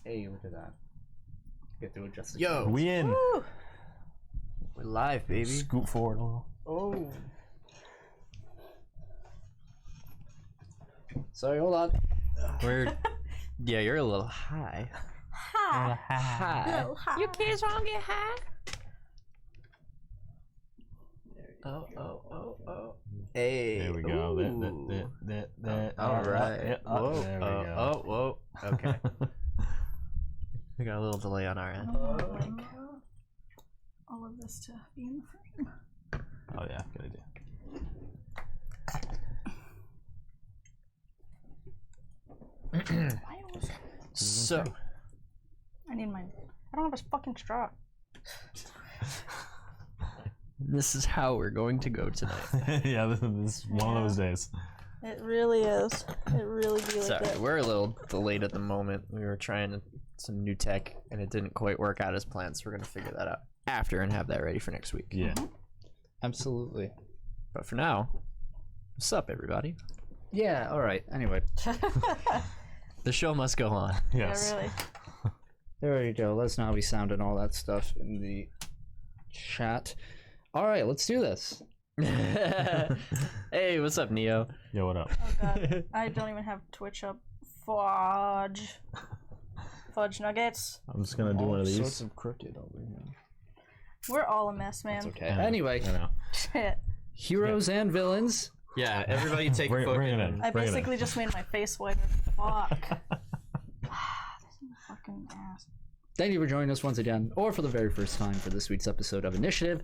Hey, look at that. Get to adjust the Yo, We in. Woo! We're live, baby. Scoot forward a little. Oh. Sorry, hold on. We're yeah, you're a little high. High. You kids wanna get high? Oh. Hey. There we go. Ooh. That. All right. Yeah, Whoa. there we go. Whoa. Okay. We got a little delay on our end. Like all of this to be in the frame. Oh yeah, good idea. So, I need mine. I don't have a fucking straw. this is how we're going to go tonight. Yeah, this is one of those days. It really is. It really be like Sorry, that. we're a little delayed at the moment. We were trying some new tech, and it didn't quite work out as planned, so we're going to figure that out after and have that ready for next week. Yeah. Absolutely. But for now, what's up, everybody? Yeah, alright. Anyway. The show must go on. Yes. Yeah, really. There you go. Let us know how we sound and all that stuff in the chat. Alright, let's do this. Hey, what's up, Neo? Yo, what up? Oh god. I don't even have Twitch up. Fudge nuggets. I'm just gonna do one of Sorts these. of crooked over here. We're all a mess, man. It's okay. Yeah. Anyway, I know. Shit. heroes and villains. Yeah, everybody take Bring it in. I Bring it in. basically just made my face whiter. Fuck. This is a fucking ass. Thank you for joining us once again, or for the very first time for this week's episode of Initiative,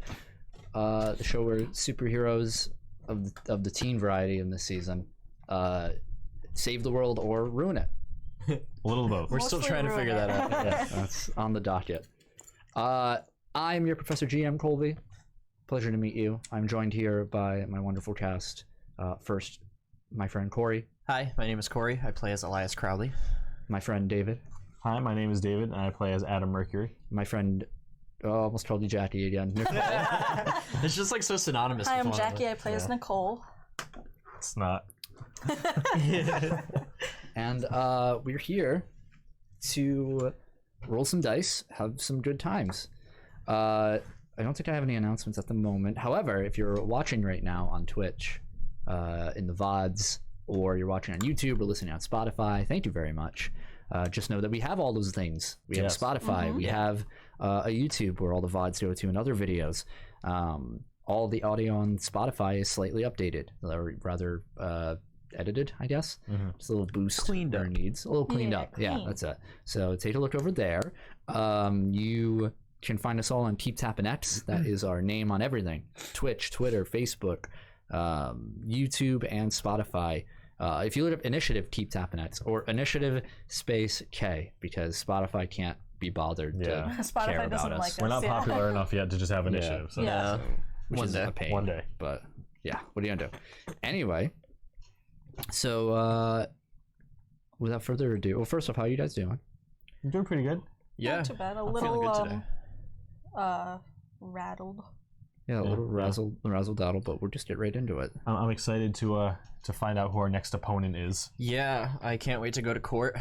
the show where superheroes of the teen variety in this season save the world or ruin it. A little of both. We're still Mostly trying to ruin figure it. that out. Yeah, that's on the docket. I'm your Professor GM Colby. Pleasure to meet you. I'm joined here by my wonderful cast. First, my friend Cory, Hi, my name is Cory. I play as Elias Crowley. my friend David, Hi, my name is David, and I play as Adam Mercury. my friend, almost called you Jackie again. It's just like so synonymous. Hi, with I'm one Jackie. I play as Nicole. It's not. And we're here to roll some dice, have some good times. I don't think I have any announcements at the moment. However, if you're watching right now on Twitch, in the VODs, or you're watching on YouTube or listening on Spotify, thank you very much. Just know that we have all those things. We have Yes. Spotify, we have a YouTube where all the VODs go to and other videos. All the audio on Spotify is slightly updated, or rather edited, I guess. Just a little boost Cleaned where up. it needs. A little cleaned Yeah, up. Yeah, clean. that's it. So take a look over there. You can find us all on keeptappinx. That is our name on everything. Twitch, Twitter, Facebook, YouTube, and Spotify. If you look up Initiative keeptappinx or Initiative space K, because Spotify can't be bothered to care Spotify about doesn't us. like us. We're not yeah. popular enough yet to just have initiative. So. Yeah. Which One is day. a pain. One day. But yeah, what are you gonna do? Anyway, so without further ado, well, first off, how are you guys doing? I'm doing pretty good. Yeah, Not too bad. A I'm feeling little good today. rattled. Yeah, a Yeah, little razzle daddle, but we'll just get right into it. I'm excited to find out who our next opponent is. Yeah, I can't wait to go to court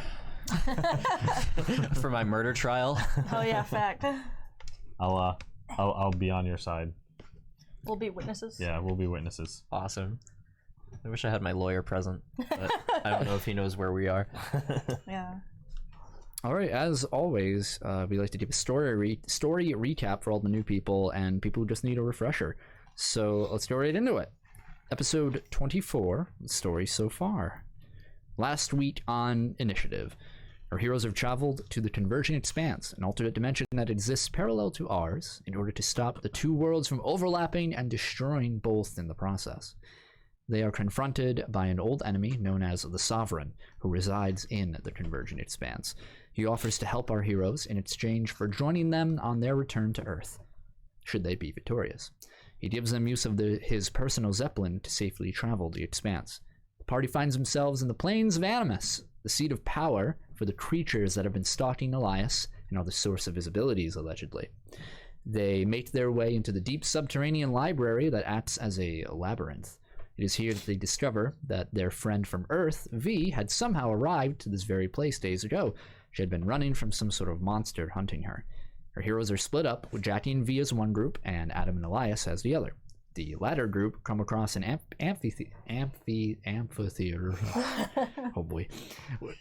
for my murder trial. Oh yeah, fact. I'll be on your side. We'll be witnesses. Yeah, we'll be witnesses. Awesome. I wish I had my lawyer present, but I don't know if he knows where we are. Yeah. All right, as always, we like to give a story recap for all the new people and people who just need a refresher. So let's go right into it. Episode 24, story so far. Last week on Initiative, our heroes have traveled to the Converging Expanse, an alternate dimension that exists parallel to ours, in order to stop the two worlds from overlapping and destroying both in the process. They are confronted by an old enemy known as the Sovereign, who resides in the Converging Expanse. He offers to help our heroes in exchange for joining them on their return to Earth, should they be victorious. He gives them use of his personal Zeppelin to safely travel the Expanse. The party finds themselves in the plains of Animus, the seat of power for the creatures that have been stalking Elias and are the source of his abilities, allegedly. They make their way into the deep subterranean library that acts as a labyrinth. It is here that they discover that their friend from Earth, V, had somehow arrived to this very place days ago. She had been running from some sort of monster hunting her. Her heroes are split up, with Jackie and V as one group, and Adam and Elias as the other. The latter group come across an amphitheater. Oh boy,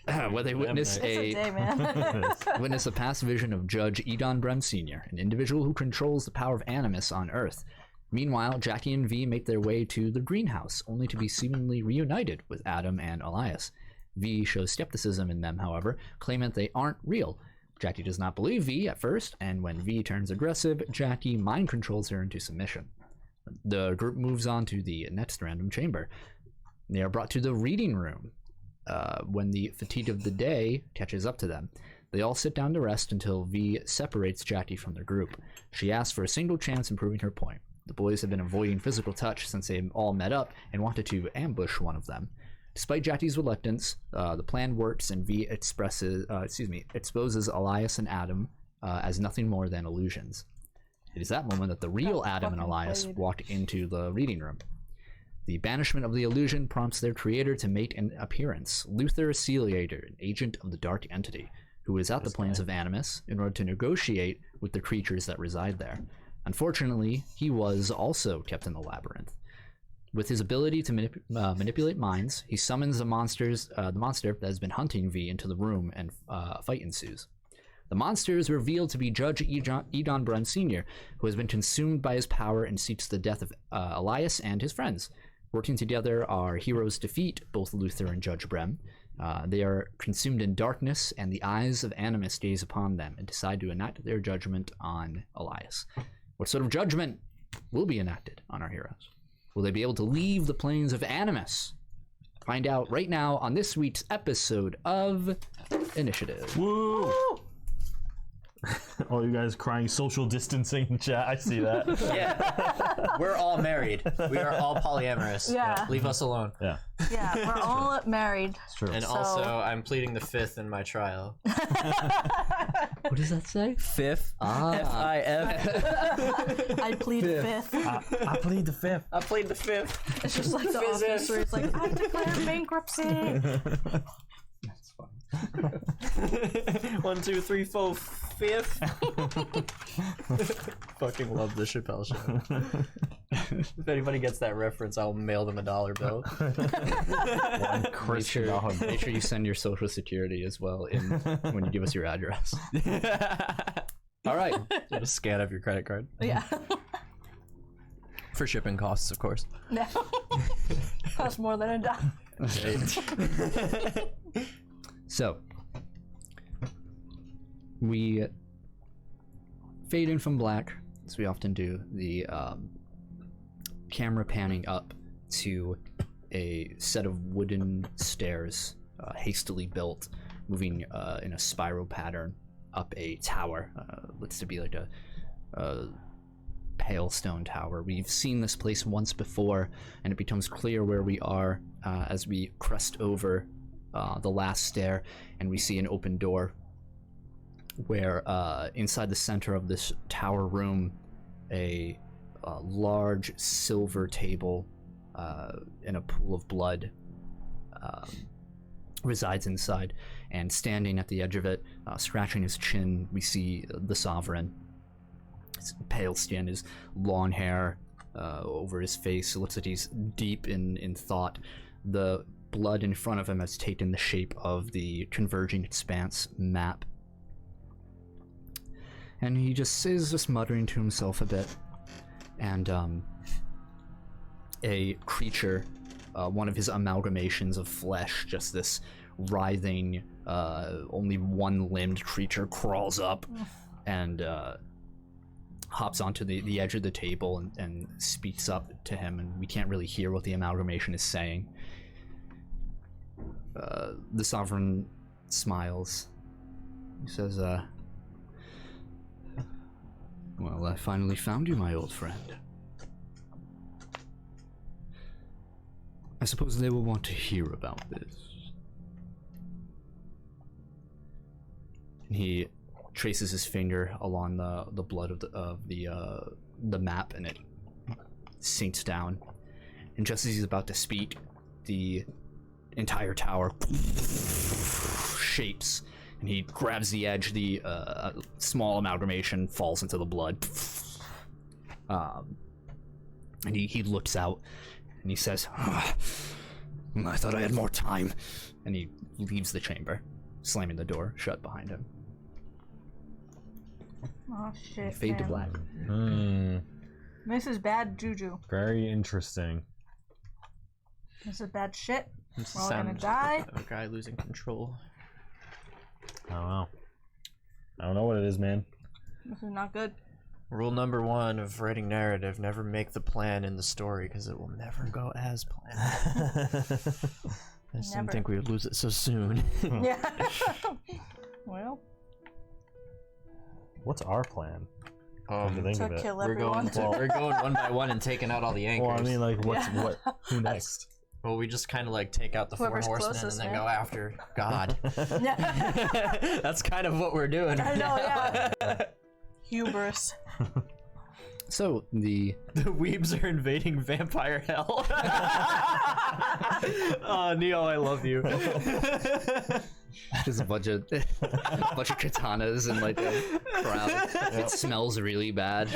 where they witness witness a past vision of Judge Edon Brem Sr., an individual who controls the power of Animus on Earth. Meanwhile, Jackie and V make their way to the greenhouse, only to be seemingly reunited with Adam and Elias. V shows skepticism in them, however, claiming that they aren't real. Jackie does not believe V at first, and when V turns aggressive, Jackie mind controls her into submission. The group moves on to the next random chamber. They are brought to the reading room when the fatigue of the day catches up to them. They all sit down to rest until V separates Jackie from the group. She asks for a single chance in proving her point. The boys have been avoiding physical touch since they all met up and wanted to ambush one of them. Despite Jackie's reluctance, the plan works, and V exposes Elias and Adam as nothing more than illusions. It is that moment that the real Adam and Elias walk into the reading room. The banishment of the illusion prompts their creator to make an appearance, Luther Celiator, an agent of the Dark Entity, who is at the planes of Animus in order to negotiate with the creatures that reside there. Unfortunately, he was also kept in the labyrinth. With his ability to manipulate minds, he summons the monster that has been hunting V into the room, and a fight ensues. The monster is revealed to be Judge Edon Brun Sr., who has been consumed by his power and seeks the death of Elias and his friends. Working together, our heroes defeat both Luther and Judge Brem. They are consumed in darkness, and the eyes of Animus gaze upon them and decide to enact their judgment on Elias. What sort of judgment will be enacted on our heroes? Will they be able to leave the planes of Animus? Find out right now on this week's episode of Initiative. Woo! All you guys crying social distancing in chat. I see that. Yeah. We're all married. We are all polyamorous. Yeah. Leave us alone. Yeah. Yeah, we're all married. It's true. And also, I'm pleading the fifth in my trial. What does that say? Fifth. F-I-F. I plead fifth. I plead the fifth. I plead the fifth. It's just like the office where it's like, I declare bankruptcy. That's fun. 1, 2, 3, 4, 5th. Fucking love the Chappelle Show. If anybody gets that reference, I'll mail them a $1 bill. Make sure you send your social security as well when you give us your address. All right. Just scan up your credit card. Yeah. For shipping costs, of course. No. Costs more than $1. So, we fade in from black, as we often do, the camera panning up to a set of wooden stairs, hastily built, moving in a spiral pattern up a tower. Looks to be like a pale stone tower. We've seen this place once before, and it becomes clear where we are as we crest over the last stair, and we see an open door where inside the center of this tower room, a large silver table in a pool of blood resides inside, and standing at the edge of it, scratching his chin, we see the Sovereign. His pale skin, his long hair over his face. It looks like he's deep in thought. The blood in front of him has taken the shape of the Converging Expanse map. And he is just muttering to himself a bit. And a creature, one of his amalgamations of flesh, just this writhing, only one-limbed creature, crawls up and hops onto the edge of the table and speaks up to him, and we can't really hear what the amalgamation is saying. The Sovereign smiles. He says, well, I finally found you, my old friend. I suppose they will want to hear about this. And he traces his finger along the blood of the map, and it sinks down. and just as he's about to speak, the entire tower shapes, and he grabs the edge. The small amalgamation falls into the blood, and he looks out, and he says, I thought I had more time, and he leaves the chamber, slamming the door shut behind him. Oh shit. Fade to black. This is bad juju. Very interesting. This is bad shit. It's We're all gonna die. A guy losing control. I don't know. I don't know what it is, man. This is not good. Rule number 1 of writing narrative: never make the plan in the story because it will never go as planned. I just didn't think we would lose it so soon. Yeah. Well. What's our plan? Come to think To of it. kill we're everyone. we're going one by one and taking out all the anchors. Well, I mean, like, what's Yeah. what? Who next? Well, we just kind of like take out the Whoever's 4 horsemen closest, and then man. go after God. Yeah. That's kind of what we're doing. I right know, now. yeah. Hubris. So the weebs are invading vampire hell. Oh, Neil, I love you. just a bunch of katanas and like a crowd. It smells really bad.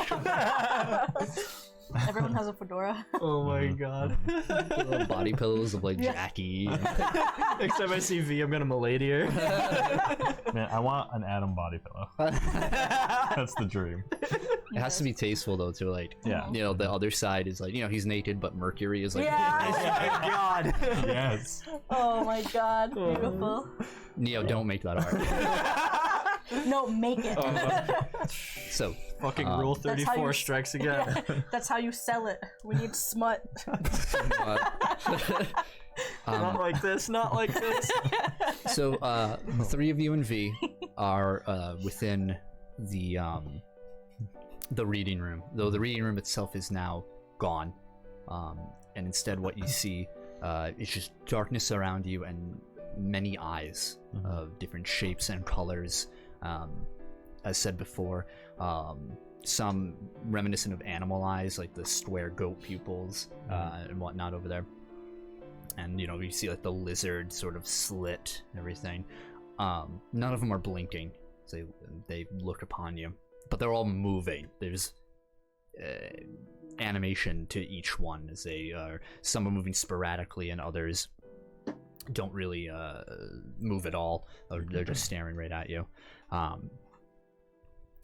Everyone has a fedora. Oh my god. Little body pillows of like Jackie. Next time I see V, I'm gonna milady her. Man, I want an Adam body pillow. That's the dream. It has to be tasteful though, too. Like, Yeah. you know, the other side is like, you know, he's naked, but Mercury is like, Yeah. Oh my god. Yes. Oh my god. Beautiful. Neo, don't make that art. No, make it. So, Fucking rule That's how 34 you- strikes again. Yeah, that's how you sell it. We need smut. Not like this, not like this. so the 3 of you and V are within the reading room, though the reading room itself is now gone, and instead what you see is just darkness around you and many eyes of different shapes and colors. As said before, some reminiscent of animal eyes, like the square goat pupils and whatnot over there. And you know, you see like the lizard sort of slit and everything. None of them are blinking. So they look upon you, but they're all moving. There's animation to each one, as they are. Some are moving sporadically, and others don't really move at all. Or they're just staring right at you.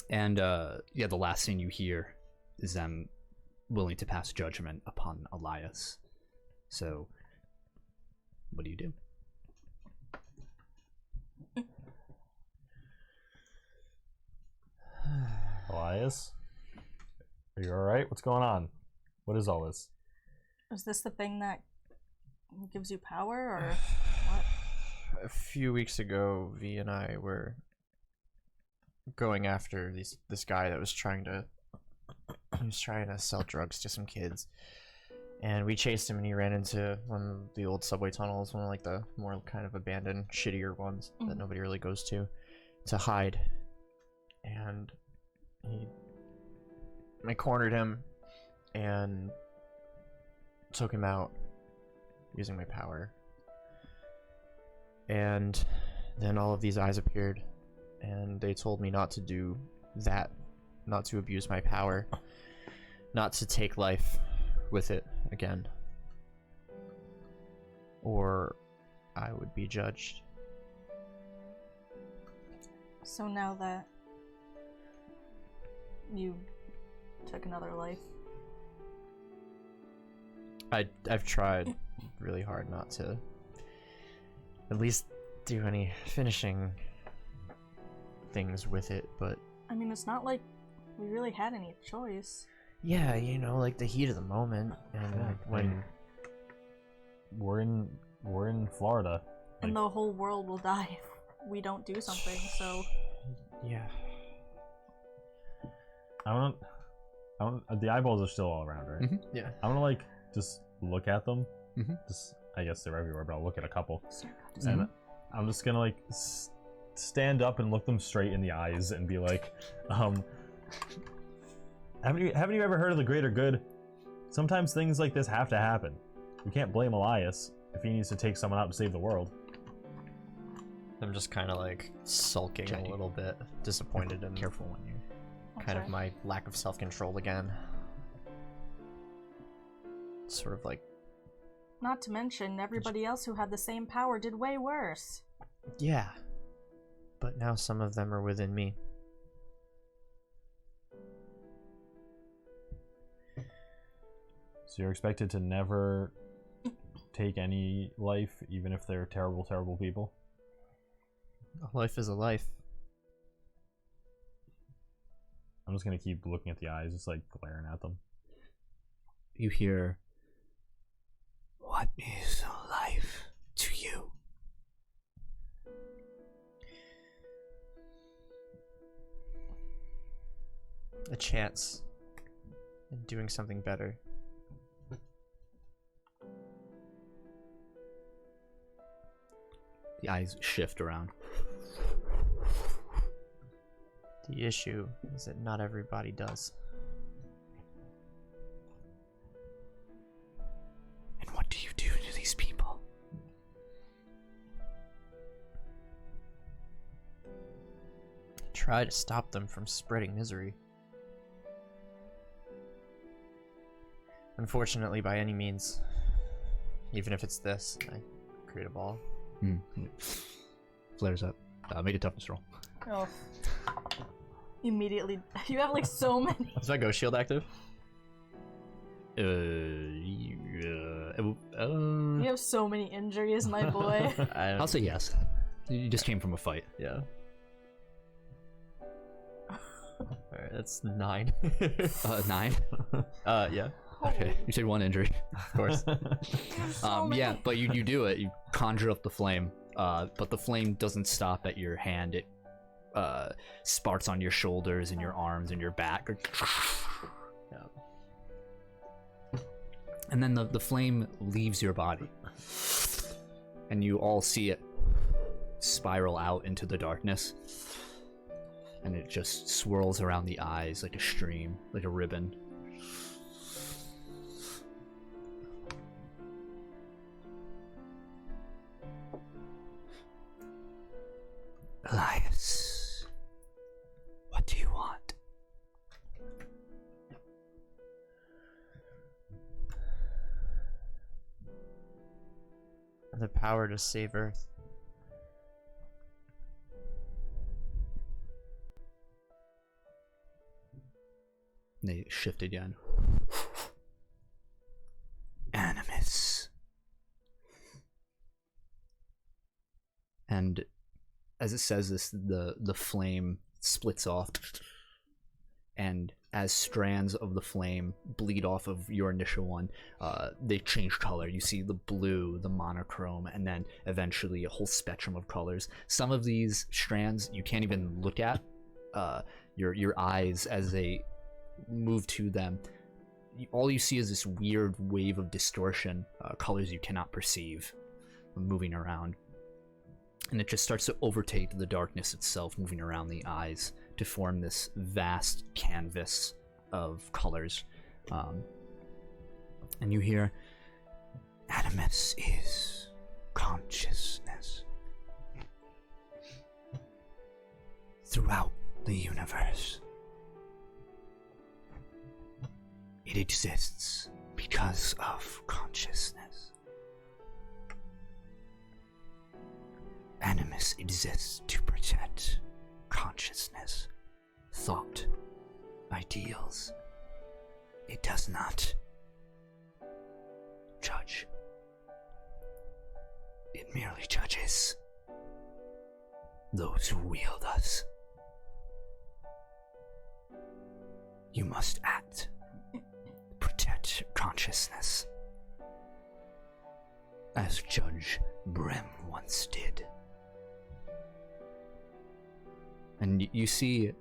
Yeah, the last thing you hear is them willing to pass judgment upon Elias. So, what do you do? Elias? Are you alright? What's going on? What is all this? Is this the thing that gives you power, or what? A few weeks ago, V and I were going after this guy that was trying to sell drugs to some kids, and we chased him, and he ran into one of the old subway tunnels, one of like the more kind of abandoned, shittier ones that nobody really goes to hide. And I cornered him and took him out using my power. And then all of these eyes appeared, and they told me not to do that, not to abuse my power, not to take life with it again, or I would be judged. So now that you took another life, I've tried really hard not to at least do any finishing things with it, but I mean, it's not like we really had any choice. yeah, you know, like the heat of the moment, and Yeah, when we're in Florida. And the whole world will die if we don't do something, so... yeah, I don't. The eyeballs are still all around, right? yeah. I want to like just look at them. Mhm. Just, I guess they're everywhere, but I'll look at a couple, and I'm just gonna like stand up and look them straight in the eyes and be like, haven't you ever heard of the greater good? Sometimes things like this have to happen. We can't blame Elias if he needs to take someone out to save the world. I'm just kind of like sulking a little bit, disappointed and Careful when you. kind of my lack of self-control again. Sort of like, Not to mention, everybody else who had the same power did way worse. yeah, but now some of them are within me. So you're expected to never take any life, even if they're terrible, terrible people? A life is a life. I'm just gonna keep looking at the eyes, just like glaring at them. You hear, "What is life to you?" A chance at doing something better. The eyes shift around. The issue is that not everybody does. And what do you do to these people? Try to stop them from spreading misery. Unfortunately, by any means, even if it's this, I create a ball. Flares up. Make a toughness roll. Oh. Immediately. You have like so many. Is my ghost shield active? You have so many injuries, my boy. I'll say yes. You just came from a fight. Yeah. Alright, that's 9. 9? Yeah, Okay, you said 1 injury. of course. Yeah, but you do it. You conjure up the flame, but the flame doesn't stop at your hand. It sparks on your shoulders and your arms and your back. Yeah. And then the flame leaves your body. And you all see it spiral out into the darkness. And it just swirls around the eyes like a stream, like a ribbon. Elias, what do you want? The power to save Earth. They shift again. Animus. And as it says this, the flame splits off, and as strands of the flame bleed off of your initial one, they change color. You see the blue, the monochrome, and then eventually a whole spectrum of colors. Some of these strands you can't even look at. Your eyes, as they move to them, all you see is this weird wave of distortion, colors you cannot perceive, moving around. And it just starts to overtake the darkness itself, moving around the eyes to form this vast canvas of colors. And you hear, Animus is consciousness. Throughout the universe, it exists because of consciousness. Animus exists to protect consciousness, thought, ideals. It does not judge. It merely judges those who wield us. You must act. Protect consciousness. As Judge Brem once did. And you see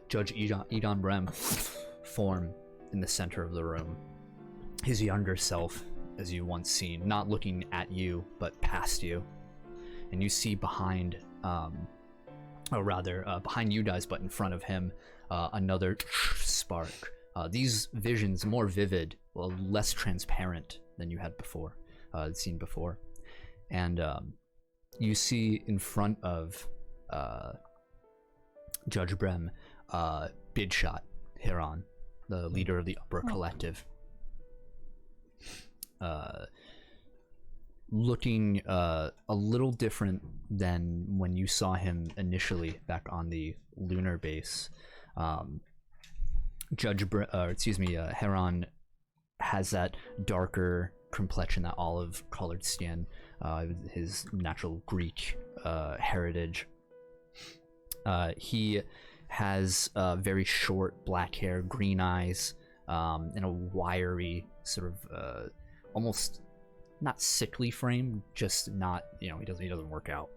Judge Edon Brem form in the center of the room. His younger self, as you once seen, not looking at you, but past you. And you see behind, behind you guys, but in front of him, another spark. These visions more vivid, well, less transparent than you had before, seen before, and you see in front of Judge Brem, Bidshot Heron, the leader of the Upper Collective, looking a little different than when you saw him initially back on the lunar base. Heron has that darker complexion, that olive-colored skin, his natural Greek heritage. He has very short black hair, green eyes, and a wiry sort of almost not sickly frame, just not, he doesn't work out.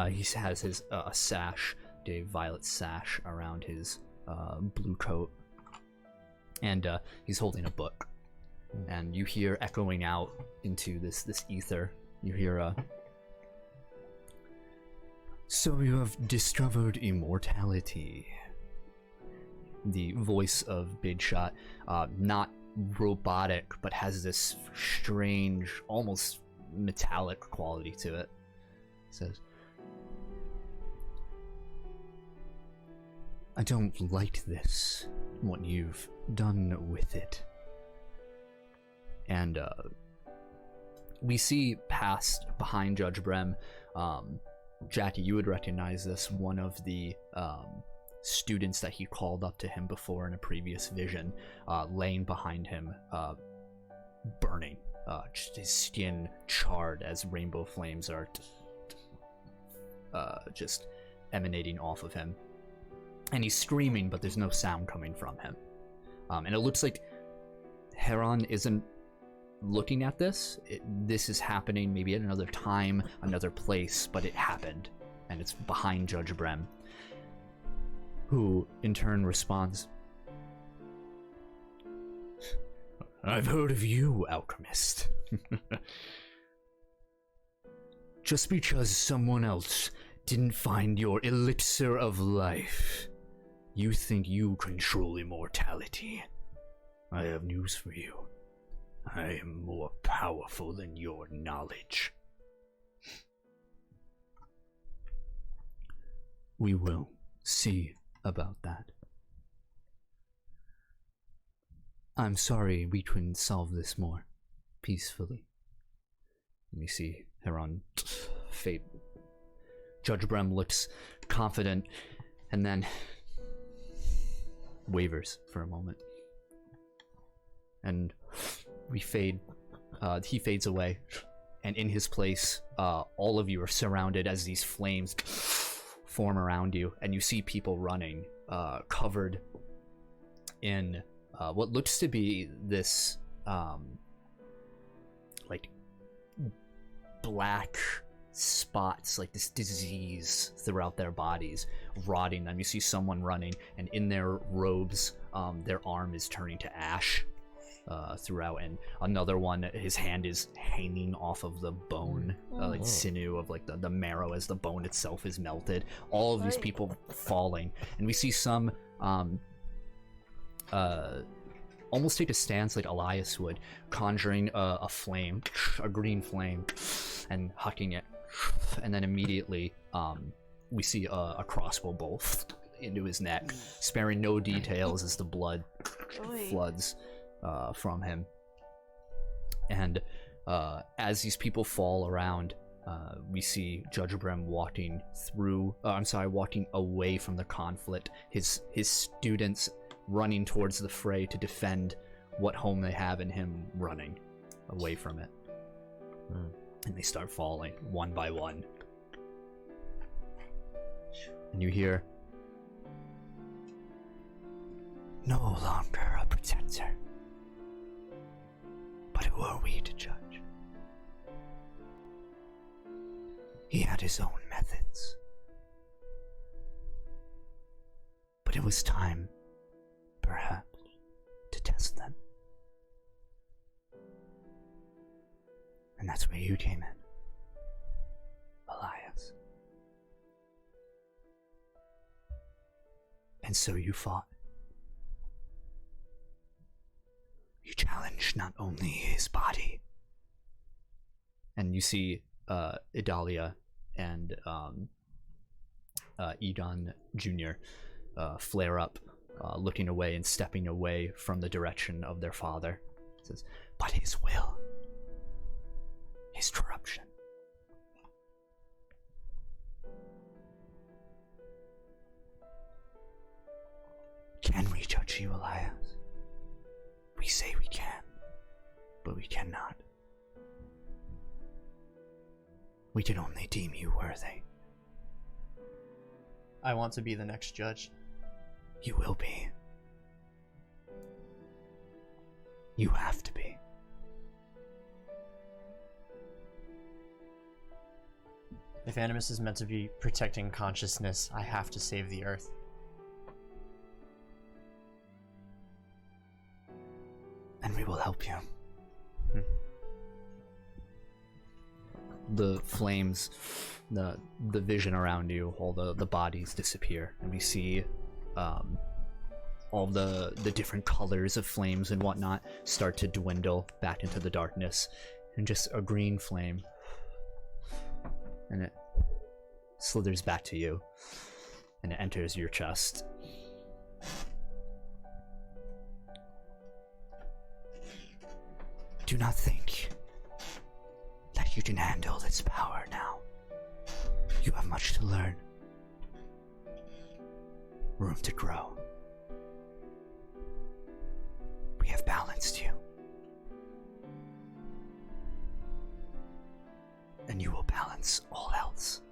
He has his sash, a violet sash around his blue coat, and he's holding a book. And you hear echoing out into this ether, you hear "So you have discovered immortality." The voice of Big Shot, not robotic, but has this strange, almost metallic quality to it. Says, "I don't like this, what you've done with it." And we see behind Judge Brem, Jackie, you would recognize this, one of the students that he called up to him before in a previous vision, laying behind him, burning, his skin charred as rainbow flames are just emanating off of him. And he's screaming, but there's no sound coming from him. And it looks like Heron isn't looking at this. This is happening maybe at another time, another place, but it happened. And it's behind Judge Brem, who in turn responds, "I've heard of you, alchemist. Just because someone else didn't find your elixir of life, you think you control immortality. I have news for you. I am more powerful than your knowledge." We will see about that. I'm sorry we couldn't solve this more peacefully. Let me see. Heron, fate. Judge Brem looks confident and then wavers for a moment. And we fade. He fades away. And in his place, all of you are surrounded as these flames form around you. And you see people running, covered in what looks to be this like black spots, like this disease throughout their bodies, rotting them. You see someone running, and in their robes, their arm is turning to ash throughout, and another one, his hand is hanging off of the bone, like sinew of like the marrow as the bone itself is melted. All of these people falling, and we see some almost take a stance like Elias would, conjuring a flame, a green flame, and hucking it, and then immediately we see a crossbow bolt into his neck, sparing no details as the blood floods from him. And as these people fall around, we see Judge Brem walking away from the conflict, his students running towards the fray to defend what home they have, and him running away from it. And they start falling one by one. And you hear, "No longer a protector. But who are we to judge? He had his own methods. But it was time, perhaps, to test them. And that's where you came in, Elias." And so you fought. You challenged not only his body. And you see Idalia and Egon Jr. Flare up, looking away and stepping away from the direction of their father. It says, but his will, his corruption. Can we judge you, Elias? We say we can, but we cannot. We can only deem you worthy. I want to be the next judge. You will be. You have to be. If Animus is meant to be protecting consciousness, I have to save the Earth. And we will help you. The flames, the vision around you, all the bodies disappear, and we see all the different colors of flames and whatnot start to dwindle back into the darkness, and just a green flame, and it slithers back to you, and it enters your chest. Do not think that you can handle its power now. You have much to learn. Room to grow. We have balanced you. And you will balance all else.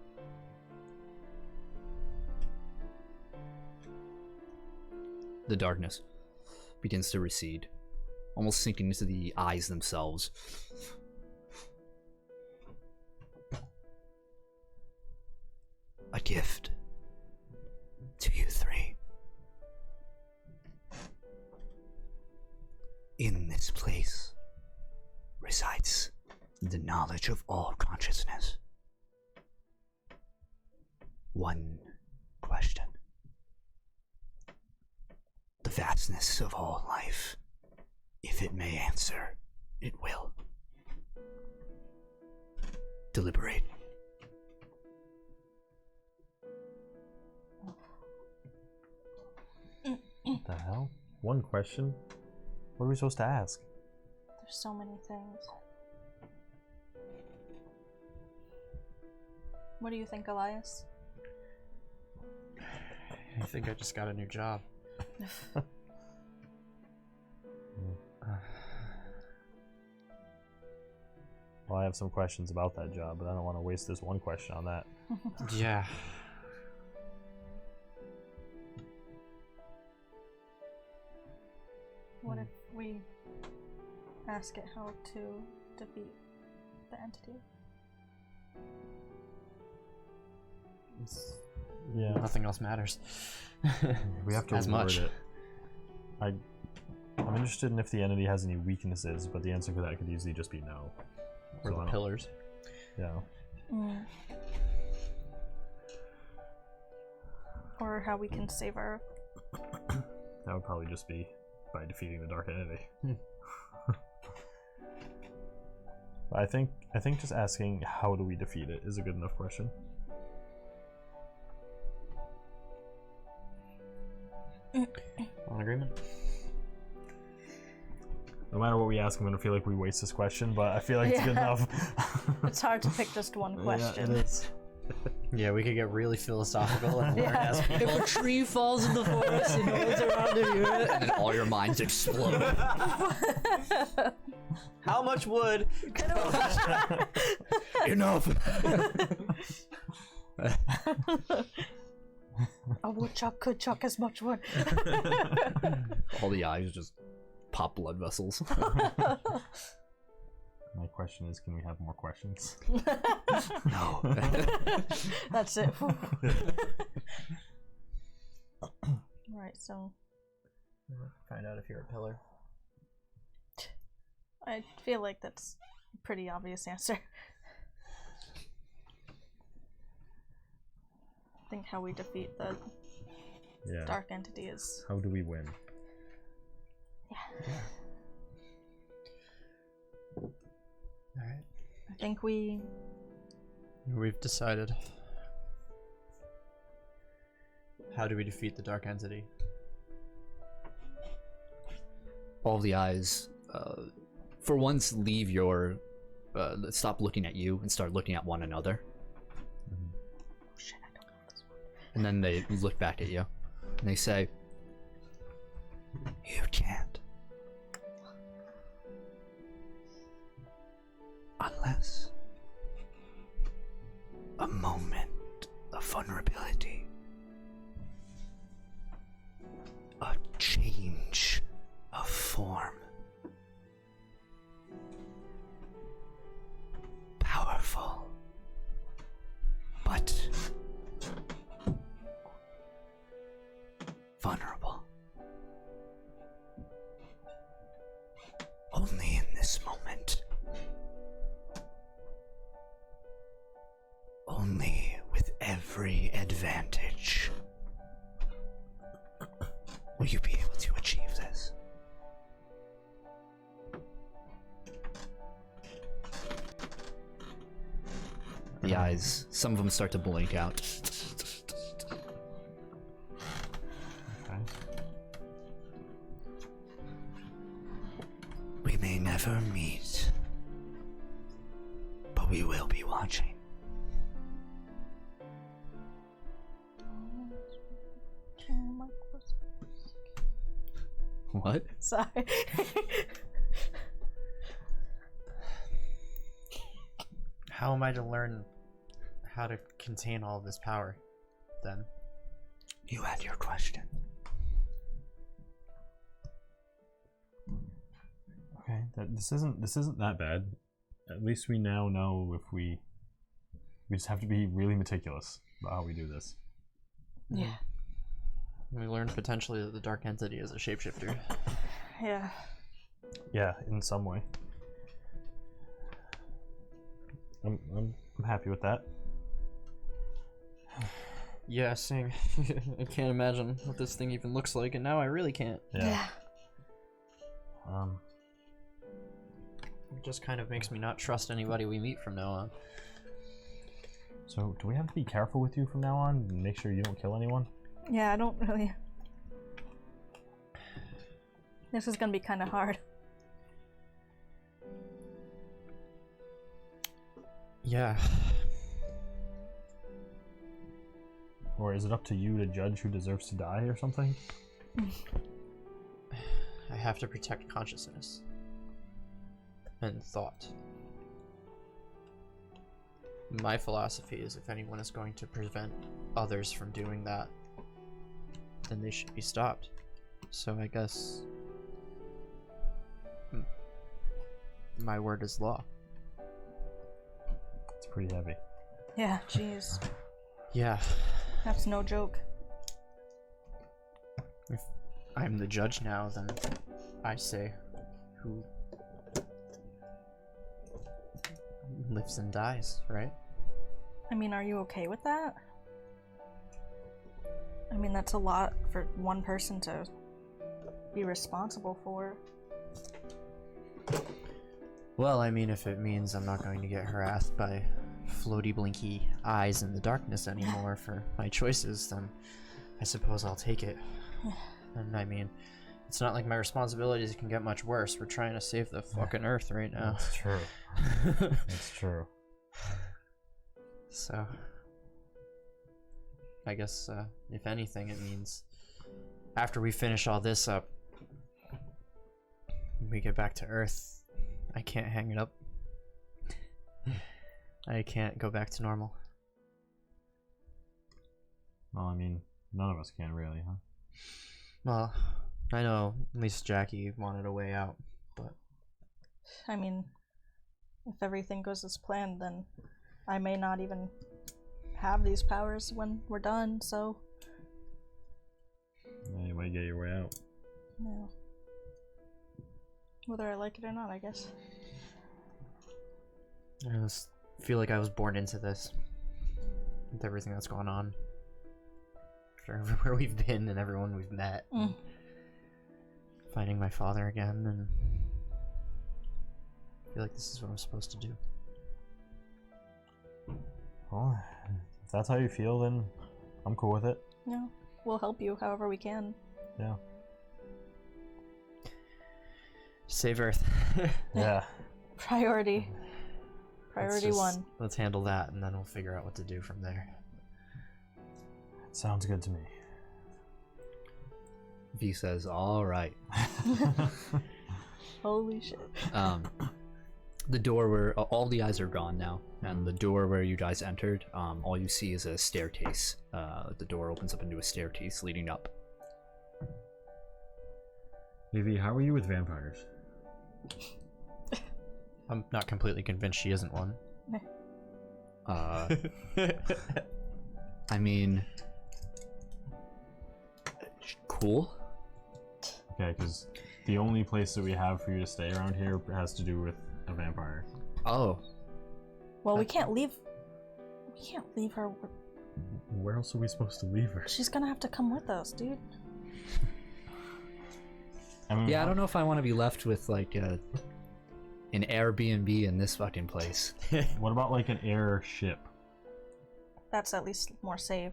The darkness begins to recede, almost sinking into the eyes themselves. A gift to you three. In this place resides the knowledge of all consciousness. One question. The vastness of all life. If it may answer, it will. Deliberate. What the hell? One question? What are we supposed to ask? There's so many things. What do you think, Elias? I think I just got a new job. Well, I have some questions about that job, but I don't want to waste this one question on that. Yeah. What if we ask it how to defeat the entity? Yeah. Nothing else matters. We have to as reword much. it. I'm interested in if the entity has any weaknesses, but the answer to that could easily just be no. Or So I the don't- pillars. Yeah. Or how we can save our... That would probably just be by defeating the dark entity. But I think just asking how do we defeat it is a good enough question. On agreement? No matter what we ask, I'm gonna feel like we waste this question, but I feel like it's good Yeah. enough. It's hard to pick just one question. Yeah, it is. Yeah, we could get really philosophical and learn as people. If a tree falls in the forest and no one's around to hear it, and then all your minds explode. How much wood? Enough! A woodchuck could chuck as much wood. All the eyes just pop blood vessels. My question is, can we have more questions? No. That's it. Right, so Find out if you're a pillar. I feel like that's a pretty obvious answer. I think how we defeat the Yeah. dark entity is. How do we win? Yeah. Alright. I think we've decided. How do we defeat the dark entity? All the eyes, for once, leave your, stop looking at you and start looking at one another. Oh shit, I don't know this one. And then they look back at you and they say, "You can't. Unless a moment of vulnerability, a change of form, powerful, but vulnerable. Only in this moment. Only with every advantage will you be able to achieve this." The eyes, some of them start to blink out. Okay. We may never meet, but we will be watching. What? Sorry. How am I to learn how to contain all of this power, then? You had your question. Okay. This isn't that bad. At least we now know if we just have to be really meticulous about how we do this. Yeah. We learned potentially that the dark entity is a shapeshifter. Yeah. Yeah, in some way. I'm happy with that. Yeah, same. I can't imagine what this thing even looks like, and now I really can't. Yeah. It just kind of makes me not trust anybody we meet from now on. So do we have to be careful with you from now on and make sure you don't kill anyone? Yeah, I don't really. This is gonna be kind of hard. Yeah. Or is it up to you to judge who deserves to die or something? I have to protect consciousness. And thought. My philosophy is if anyone is going to prevent others from doing that, then they should be stopped. So I guess my word is law. It's pretty heavy. Yeah, jeez. Yeah. That's no joke. If I'm the judge now, then I say who lives and dies, right? I mean, are you okay with that? I mean, that's a lot for one person to be responsible for. Well, I mean, if it means I'm not going to get harassed by floaty blinky eyes in the darkness anymore for my choices, then I suppose I'll take it. And I mean, it's not like my responsibilities can get much worse. We're trying to save the fucking Earth right now. That's true. That's true. So, I guess, if anything, it means after we finish all this up, we get back to Earth, I can't hang it up. I can't go back to normal. Well, I mean, none of us can really, huh? Well, I know at least Jackie wanted a way out, but I mean, if everything goes as planned, then I may not even have these powers when we're done, so... Yeah, you might get your way out. Yeah. Whether I like it or not, I guess. I just feel like I was born into this with everything that's going on. after everywhere we've been and everyone we've met. Mm. Finding my father again, and I feel like this is what I'm supposed to do. Well, if that's how you feel, then I'm cool with it. Yeah, we'll help you however we can. Yeah. Save Earth. Yeah. Priority. Priority one. Let's handle that, and then we'll figure out what to do from there. Sounds good to me. V says, all right. Holy shit. The door where all the eyes are gone now, and the door where you guys entered, all you see is a staircase. The door opens up into a staircase leading up. Vivi, how are you with vampires? I'm not completely convinced she isn't one. I mean, cool. Okay, because the only place that we have for you to stay around here has to do with a vampire. Oh, Well, we can't leave. We can't leave her. Where else are we supposed to leave her? She's gonna have to come with us, dude. I mean, yeah, I don't know if I want to be left with like an Airbnb in this fucking place. What about like an airship? That's at least more safe.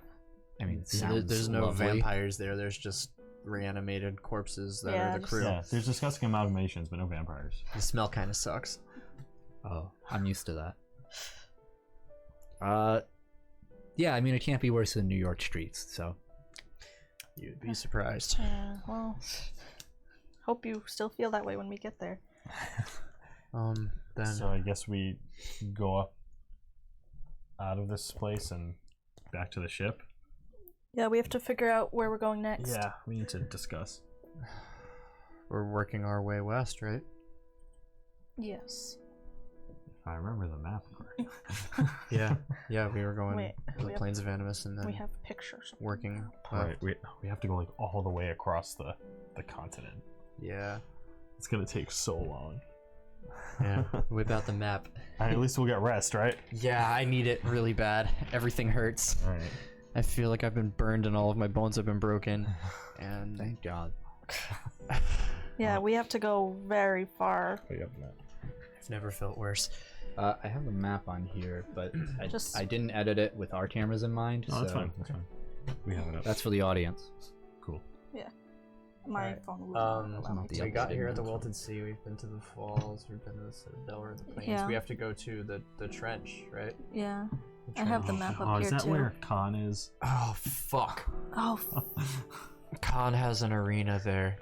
I mean, it So sounds there's no lovely. vampires there. There's just reanimated corpses that Yeah, are the just- crew. Yeah, there's disgusting amalgamations, but no vampires. The smell kind of sucks. Oh, I'm used to that. Yeah, I mean, it can't be worse than New York streets, so. You'd be surprised. Yeah, well, hope you still feel that way when we get there. Then So I guess we go up out of this place and back to the ship. Yeah, we have to figure out where we're going next. Yeah, we need to discuss. we're working our way west, right? Yes. If I remember the map correctly. Yeah, we were going Wait, to the we have- Plains of Animus and then We have pictures. working. Alright, we have to go like all the way across the continent. Yeah, It's gonna take so long. yeah. Whip out the map. At least we'll get rest, right? Yeah, I need it really bad. Everything hurts. Alright. I feel like I've been burned and all of my bones have been broken. And Thank God. Yeah, we have to go very far. I've never felt worse. I have a map on here, but Just- I didn't edit it with our cameras in mind. Oh, that's so fine. That's fine. We have it up. That's for the audience. Cool. My Alright. phone will not allow me the to. We got updated here at the map. Wilted Sea, we've been to the falls, we've been to the Citadel or the Plains. Yeah. We have to go to the trench, right? Yeah. The I have the trench. map Oh, up is here that too. where Khan is? Oh, fuck. Oh, Khan has an arena there.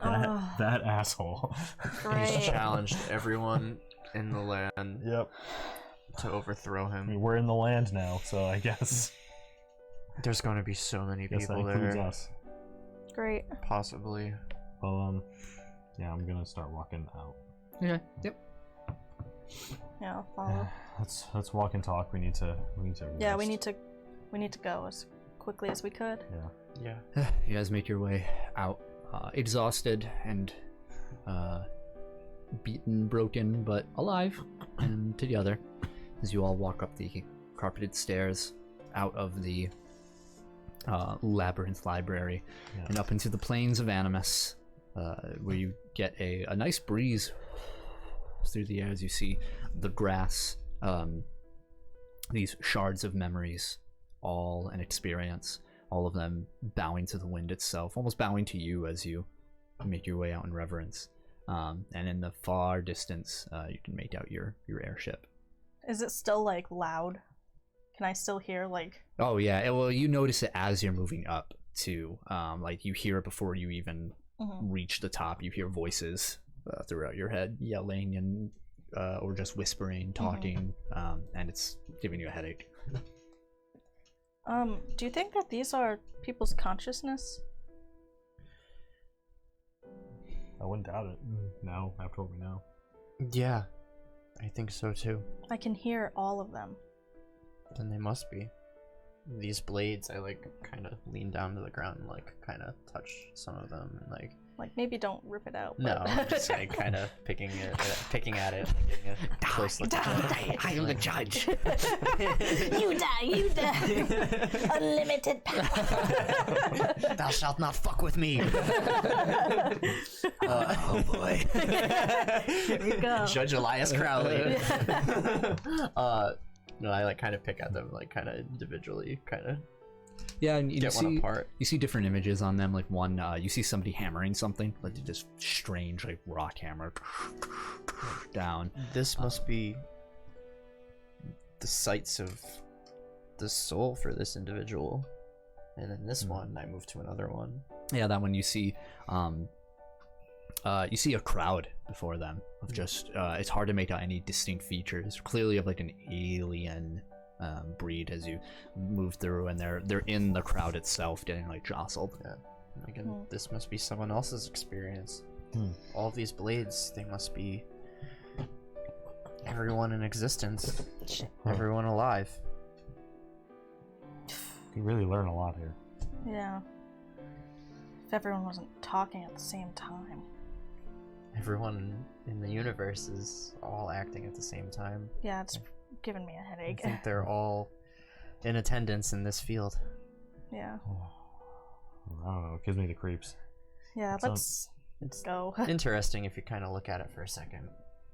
That asshole. He's great. challenged everyone in the land Yep. to overthrow I him. mean, we're in the land now, so I guess There's going to be so many that people includes there. us. Great. Possibly. Well, yeah, I'm gonna start walking out. Okay. Yep. Yeah, I'll follow. Let's walk and talk. We need to. Yeah, rest. we need to go as quickly as we could. Yeah. Yeah. You guys make your way out, exhausted and beaten, broken, but alive and together as you all walk up the carpeted stairs out of the labyrinth library Yeah. and up into the Plains of Animus, where you get a nice breeze through the air as you see the grass, these shards of memories, all an experience, all of them bowing to the wind itself, almost bowing to you as you make your way out in reverence. And in the far distance, you can make out your airship. Is it still like loud? Can I still hear like? Oh yeah, well you notice it as you're moving up too. Like you hear it before you even reach the top. You hear voices throughout your head yelling and or just whispering, talking, and it's giving you a headache. Do you think that these are people's consciousness? I wouldn't doubt it. Now, after what we know. Yeah. I think so too. I can hear all of them. Then they must be. These blades, I like kind of lean down to the ground and like kind of touch some of them and like Like, maybe don't rip it out. No, but- I'm just like kind of picking at it, taking a close look. I am the judge. You die. Unlimited power. Thou shalt not fuck with me. Oh boy. Here we go. Judge Elias Crowley. No, I like kind of pick at them, like kind of individually, kind of Yeah, and you get one see apart. you see different images on them. Like one, you see somebody hammering something, like just strange, like rock hammer down. This must be the sights of the soul for this individual. And then this one, I move to another one. Yeah, that one you see a crowd before them of just it's hard to make out any distinct features, clearly of like an alien breed as you move through, and they're in the crowd itself getting like jostled. Yeah. Again, this must be someone else's experience. All of these blades, they must be everyone in existence, everyone alive. You really learn a lot here. Yeah. If everyone wasn't talking at the same time. Everyone in the universe is all acting at the same time. Yeah, it's giving me a I headache. think they're all in attendance in this field. Yeah. I don't know. It gives me the creeps. Yeah, It's not- let's It's go. interesting if you kind of look at it for a second.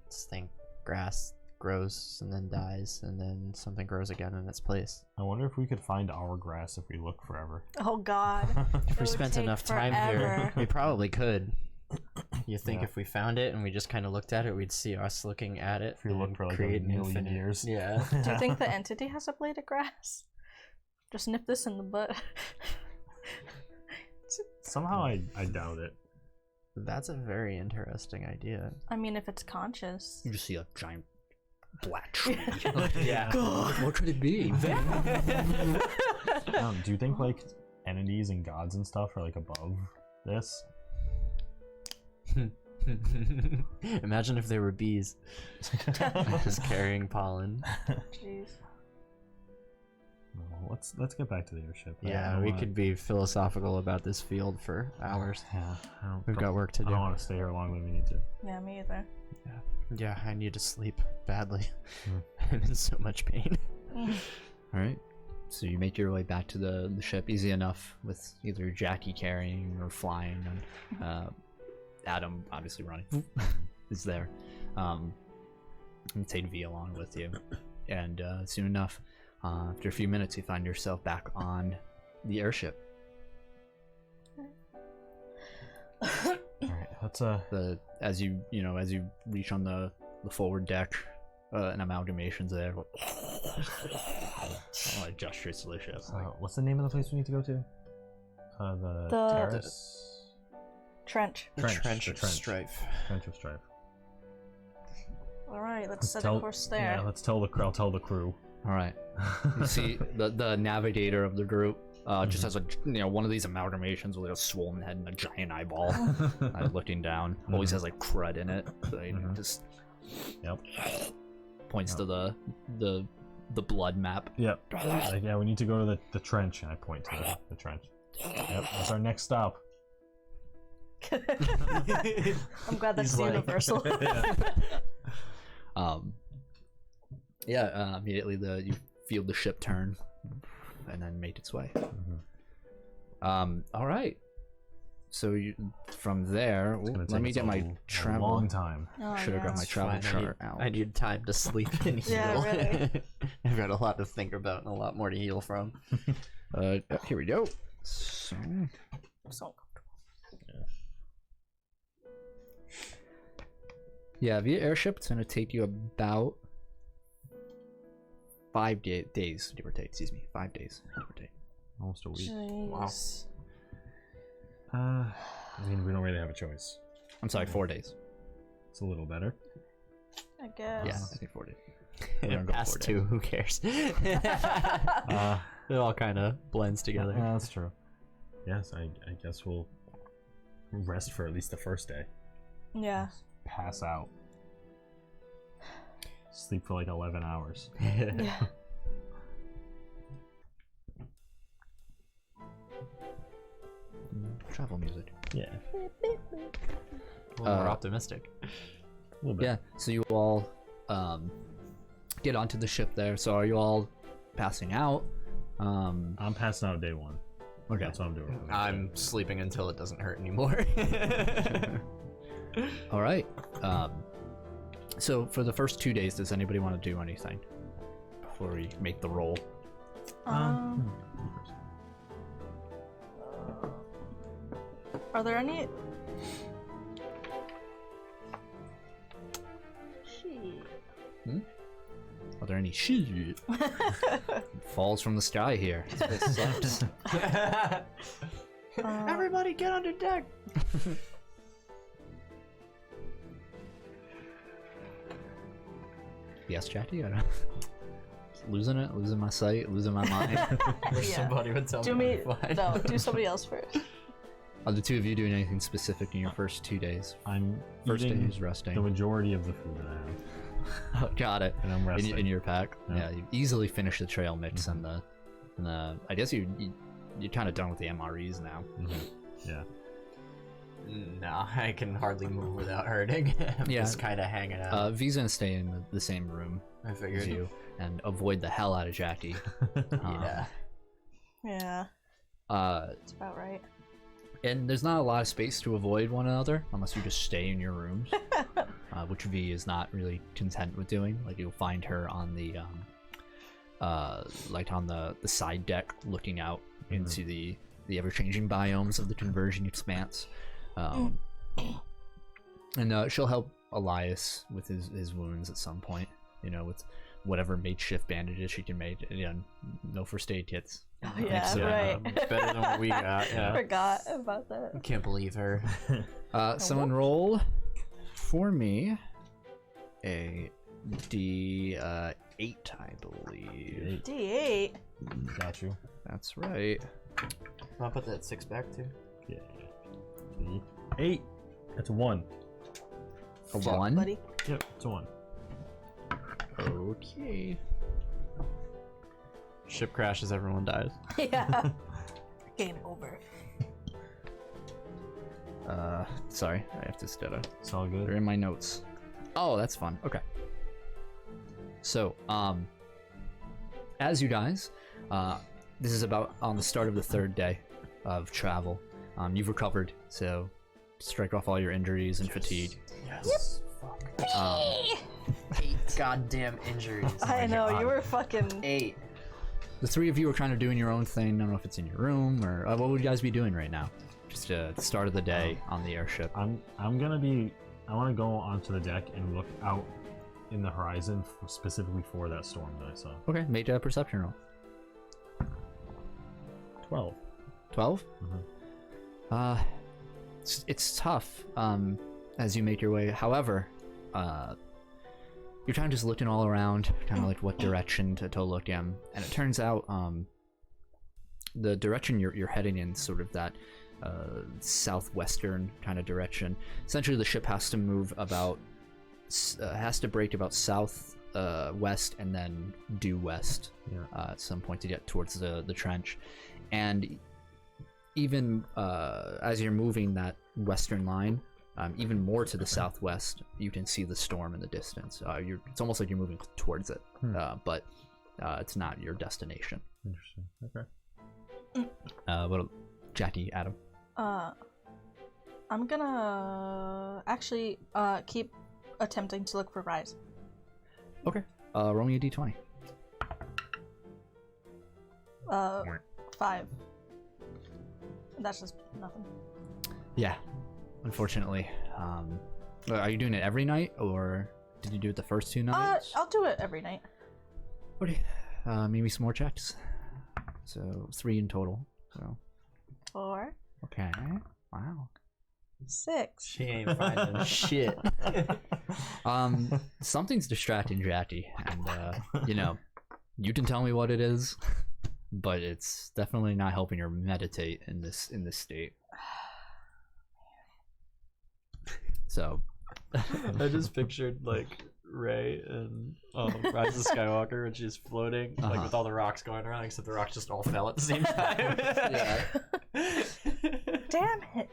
Just think grass grows and then dies, and then something grows again in its place. I wonder if we could find our grass if we look forever. Oh god. If It we would spent take enough time here, forever. we probably could. You think Yeah. if we found it and we just kind of looked at it, we'd see us looking at it. If we look and for like a create an million infinite- years. Yeah. Do you think the entity has a blade of grass? Just nip this in the butt. Somehow I doubt it. That's a very interesting idea. I mean, if it's conscious. You just see a giant black tree. Yeah. What could it be? Do you think like entities and gods and stuff are like above this? Imagine if there were bees just carrying pollen. Jeez. Well, let's get back to the airship. I Yeah, don't we wanna- could be philosophical about this field for hours. Yeah, We've got work to I do. don't want to stay here longer than we need to. Yeah, me either. Yeah, I need to sleep badly. Hmm. I'm in so much pain. All right. So you make your way back to the ship, easy enough, with either Jackie carrying or flying, and Adam obviously running is there. And take V along with you, and soon enough, after a few minutes, you find yourself back on the airship. All right, let's As you reach on the forward deck, an amalgamation's there. Oh, it gestures to the ship. what's the name of the place we need to go to? The The- terrace. Trench. The Trench, trench the of trench. strife. Trench of Strife. Alright, let's Let's set tell- a course there. Yeah, let's tell the I'll tell the crew. All right. You see the navigator of the group just has one of these amalgamations with a swollen head and a giant eyeball, looking down. Always has like crud in it. So he just Yep. points to the blood map. Yep. Yeah, we need to go to the trench, and I point to the trench. Yep, that's our next stop. I'm glad that's He's like- universal. Immediately you feel the ship turn and then make its way. All right. So from there, It's gonna let take me us get my a travel. long time. Oh, Should have got yeah. my travel Fine, chart out. I need time to sleep and heal. Yeah, really. I've got a lot to think about and a lot more to heal from. Here we go. So, So yeah, via airship, it's gonna take you about 5 days, give or take. Excuse me, 5 days, give or take. Almost a week. jeez. I mean, we don't really have a choice. I'm sorry, 4 days. It's a little better. I guess. Yeah, I think 4 days. We're gonna go Past 4 days. two, who cares? It all kind of blends together. Yeah, that's true. Yes, I guess we'll rest for at least the first day. Yeah. Pass out. Sleep for like 11 hours. Yeah. Travel music. Yeah. A little more optimistic. A little bit. Yeah, so you all get onto the ship there. So are you all passing out? I'm passing out day one. Okay. That's what I'm doing. I'm sleeping until it doesn't hurt anymore. All right. So for the first 2 days, does anybody want to do anything before we make the roll? Are there any? Shit. Are there any shit? Falls from the sky here. This sucks. Everybody get under deck. Yes, Jackie. I don't... Losing it, losing my sight, losing my mind. Wish Yeah. somebody would tell Do me. me. to fly. No, do somebody else first. Are the two of you doing anything specific in your first 2 days? I'm First day eating is resting. the majority of the food that I have, Oh, got it. and I'm resting. In your pack. Yeah. Yeah, you easily finish the trail mix and the I guess you're kind of done with the MREs now. Yeah. No, I can hardly move without hurting. I'm Yeah. just kind of hanging out. V's gonna stay in the same room I as figured. you and avoid the hell out of Jackie. Yeah. Yeah, Uh, that's about right. and there's not a lot of space to avoid one another unless you just stay in your rooms, which V is not really content with doing. Like you'll find her on the like on the side deck, looking out into the ever-changing biomes of the Conversion Expanse. And she'll help Elias with his wounds at some point, you know, with whatever makeshift bandages she can make. Again, no first aid kits. Oh, yeah, right. Better than what we got. Yeah. Forgot about that. Can't believe her. Someone roll for me a D8, I believe. D8. Got you. That's right. I'll put that 6 back too. Yeah. 8. That's a 1. A Fuck, 1? buddy. Yep, it's a 1. Okay. Ship crashes, everyone dies. Yeah. Game over. Sorry, I have to stutter. It's all They're good. in my notes. Oh, that's fun. Okay. So, as you guys, this is about on the start of the 3rd day of travel. You've recovered, so strike off all your injuries and fatigue. Yes. Fuck. 8 goddamn injuries. I know, you were fucking. 8. The 3 of you are kind of doing your own thing. I don't know if it's in your room or what would you guys be doing right now? Just the start of the day on the airship. I'm gonna be. I want to go onto the deck and look out in the horizon specifically for that storm that I saw. Okay, make a perception roll. 12. 12? Mhm. It's tough as you make your way. However, you're kind of just looking all around, kind of like what direction to look in, and it turns out the direction you're heading in, sort of that southwestern kind of direction. Essentially, the ship has to move about, has to break about south west and then due west at some point to get towards the trench. And even as you're moving that western line, even more to the southwest, you can see the storm in the distance. It's almost like you're moving towards it, but it's not your destination. Interesting. Okay. What, Jackie, Adam? I'm gonna actually keep attempting to look for Rise. Okay. Roll me a d20. 5. That's just nothing. Yeah, unfortunately. Are you doing it every night, or did you do it the first 2 nights? I'll do it every night. Okay. Maybe some more checks. So 3 in total. So 4. okay. Wow. 6. She ain't finding shit. Something's distracting Jackie, and you know, you can tell me what it is, but it's definitely not helping her meditate in this state. So I just pictured like Rey and Rise of Skywalker, and she's floating like with all the rocks going around, except the rocks just all fell at the same time. Yeah. Damn it.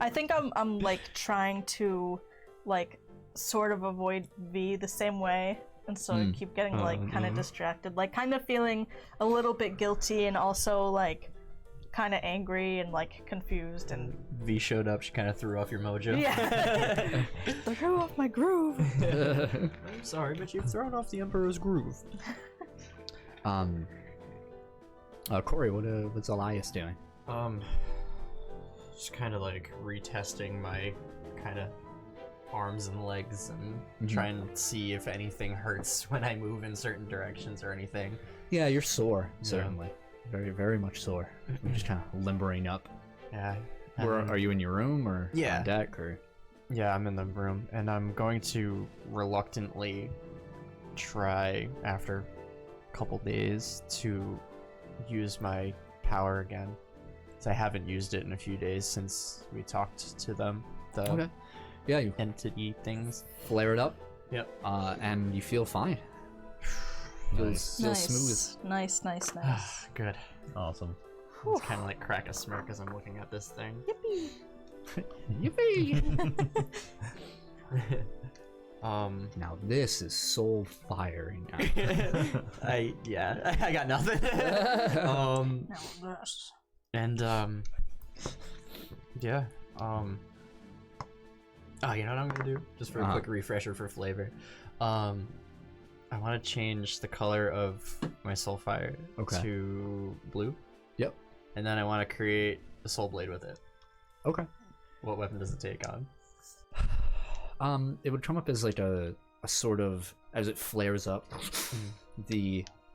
I think I'm like trying to like sort of avoid V the same way, and so I keep getting like kind of distracted, like kind of feeling a little bit guilty and also like kind of angry and like confused. And V showed up, she kind of threw off your mojo. yeah. Threw off my groove. I'm sorry, but you've thrown off the Emperor's groove. Cory, what's Elias doing? Just kind of like retesting my kind of arms and legs and trying to see if anything hurts when I move in certain directions or anything. Yeah, you're sore, certainly. Very, very much sore. You're just kind of limbering up. Yeah. Where are you, in your room or Yeah. on deck or? Yeah, I'm in the room, and I'm going to reluctantly try after a couple days to use my power again. So I haven't used it in a few days since we talked to them. The Okay. Yeah, you entity things. flare it up. Yep. And you feel fine. Feels smooth. Nice. Good. Awesome. It's kind of like crack a smirk as I'm looking at this thing. Yippee! Now this is soul firing. I got nothing. And yeah. Oh, you know what I'm gonna do? Just for a quick refresher for flavor. I want to change the color of my soulfire to blue. Yep. And then I want to create a soul blade with it. Okay. What weapon does it take on? It would come up as like a sort of, as it flares up,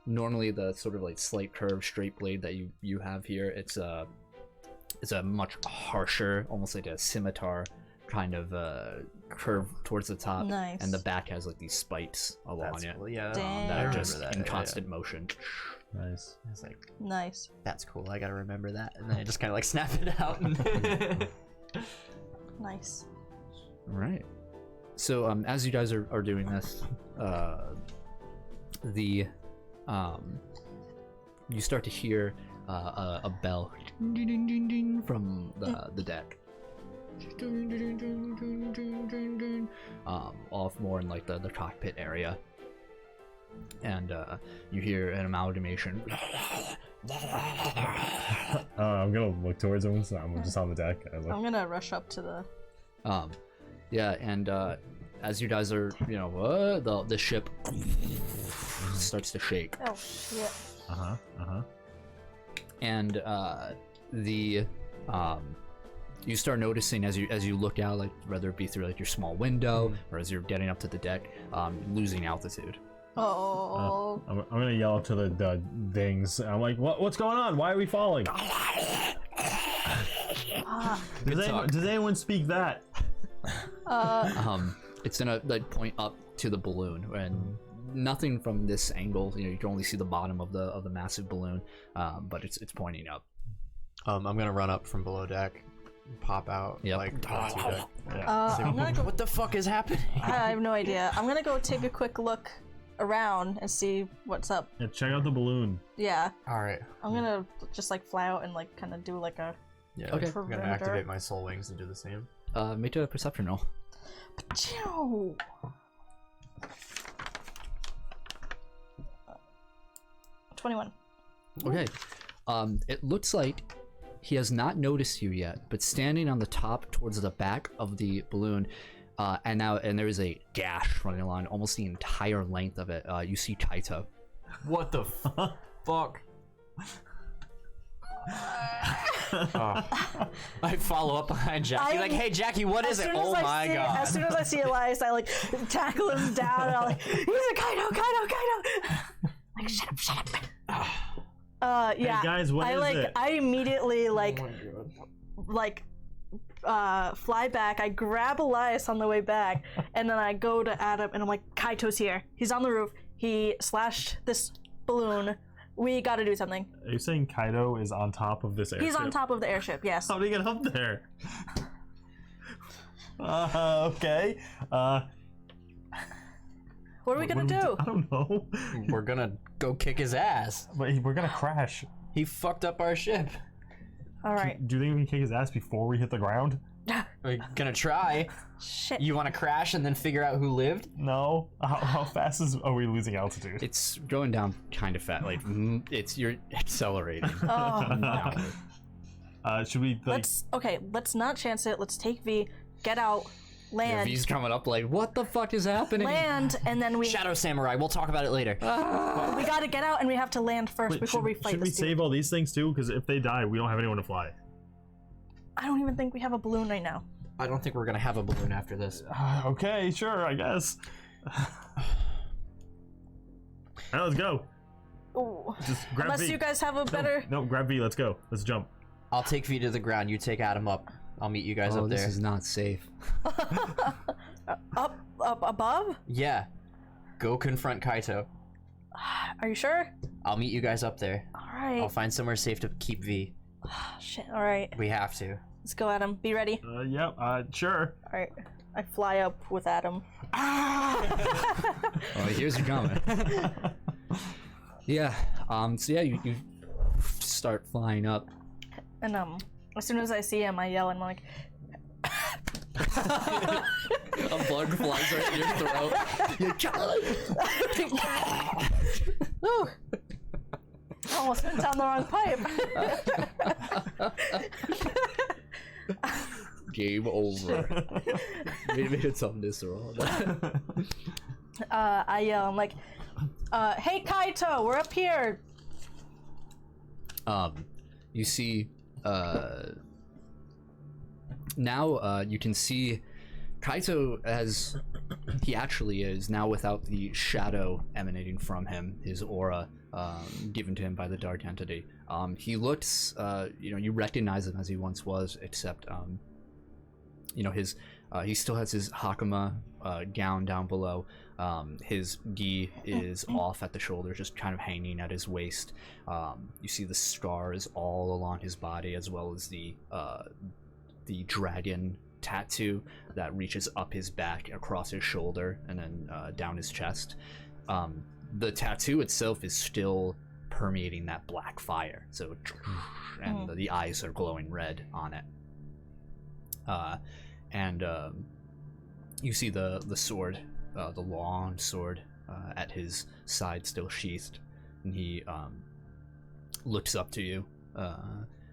normally the sort of like slight curved straight blade that you have here, it's a much harsher, almost like a scimitar kind of curve towards the top. Nice. And the back has like these spikes along it. Cool. Yeah, Damn. That are I just remember that. in constant motion. Nice. I was like, Nice. that's cool. I gotta remember that, and then I just kind of like snap it out. Nice. Right. So as you guys are doing this, you start to hear a bell ding, ding, ding, ding, from the deck. Off more in like the cockpit area, and you hear an amalgamation. I'm gonna look towards him, so I'm just on the deck. I'm gonna rush up to the yeah, and as you guys are, the ship starts to shake. Oh shit. And you start noticing as you look out, like whether it be through like your small window or as you're getting up to the deck, losing altitude. Oh. I'm gonna yell up to the things. I'm like, what's going on? Why are we falling? Does anyone speak that? It's gonna like point up to the balloon, and nothing from this angle. You can only see the bottom of the massive balloon, but it's pointing up. I'm gonna run up from below deck, pop out, like onto deck. I'm gonna go. What the fuck is happening? I have no idea. I'm gonna go take a quick look around and see what's up. Yeah, check out the balloon. Yeah. All right. I'm gonna just like fly out and like kind of do like a. Yeah. Okay. I'm gonna activate my soul wings and do the same. Make a perception roll. Pachow! 21. Okay. It looks like he has not noticed you yet, but standing on the top towards the back of the balloon, and there is a gash running along almost the entire length of it. You see Kaito. What the fuck? I follow up behind Jackie, like, hey Jackie, what is it? Oh my god. As soon as I see Elias, I like tackle him down and I'm like, he's a Kaito. Like, shut up. Yeah. Hey guys, what is it? I immediately like fly back. I grab Elias on the way back, and then I go to Adam, and I'm like, Kaito's here. He's on the roof. He slashed this balloon. We gotta do something. Are you saying Kaito is on top of this airship? He's on top of the airship, yes. How did he get up there? Okay. What are we gonna do? I don't know. We're gonna go kick his ass. But we're gonna crash. He fucked up our ship. All right. Do you think we can kick his ass before we hit the ground? We're gonna try. Shit. You want to crash and then figure out who lived? No. How fast are we losing altitude? It's going down kind of fast. Like you're accelerating. Oh. downward. Should we like? Let's not chance it. Let's take V, get out, Yeah, land, V's coming up like, what the fuck is happening? land, and then we Shadow Samurai. We'll talk about it later. we gotta get out and we have to land first Wait, before we fight should we this dude. save all these things too? Because if they die, we don't have anyone to fly. I don't even think we have a balloon right now. I don't think we're gonna have a balloon after this. Okay, sure, I guess. Alright, let's go. Ooh. Just grab Unless V. you guys have a better. No, grab V. Let's go. Let's jump. I'll take V to the ground. You take Adam up. I'll meet you guys Oh, up this there. is not safe. Up above? Yeah. Go confront Kaito. Are you sure? I'll meet you guys up there. All right. I'll find somewhere safe to keep V. Shit. All right. We have to. Let's go, Adam. Be ready. Yep. Sure. All right. I fly up with Adam. Oh, here's you coming. Yeah. So yeah, you start flying up. And as soon as I see him, I yell and I'm like, A bug flies right in your throat. "Ooh, I almost went down the wrong pipe." Game over. Maybe it's on this roll. I yell. I'm like, "Hey, Kaito, we're up here." You see, now you can see Kaito as he actually is now without the shadow emanating from him, his aura given to him by the dark entity. He looks, you recognize him as he once was, except his he still has his hakama gown down below. His gi is off at the shoulder, just kind of hanging at his waist. You see the scars all along his body, as well as the dragon tattoo that reaches up his back, across his shoulder, and then down his chest. The tattoo itself is still permeating that black fire, so and the eyes are glowing red on it. And you see the sword, the long sword at his side, still sheathed, and he looks up to you,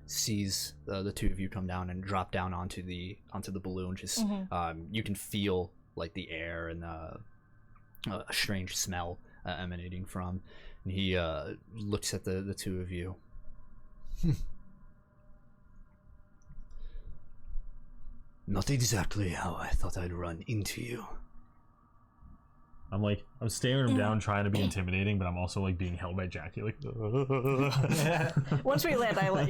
sees the two of you come down and drop down onto the balloon. Just you can feel like the air and a strange smell emanating from, and he looks at the two of you. Not exactly how I thought I'd run into you. I'm staring him down, trying to be intimidating, but I'm also like being held by Jackie. Like, Once we land, I let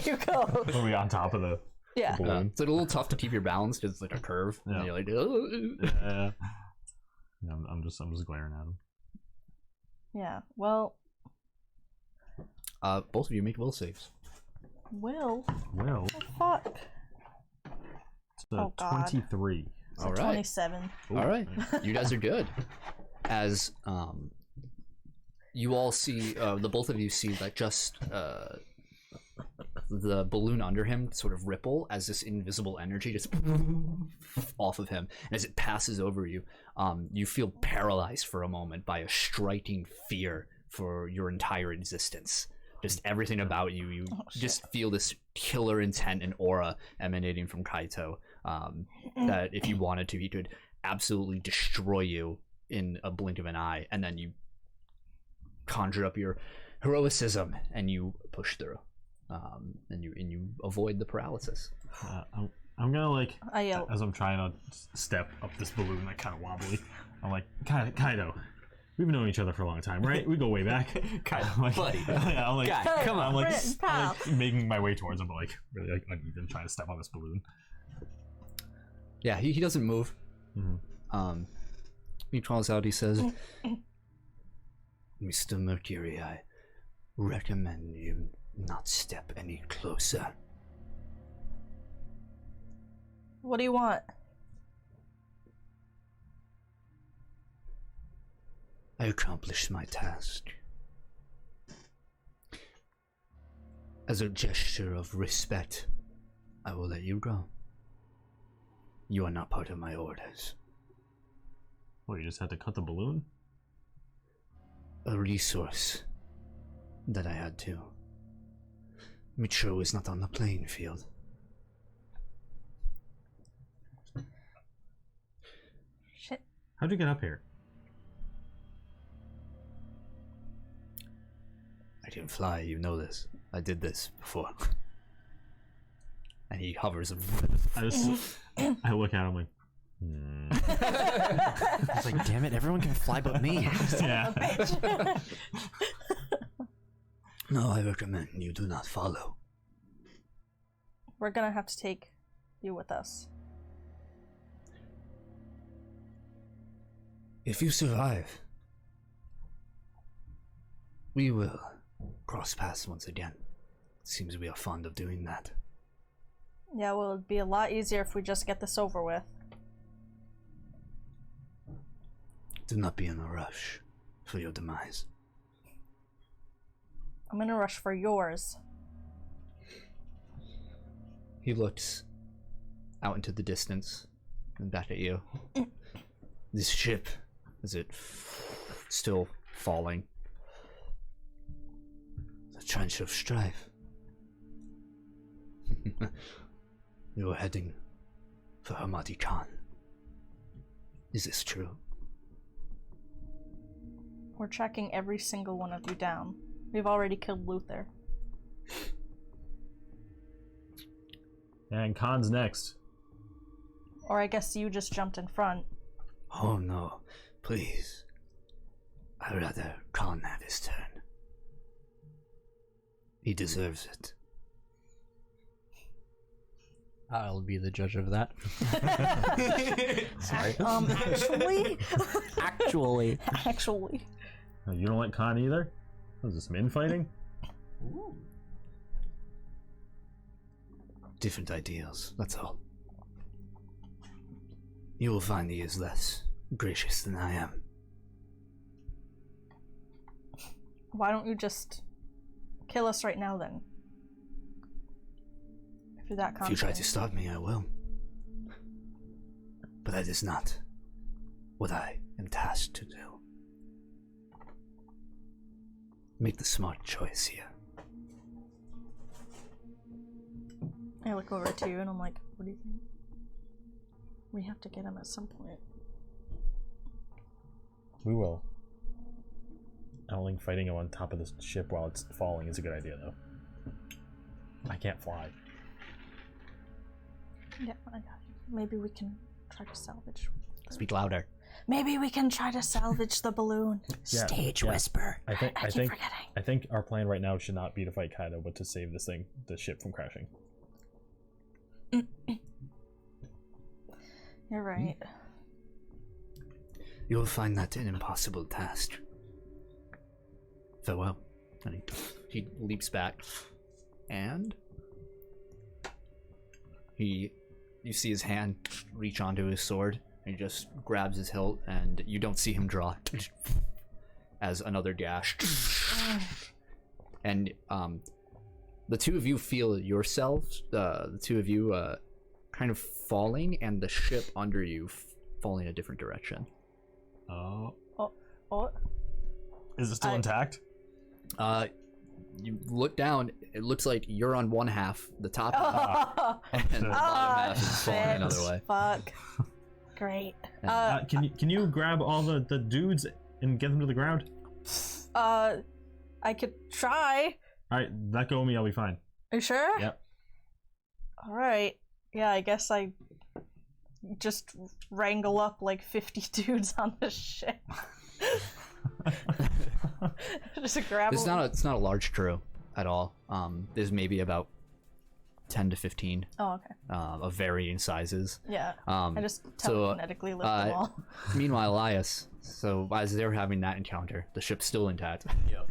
you go. when we on top of the Yeah. balloon. It's like a little tough to keep your balance because it's like a curve. Yeah. And you're like, Yeah. I'm just glaring at him. Yeah. Well, both of you make will saves. Well, fuck. it's a Oh, God. 23. It's All a right. 27. All right, you guys are good. As you all see, the both of you see that just the balloon under him sort of ripple as this invisible energy just off of him. And as it passes over you, you feel paralyzed for a moment by a striking fear for your entire existence. Just everything about you, you just feel this killer intent and aura emanating from Kaito. That if you wanted to, he could absolutely destroy you in a blink of an eye, and then you conjure up your heroicism and you push through, and you avoid the paralysis. I'm gonna I yell. as I'm trying to step up this balloon, like kind of wobbly. I'm like, Kaito, we've known each other for a long time, right? We go way back. Kaito, like, buddy. Yeah, I'm like, Guy, come on. I'm like, Friend, pal. making my way towards him, but like really like uneven, trying to step on this balloon. Yeah, he doesn't move. He calls out, he says, Mr. Mercury, I recommend you not step any closer. What do you want? I accomplished my task. As a gesture of respect, I will let you go. You are not part of my orders. Well, you just had to cut the balloon? A resource that I had to make sure was not on the playing field. Shit. How'd you get up here? I didn't fly, you know this. I did this before. And he hovers. I look at him like, I was like, damn it, everyone can fly but me. yeah. No, I recommend you do not follow. We're gonna have to take you with us. If you survive, we will cross paths once again. Seems we are fond of doing that. Yeah, well, it'd be a lot easier if we just get this over with. Do not be in a rush for your demise. I'm in a rush for yours. He looks out into the distance and back at you. This ship, is it still falling? The trench of strife. You are heading for Hamadi Khan. Is this true? We're tracking every single one of you down. We've already killed Luther. And Khan's next. Or I guess you just jumped in front. Oh no, please. I'd rather Khan have his turn. He deserves it. I'll be the judge of that. Sorry. Actually. You don't like Khan either? Was this some infighting? Different ideals, that's all. You will find he is less gracious than I am. Why don't you just kill us right now then? If you're that confident. If you try to stop me, I will. But that is not what I am tasked to do. Make the smart choice here. I look over to you and I'm like, what do you think? We have to get him at some point. We will. I don't think fighting him on top of this ship while it's falling is a good idea, though. I can't fly. Yeah, I got you. Maybe we can try to salvage. Speak louder. Maybe we can try to salvage the balloon. Yeah, Stage yeah. whisper. I keep forgetting. I think our plan right now should not be to fight Kaido, but to save this thing, the ship, from crashing. You're right. You will find that an impossible task. Farewell. And he leaps back, and you see his hand reach onto his sword, and he just grabs his hilt, and you don't see him draw as another gash. And the two of you feel yourselves, the two of you kind of falling, and the ship under you falling a different direction. Oh. Oh. Is it still intact? You look down, it looks like you're on one half, the top half, and the bottom half is falling another way. Fuck. Great. Can you grab all the dudes and get them to the ground? I could try. Alright, let go of me, I'll be fine. Are you sure? Yep. Alright. Yeah, I guess I just wrangle up like 50 dudes on the ship. Just grab It's not a large crew at all. There's maybe about 10 to 15 Oh, okay. of varying sizes. Yeah. I just so, telekinetically lift them all. Meanwhile, Elias, so as they're having that encounter, the ship's still intact. Yep.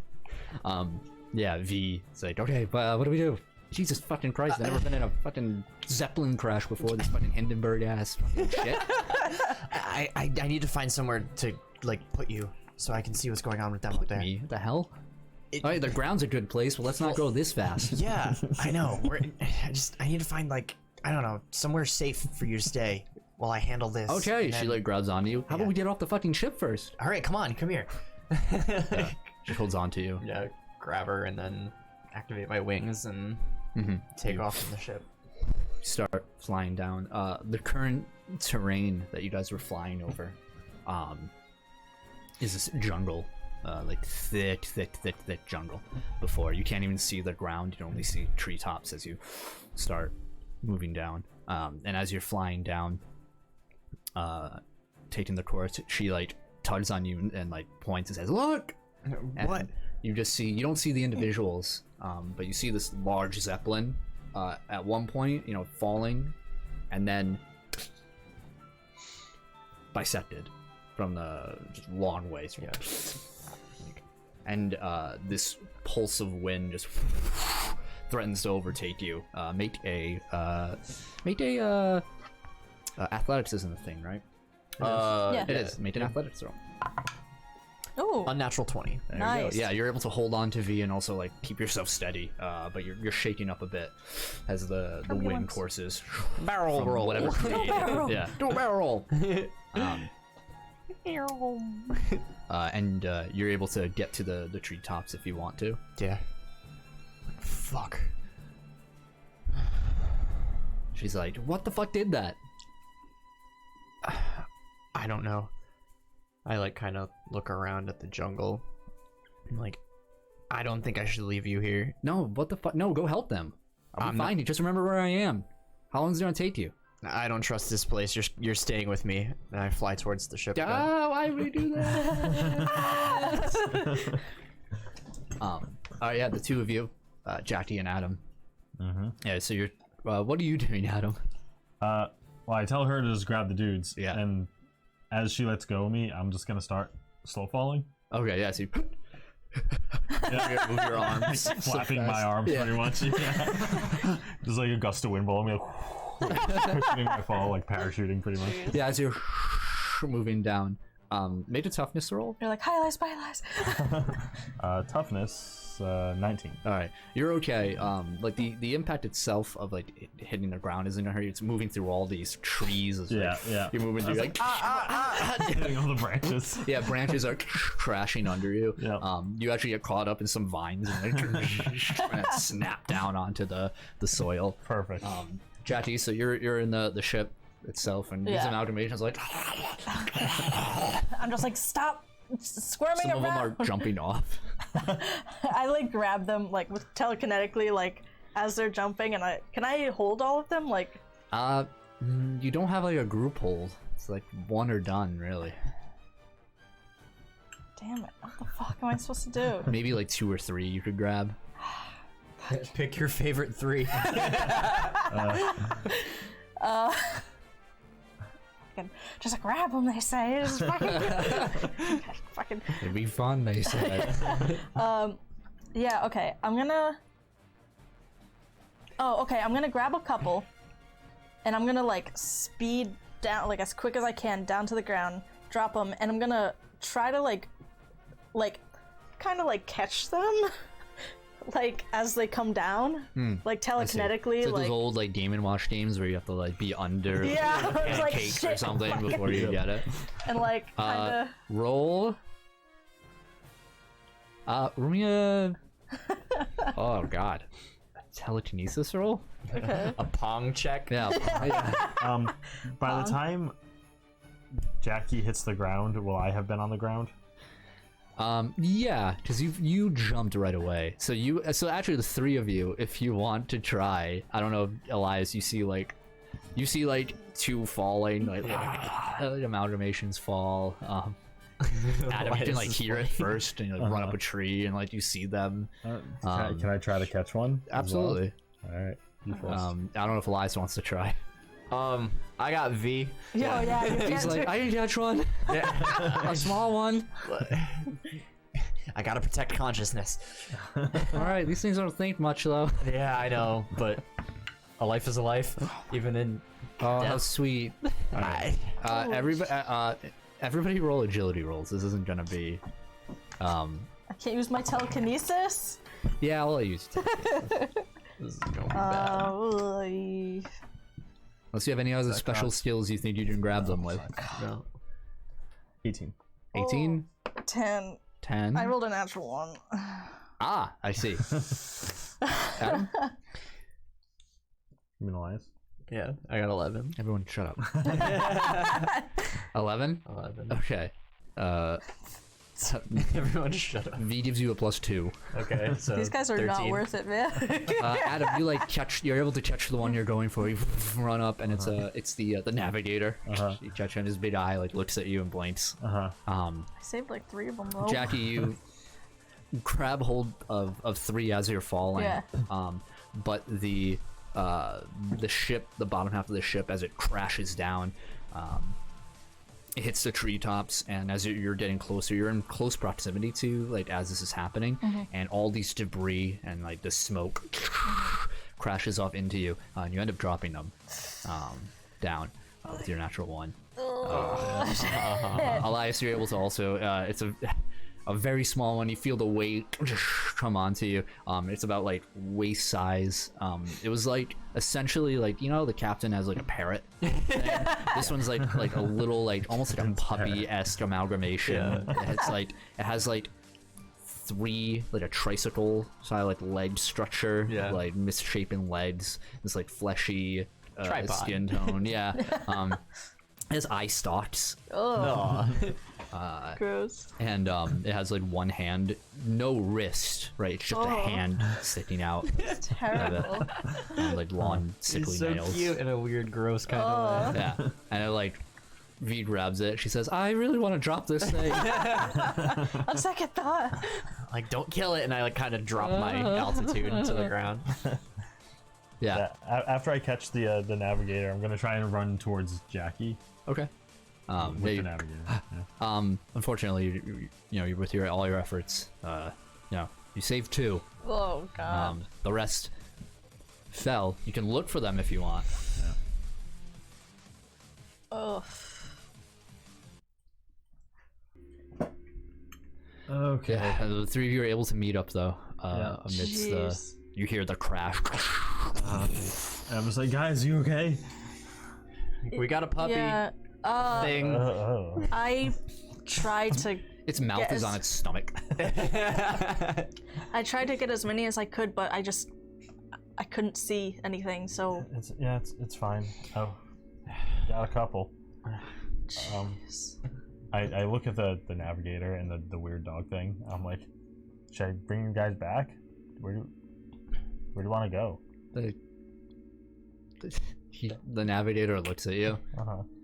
Yeah, V is like, okay, but what do we do? Jesus fucking Christ, I've never been in a fucking Zeppelin crash before, this fucking Hindenburg ass fucking shit. I need to find somewhere to like put you so I can see what's going on with them up there. Me? What the hell? All right, the ground's a good place, but let's not go this fast. Yeah, I know. I need to find like, I don't know, somewhere safe for you to stay while I handle this. Okay, and she then- like grabs onto you. How about we get off the fucking ship first? All right, come on, come here. She holds on to you. Yeah, grab her and then activate my wings and take off from the ship. Start flying down. The current terrain that you guys were flying over is this jungle, like thick jungle. Before you can't even see the ground, you can only see treetops as you start moving down. And as you're flying down, taking the course, she like tugs on you and like points and says, "Look!" What? And you don't see the individuals, but you see this large zeppelin at one point, falling, and then bisected from the just long ways. Yeah. And this pulse of wind just threatens to overtake you. Make a athletics isn't a thing, right? Yeah. It is. Make an athletics roll. Ooh. Unnatural 20. There Nice. you go. Yeah, you're able to hold on to V and also like keep yourself steady, but you're shaking up a bit as the wind Turbulence. courses. Barrel From roll. whatever created. barrel roll. Yeah, do a barrel roll. And you're able to get to the treetops if you want to. Yeah. Fuck. She's like, "What the fuck did that?" I don't know. I like kind of look around at the jungle. I'm like, I don't think I should leave you here. No, what the fuck? No, go help them. I'll be I'm fine. You just remember where I am. How long is it gonna take you? I don't trust this place. You're staying with me. And I fly towards the ship. Ah, why would we do that? Yeah, the two of you, Jackie and Adam. Yeah, so you're. What are you doing, Adam? Well, I tell her to just grab the dudes. Yeah. And as she lets go of me, I'm just gonna start slow falling. Okay, yeah, so you move your arms, Flapping my arms pretty much. Yeah. Just like a gust of wind blowing me, like, cushioning my fall, like parachuting pretty much. Yeah, as you're moving down. Make a toughness roll. You're like, highlights, bylights. Toughness, 19. All right, you're okay. Like the impact itself of like hitting the ground isn't gonna hurt you. It's moving through all these trees. It's Yeah, like, yeah. You're moving through like Hitting all the branches. yeah, branches are crashing under you. Yeah. You actually get caught up in some vines and like and snap down onto the soil. Perfect. Jackie, so you're in the ship itself, and these Yeah. amalgamations like I'm just like, stop squirming some of them around. are jumping off. I like grab them like with telekinetically, like as they're jumping, and can I hold all of them? Like, You don't have like a group hold. It's like one or done, really. damn it, what the fuck am I supposed to do? Maybe like 2 or 3 you could grab. Pick your favorite 3. Just grab them, they say. Just fucking. It'd be fun, they said. Yeah. Okay. I'm gonna grab a couple, and I'm gonna like speed down like as quick as I can down to the ground, drop them, and I'm gonna try to like kind of like catch them. Like as they come down, like telekinetically, It's like like those old like Game & Watch games where you have to like be under Yeah, like, I was like, pancakes or shit, something fuck. before you get it. and like kind of. Roll. Roll me a. Oh god. Telekinesis roll? Okay. A pong check. Yeah. By the time Jackie hits the ground, will I have been on the ground? Yeah, because you jumped right away. So actually the 3 of you, if you want to try, I don't know, Elias, you see like 2 falling, like amalgamations fall. Adam, you can like hear it first and you like run up a tree and like you see them. Can I try to catch one? as well? Absolutely. All right. You first. I don't know if Elias wants to try. I got V. Yeah. You He's can't like, I can catch one. Yeah. A small one. I gotta protect consciousness. All right, these things don't think much though. Yeah, I know, but a life is a life, even in. Oh, how sweet. Everybody roll agility rolls. This isn't gonna be. I I can't use my telekinesis. Yeah, I'll let you use it. This is going bad. Unless you have any other special skills you think you can grab them with. No. 18. 18? 10. 10? I rolled a natural one. Ah, I see. Adam? You mean Elias? Yeah, I got 11. Everyone shut up. 11? 11. Okay. Everyone shut up. V gives you a +2. Okay, so These guys are 13. not worth it, man. Adam, you like you're able to catch the one you're going for. You run up, and it's the navigator. You catch him, his big eye like looks at you and blinks. I saved like 3 of them though. Jackie, you grab hold of 3 as you're falling. Yeah. But the ship, the bottom half of the ship, as it crashes down, it hits the treetops, and as you're getting closer, you're in close proximity to like as this is happening, and all these debris and like the smoke crashes off into you, and you end up dropping them down with your natural 1. Elias, you're able to also it's a very small one. You feel the weight come onto you. It's about like waist size. It was like essentially like, you know, the captain has like a parrot thing. This one's like a little like almost like a puppy-esque amalgamation. It's like it has like 3 like a tricycle style like leg structure, like misshapen legs. This like fleshy skin tone. Yeah. It has eye stalks. Oh. Gross. And it has like 1 hand, no wrist, right? It's just a hand sticking out. It's terrible. And like long, sickly He's so nails. cute in a weird, gross kind of way. Yeah. And it like V grabs it. She says, "I really want to drop this thing." On second thought. Like, don't kill it, and I like kind of drop my altitude to the ground. Yeah. After I catch the navigator, I'm gonna try and run towards Jackie Okay. with the navigator. Yeah. Unfortunately, you know, you're with all your efforts. You know, you saved 2. Oh god. The rest fell. You can look for them if you want. Oh. Okay. Yeah. The 3 of you are able to meet up though. Amidst Jeez. you hear the crash. And I was like, guys, you okay? We got a puppy thing. I tried to. Its mouth is on its stomach. I tried to get as many as I could, but I couldn't see anything. So. It's fine. Oh, got a couple. I look at the navigator and the weird dog thing. I'm like, should I bring you guys back? Where do you want to go? The navigator looks at you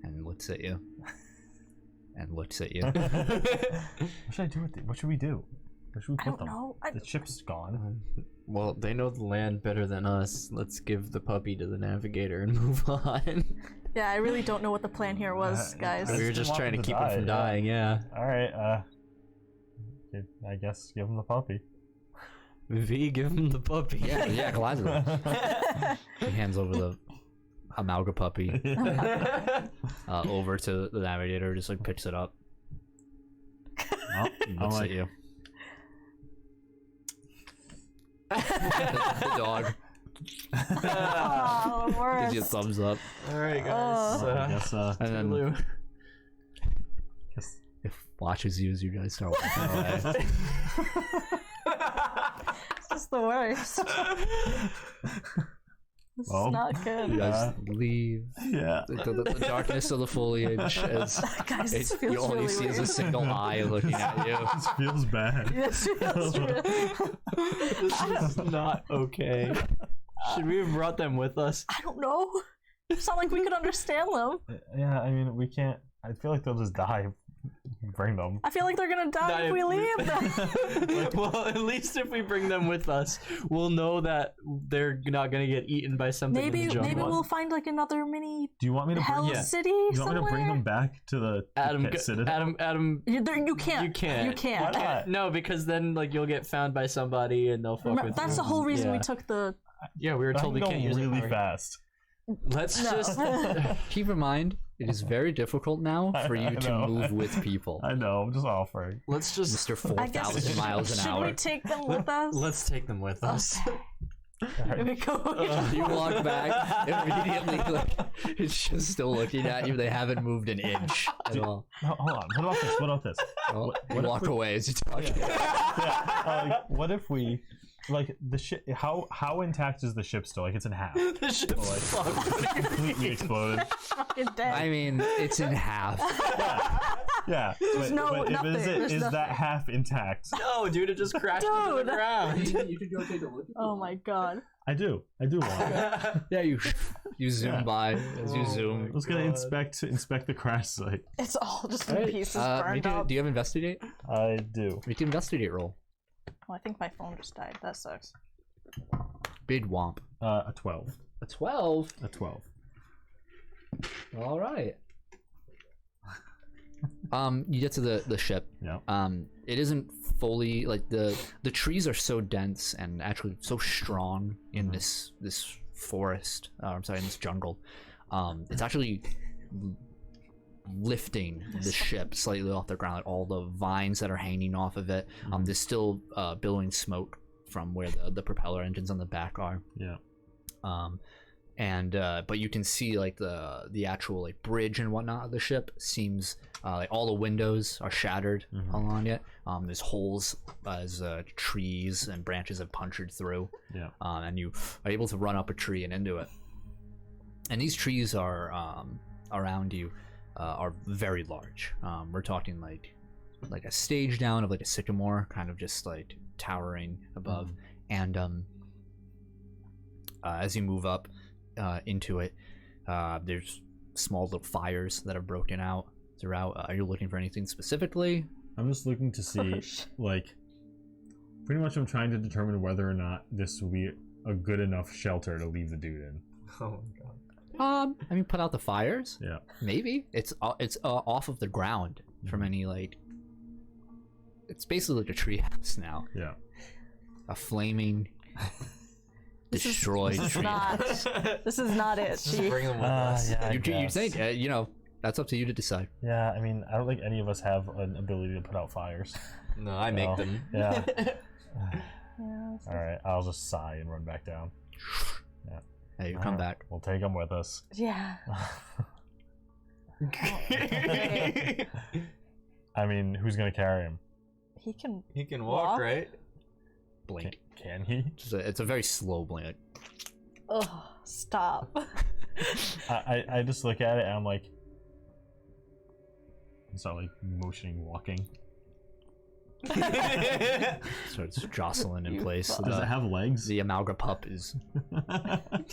And looks at you and looks at you. what should I do with it? What should we do? Where should we put them? I don't know. The ship's gone. Well, they know the land better than us. Let's give the puppy to the navigator and move on. Yeah, I really don't know what the plan here was, guys. We were just trying to keep him from dying, yeah. Alright, I guess give him the puppy. V, give him the puppy. Yeah, gladly. He hands over the Amalga puppy over to the navigator, just like picks it up. Looks at you. The dog Oh, the gives you a worst. thumbs up. Alright, guys. I guess, And then it watches you as you guys start walking away. This is the worst. This Well, is not good. You guys leave yeah. the darkness of the foliage as Guys, this feels you only really see as a weird. single eye looking at you. This feels bad. This feels really... This is not okay. Should we have brought them with us? I don't know. It's not like we could understand them. Yeah, I mean, we can't. I feel like they'll just die if we bring them. I feel like they're gonna die if we leave them. Well, at least if we bring them with us, we'll know that they're not gonna get eaten by something in the jungle. Maybe we'll find like another mini Do you want me to Hell bring? City Do you want somewhere. me to bring them back to the pet citadel? Adam, You can't. you can't. You can't. Why not? No, because then like you'll get found by somebody and they'll fuck with That's you. the whole reason Yeah. we took the. Yeah, we were I told we can can't go use it. really fast. Let's No. just. Keep in mind, It is very difficult now for you to know. move with people. I know. I'm just offering. Let's just Mr. 4,000 miles an Should hour. we take them with us? let's take them with us. Here we go. You walk back immediately. Like, it's just still looking at you. They haven't moved an inch at all. No, hold on. What about this? What about this? Well, What you if walk we- away as you talk. What if we, like, the ship? How intact is the ship still? Like, it's in half. The ship's fucked. Completely exploded. Fucking dead. I mean, it's in half. Yeah. There's nothing. There's Is that nothing. half intact? No, dude, it just crashed into the Dude. ground. You could go take a look. Oh my god. I do want it. Yeah, you zoom Yeah. by as you Oh zoom. I was gonna inspect the crash site. It's all just in Alright, pieces make burned up. do you have investigate? I do. Make the investigate roll. Oh, I think my phone just died. That sucks. Big womp. A 12. A 12. A 12. All right. You get to the ship. Yeah. It isn't fully like the trees are so dense and actually so strong in this forest. I'm sorry, in this jungle. It's actually lifting the ship slightly off the ground. All the vines that are hanging off of it. There's still billowing smoke from where the propeller engines on the back are. Yeah. But you can see like the actual like bridge and whatnot of the ship seems like all the windows are shattered along it. There's holes as trees and branches have punctured through. Yeah. And you are able to run up a tree and into it. And these trees are around you are very large. We're talking like a stage down of like a sycamore, kind of just like towering above. And as you move up into it, there's small little fires that have broken out throughout. Are you looking for anything specifically? I'm just looking to see, like, pretty much I'm trying to determine whether or not this will be a good enough shelter to leave the dude in. Oh my god. I mean, put out the fires. Yeah. Maybe it's off of the ground from any like. It's basically like a treehouse now. Yeah. A flaming, destroyed This is tree. this is not it. Just Chief. bring them with us. Yeah, You think that's up to you to decide. Yeah, I mean, I don't think any of us have an ability to put out fires. No, I make Oh, them. Yeah. Yeah, All right, I'll just sigh and run back down. Hey, you come back. We'll take him with us. yeah. I mean, who's gonna carry him? He can. He can walk, Walk? right? Blink. Can he? It's a very slow blink. Ugh. Stop. I just look at it and I'm like, it's not like motioning, walking. Starts jostling in You place. fuck. Does it have legs? The Amalga pup is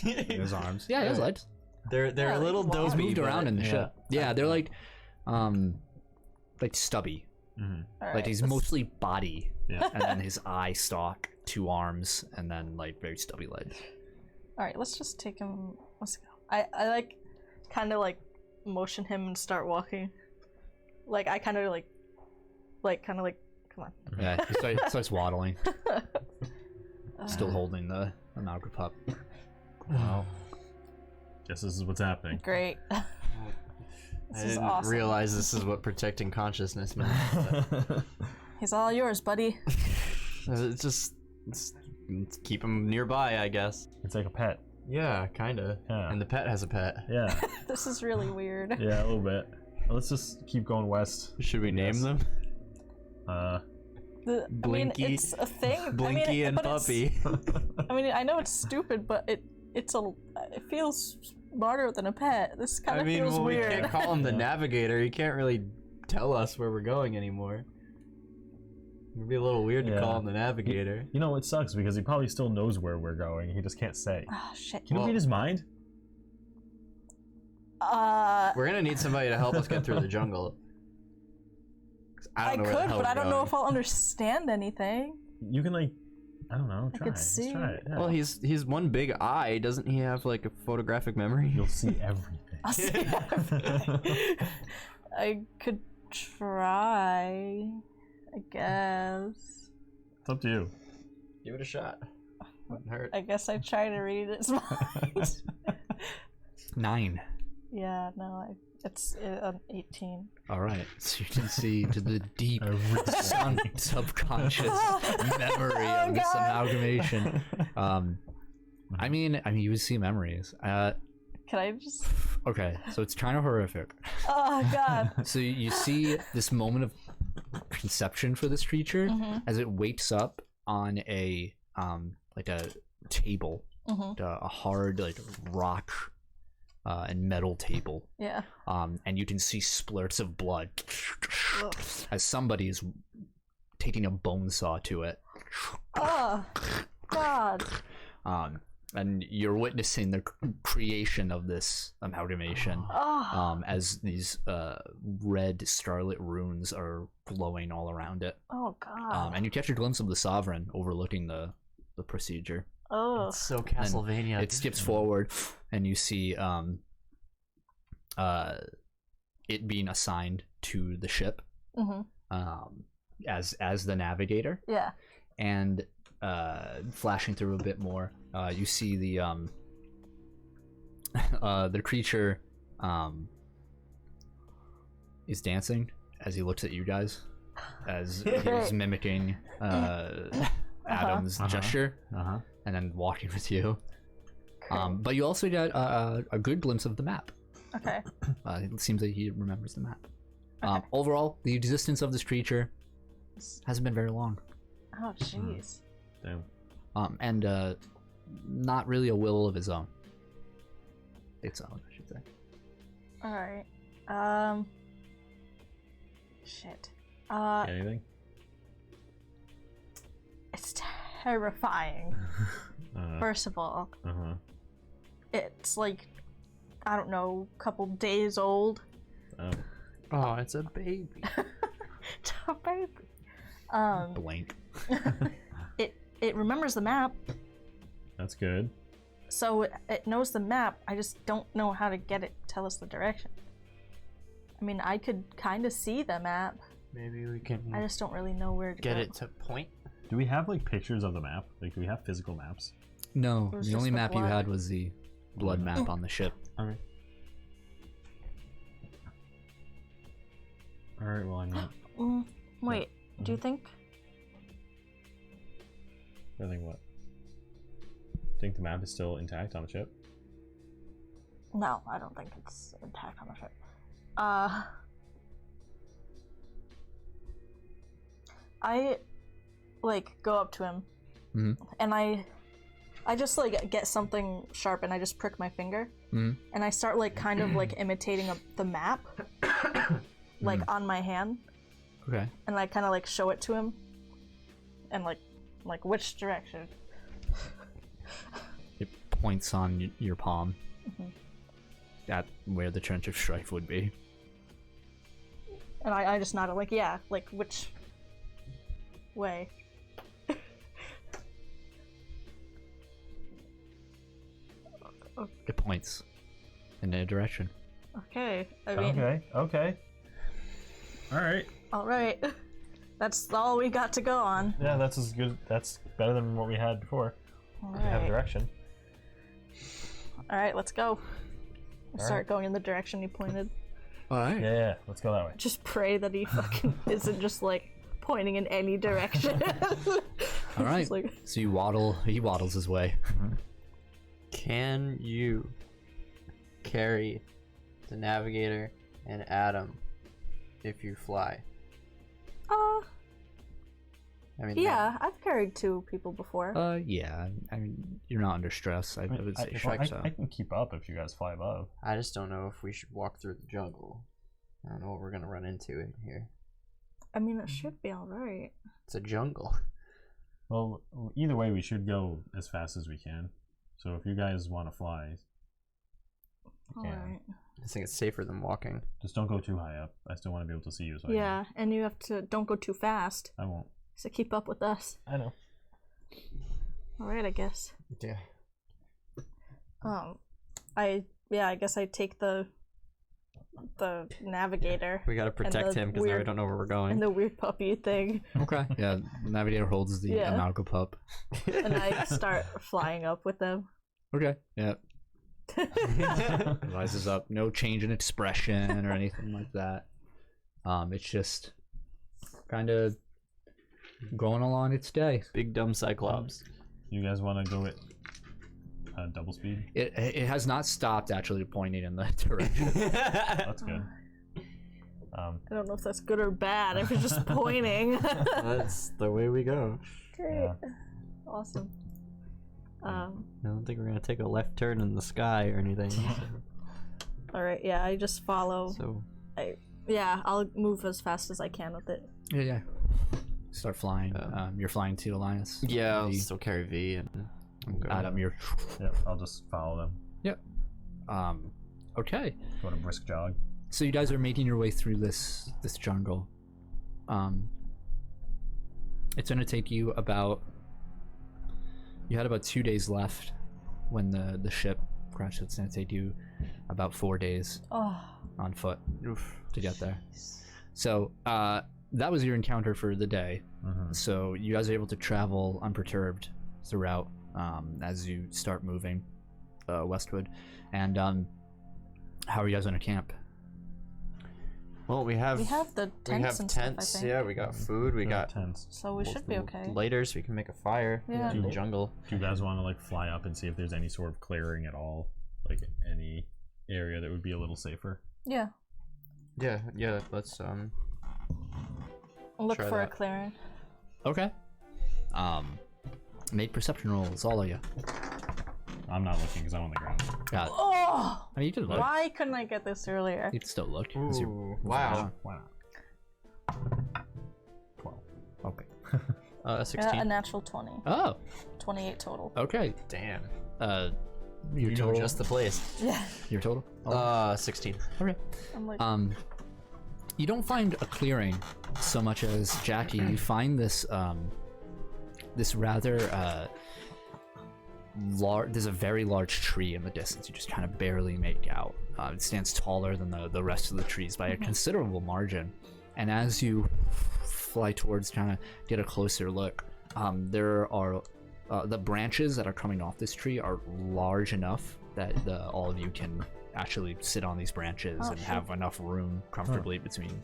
in his arms. Yeah, he has legs. They're Yeah, a little they can walk. dopey. Moved around in the yeah. ship. Yeah, they're like stubby. Mhm. All Like right, he's let's- mostly body, Yeah. and then his eye stalk, 2 arms, and then like very stubby legs. All right, let's just take him. Let's go. I like, kind of like, motion him and start walking. Like I kind of like, come on. Yeah, he starts waddling, still holding the Amalga pup. Wow. Guess this is what's happening. Great. I This is didn't awesome. realize this is what protecting consciousness meant. but He's all yours, buddy. it's keep him nearby, I guess. It's like a pet. Yeah, kinda. Yeah. And the pet has a pet. Yeah. This is really weird. Yeah, a little bit. Let's just keep going west. Should we name Yes. them? I mean, Blinky- it's a thing. Blinky and but it's- Puppy. I mean, I know it's stupid, but it feels smarter than a pet. This kind I of mean, feels well, we weird. can't call him the navigator. He can't really tell us where we're going anymore. It'd be a little weird to Yeah. call him the navigator. You know, it sucks because he probably still knows where we're going. He just can't say. Ah, shit. Can you Well- read his mind? We're gonna need somebody to help us get through the jungle. 'Cause I don't know where the could, hell but I we're don't know going. if I'll understand anything. You can, like, I don't know, I try could it. Just see. try it. Yeah. Well, he's one big eye. Doesn't he have like a photographic memory? You'll see everything. I'll see everything. I could try, I guess. It's up to you. Give it a shot. Wouldn't hurt. I guess I try to read its mind. 9. Yeah, no, It's an 18. All right, so you can see to the deep subconscious memory of this amalgamation. I mean, you would see memories. Can I just? Okay, so it's kind of horrific. Oh God. So you see this moment of conception for this creature as it wakes up on a like a table, a hard like rock and metal table. Yeah. And you can see splurts of blood as somebody is taking a bone saw to it. Oh God. And you're witnessing the creation of this amalgamation as these red scarlet runes are glowing all around it. Oh God. And you catch a glimpse of the Sovereign overlooking the procedure. Oh. It's so Castlevania. And it skips forward, and you see it being assigned to the ship as the navigator. Yeah. And flashing through a bit more, you see the creature is dancing as he looks at you guys, as he's mimicking Adam's gesture, and then walking with you. But you also get a good glimpse of the map. Okay. It seems that he remembers the map. Okay. Overall, the existence of this creature hasn't been very long. Oh jeez. Damn. And not really a will of his own. Its own, I should say. All right. Shit. Anything? It's terrifying. First of all, it's like, I don't know, a couple days old. Oh, it's a baby. It's a baby. Blank. It remembers the map, That's good. so it knows the map. I just don't know how to get it to tell us the direction. I mean, I could kind of see the map. Maybe we can I just don't really know where to get go. it to point. Do we have like pictures of the map? Like, do we have physical maps? No, It was the just only the map you blood. had was the blood map on the ship. Okay. All right. Well, I'm not. Wait, do you think? I think what? Think the map is still intact on the ship? No, I don't think it's intact on the ship. I like go up to him, and I just like get something sharp, and I just prick my finger, and I start like kind of like imitating the map, like on my hand, Okay. and I kind of like show it to him, and like which direction. It points on your palm at where the Trench of Strife would be. And I just nodded, like, yeah, like which way? It points in a direction. Okay, I mean, Okay. All right. all right. That's all we got to go on. Yeah, that's as good. That's better than what we had before. All We have right. direction. All right, let's go. All Start going in the direction he pointed. All right. Yeah. Let's go that way. Just pray that he fucking isn't just like pointing in any direction. All right. Just like, So you waddle. He waddles his way. Can you carry the navigator and Adam if you fly? I mean, yeah, I've carried 2 people before. Yeah. I mean, you're not under stress. I would say so. I can keep up if you guys fly above. I just don't know if we should walk through the jungle. I don't know what we're gonna run into in here. I mean, it should be all right. It's a jungle. Well, either way, we should go as fast as we can. So if you guys want to fly, All Yeah. right. I think it's safer than walking. just don't go too high up. I still want to be able to see you. So Yeah, and you have to don't go too fast. I won't. So keep up with us. I know. All right, I guess. Yeah. I guess I take the navigator We gotta protect the him because now we weird- don't know where we're and going. the weird puppy thing, Okay. Yeah. The navigator holds the Yeah. Amalga pup. and I start flying up with them. Okay. Yeah. Rises up, no change in expression or anything like that. It's just kind of going along its day. Big dumb Cyclops. You guys want to go at double speed? It has not stopped actually pointing in that direction. That's good. I don't know if that's good or bad. If it's just pointing. That's the way we go. Great. Yeah. Awesome. I don't think we're gonna take a left turn in the sky or anything. All right. Yeah, I just follow. So I'll move as fast as I can with it. Yeah. Start flying. You're flying to Alliance. yeah, I'll V. still carry V and Adam, you're. Yep, I'll just follow them. Yep. Okay. Go on a brisk jog. So you guys are making your way through this jungle. It's gonna take you about. You had about 2 days left when the ship crashed. It's gonna take you about 4 days on foot to get there. So that was your encounter for the day. So you guys are able to travel unperturbed throughout as you start moving westward. And how are you guys gonna camp? Well, we have the tents and stuff, I think. Yeah, we got food. We got tents. So we should be okay. lighters. We can make a fire Yeah. in the jungle. Do you guys want to like fly up and see if there's any sort of clearing at all, like any area that would be a little safer? Yeah. Yeah. Let's Look Try for that. a clearing. Okay. Make perception rolls, all of you. I'm not looking because I'm on the ground. Got it. Oh! I mean, you can look. Why couldn't I get this earlier? You can still look. as you're Ooh, moving wow. around. Why not? 12. Okay. 16. A natural 20. Oh, 28 total. okay. Damn. Your You know total. just the place. Yeah. Your total. 16. Okay. I'm like, You don't find a clearing so much as Jackie. You find this this rather large. There's a very large tree in the distance. You just kind of barely make out. It stands taller than the rest of the trees by a considerable margin. And as you fly towards, trying to get a closer look, there are the branches that are coming off this tree are large enough that all of you can actually sit on these branches and have enough room comfortably between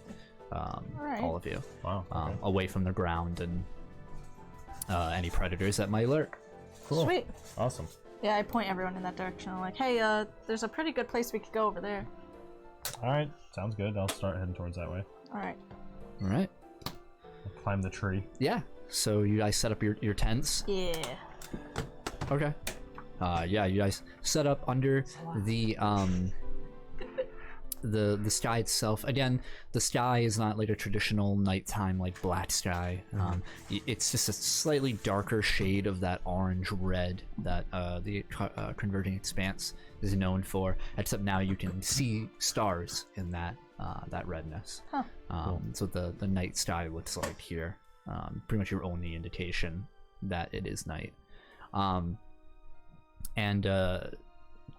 all of you, Wow. Okay. away from the ground and any predators that might lurk. Cool. sweet. Awesome. Yeah, I point everyone in that direction. I'm like, hey, there's a pretty good place we could go over there. All right. Sounds good. I'll start heading towards that way. All right. All right. I'll climb the tree. Yeah. So you guys set up your tents. Yeah. Okay. Yeah, you guys set up under the sky itself. Again, the sky is not like a traditional nighttime like black sky. It's just a slightly darker shade of that orange red that the Converging Expanse is known for. Except now you can see stars in that redness. So the night sky looks like here. Pretty much your only indication that it is night. And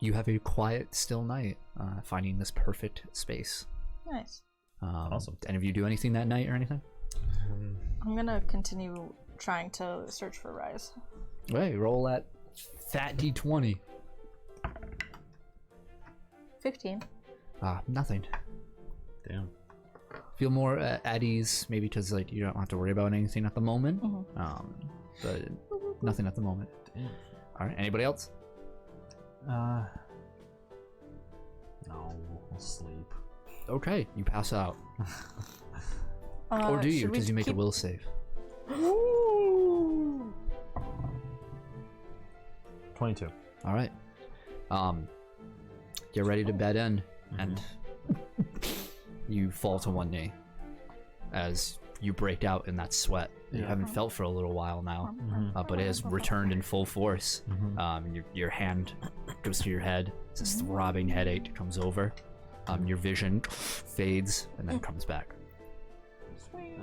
you have a quiet, still night, finding this perfect space. Nice. Awesome. Did any of you do anything that night or anything? I'm gonna continue trying to search for Rise. Hey, roll that fat d20. 15. Nothing. Damn. Feel more at ease, maybe because like you don't have to worry about anything at the moment. But nothing at the moment. Damn. All right. Anybody else? No, I'll sleep. Okay, you pass out. Or do you? should we Because you make keep- a will save. Ooh. 22. All right. Get ready to bed in, and you fall to one knee as you break out in that sweat that you haven't felt for a little while now, but it has returned in full force. Your hand goes to your head. This throbbing headache comes over. Your vision fades and then comes back. Sweet.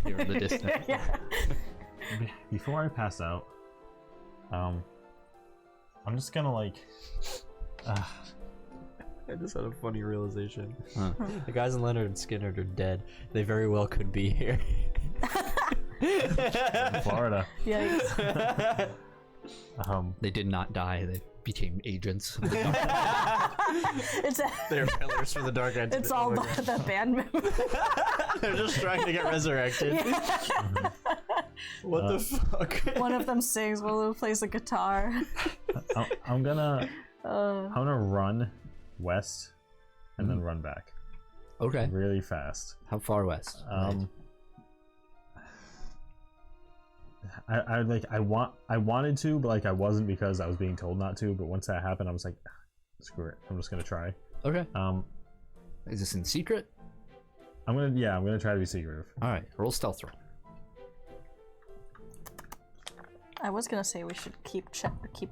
You're in the distance. Yeah. Before I pass out, I'm just gonna like. I just had a funny realization. Huh. The guys in Leonard and Skinner are dead. They very well could be here. Florida. Yikes. They did not die. They became agents. It's They're pillars for the dark entity. it's all the band members. They're just trying to get resurrected. What the fuck? One of them sings, one of them plays the guitar. I'm gonna run west and then run back Okay. really fast. How far west? I wanted to, but like I wasn't because I was being told not to. But once that happened, I was like, screw it, I'm just gonna try. Okay. Is this in secret? I'm gonna try to be secretive. All right. Roll stealth roll. I was gonna say we should keep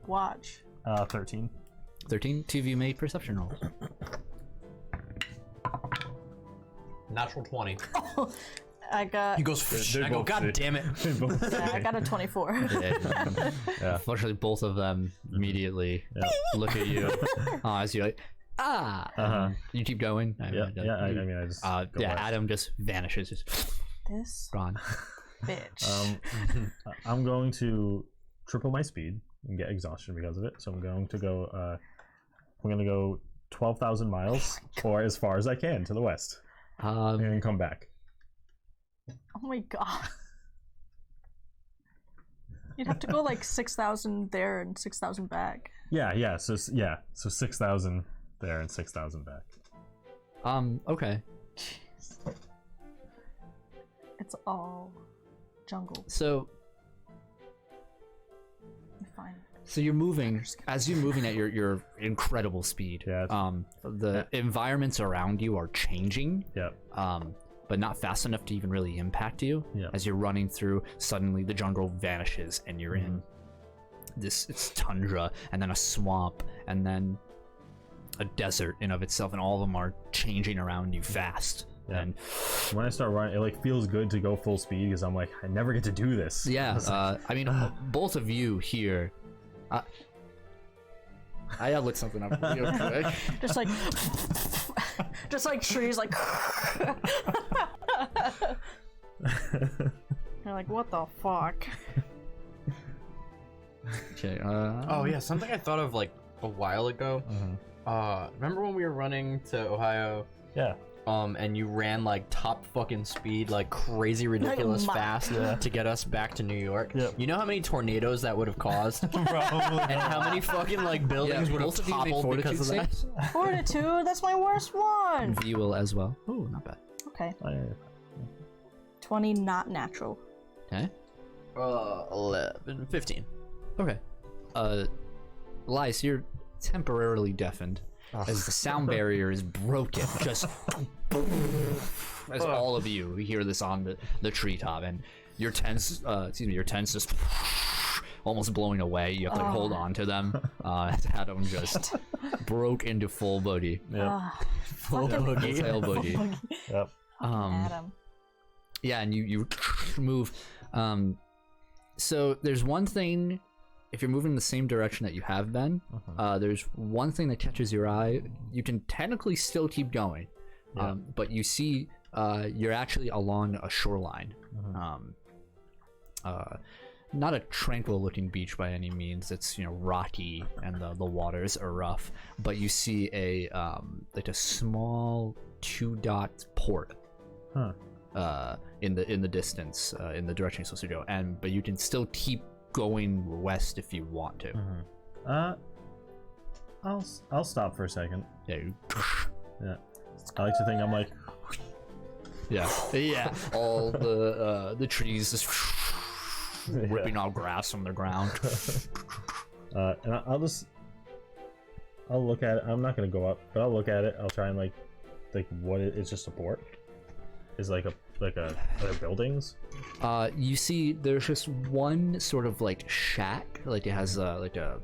watch. 13. 13. Two of you made perception rolls. Natural 20. I got. He goes. I go. God damn it! Yeah, I got a 24. Yeah. Unfortunately, both of them immediately look at you as you're like, You keep going. I just. Go west. Adam just vanishes. Just This gone. bitch. I'm going to triple my speed and get exhaustion because of it. So I'm going to go. I'm going to go 12,000 miles or as far as I can to the west, and then come back. Oh my god. You'd have to go like 6,000 there and 6,000 back. Yeah. So 6,000 there and 6,000 back. Okay. Jeez. It's all jungle. So Fine. So you're moving, as you're moving at your incredible speed. Yeah. The environments around you are changing. Yeah. But not fast enough to even really impact you. Yeah. As you're running through, suddenly the jungle vanishes and you're in it's tundra and then a swamp and then a desert in of itself, and all of them are changing around you fast. Yeah. And when I start running, it like feels good to go full speed because I'm like, I never get to do this. yeah, I mean, both of you here. I gotta look something up real quick. just like trees, like. You're like, what the fuck? Okay. Oh yeah, something I thought of like a while ago. Remember when we were running to Ohio? Yeah. And you ran like top fucking speed, like crazy ridiculous fast to get us back to New York. Yep. You know how many tornadoes that would have caused? Probably. And how many fucking like buildings would have toppled because of that? Fortitude, that's my worst one. V will as well. Oh, not bad. Okay. 20 not natural. Okay. 11, 15. Okay. Lice, you're temporarily deafened as the sound barrier is broken. Just as all of you hear this on the treetop, and your tents, your tents just almost blowing away. You have to hold on to them. Adam just broke into full booty. Yeah. Full Full boogie. tail booty. Yep. Adam. Yeah, and you move. So there's one thing, if you're moving in the same direction that you have been, there's one thing that catches your eye. You can technically still keep going, but you see you're actually along a shoreline. Not a tranquil looking beach by any means. It's rocky and the waters are rough, but you see a like a small 2-dot port. In the distance, in the direction you're supposed to go, but you can still keep going west if you want to. I'll stop for a second. Yeah. Yeah. I like to think I'm like. Yeah. All the trees just ripping all grass from the ground. And I'll look at it. I'm not gonna go up, but I'll look at it. I'll try and like what it's just a port. Is like other buildings. You see there's just one sort of like shack, like it has like a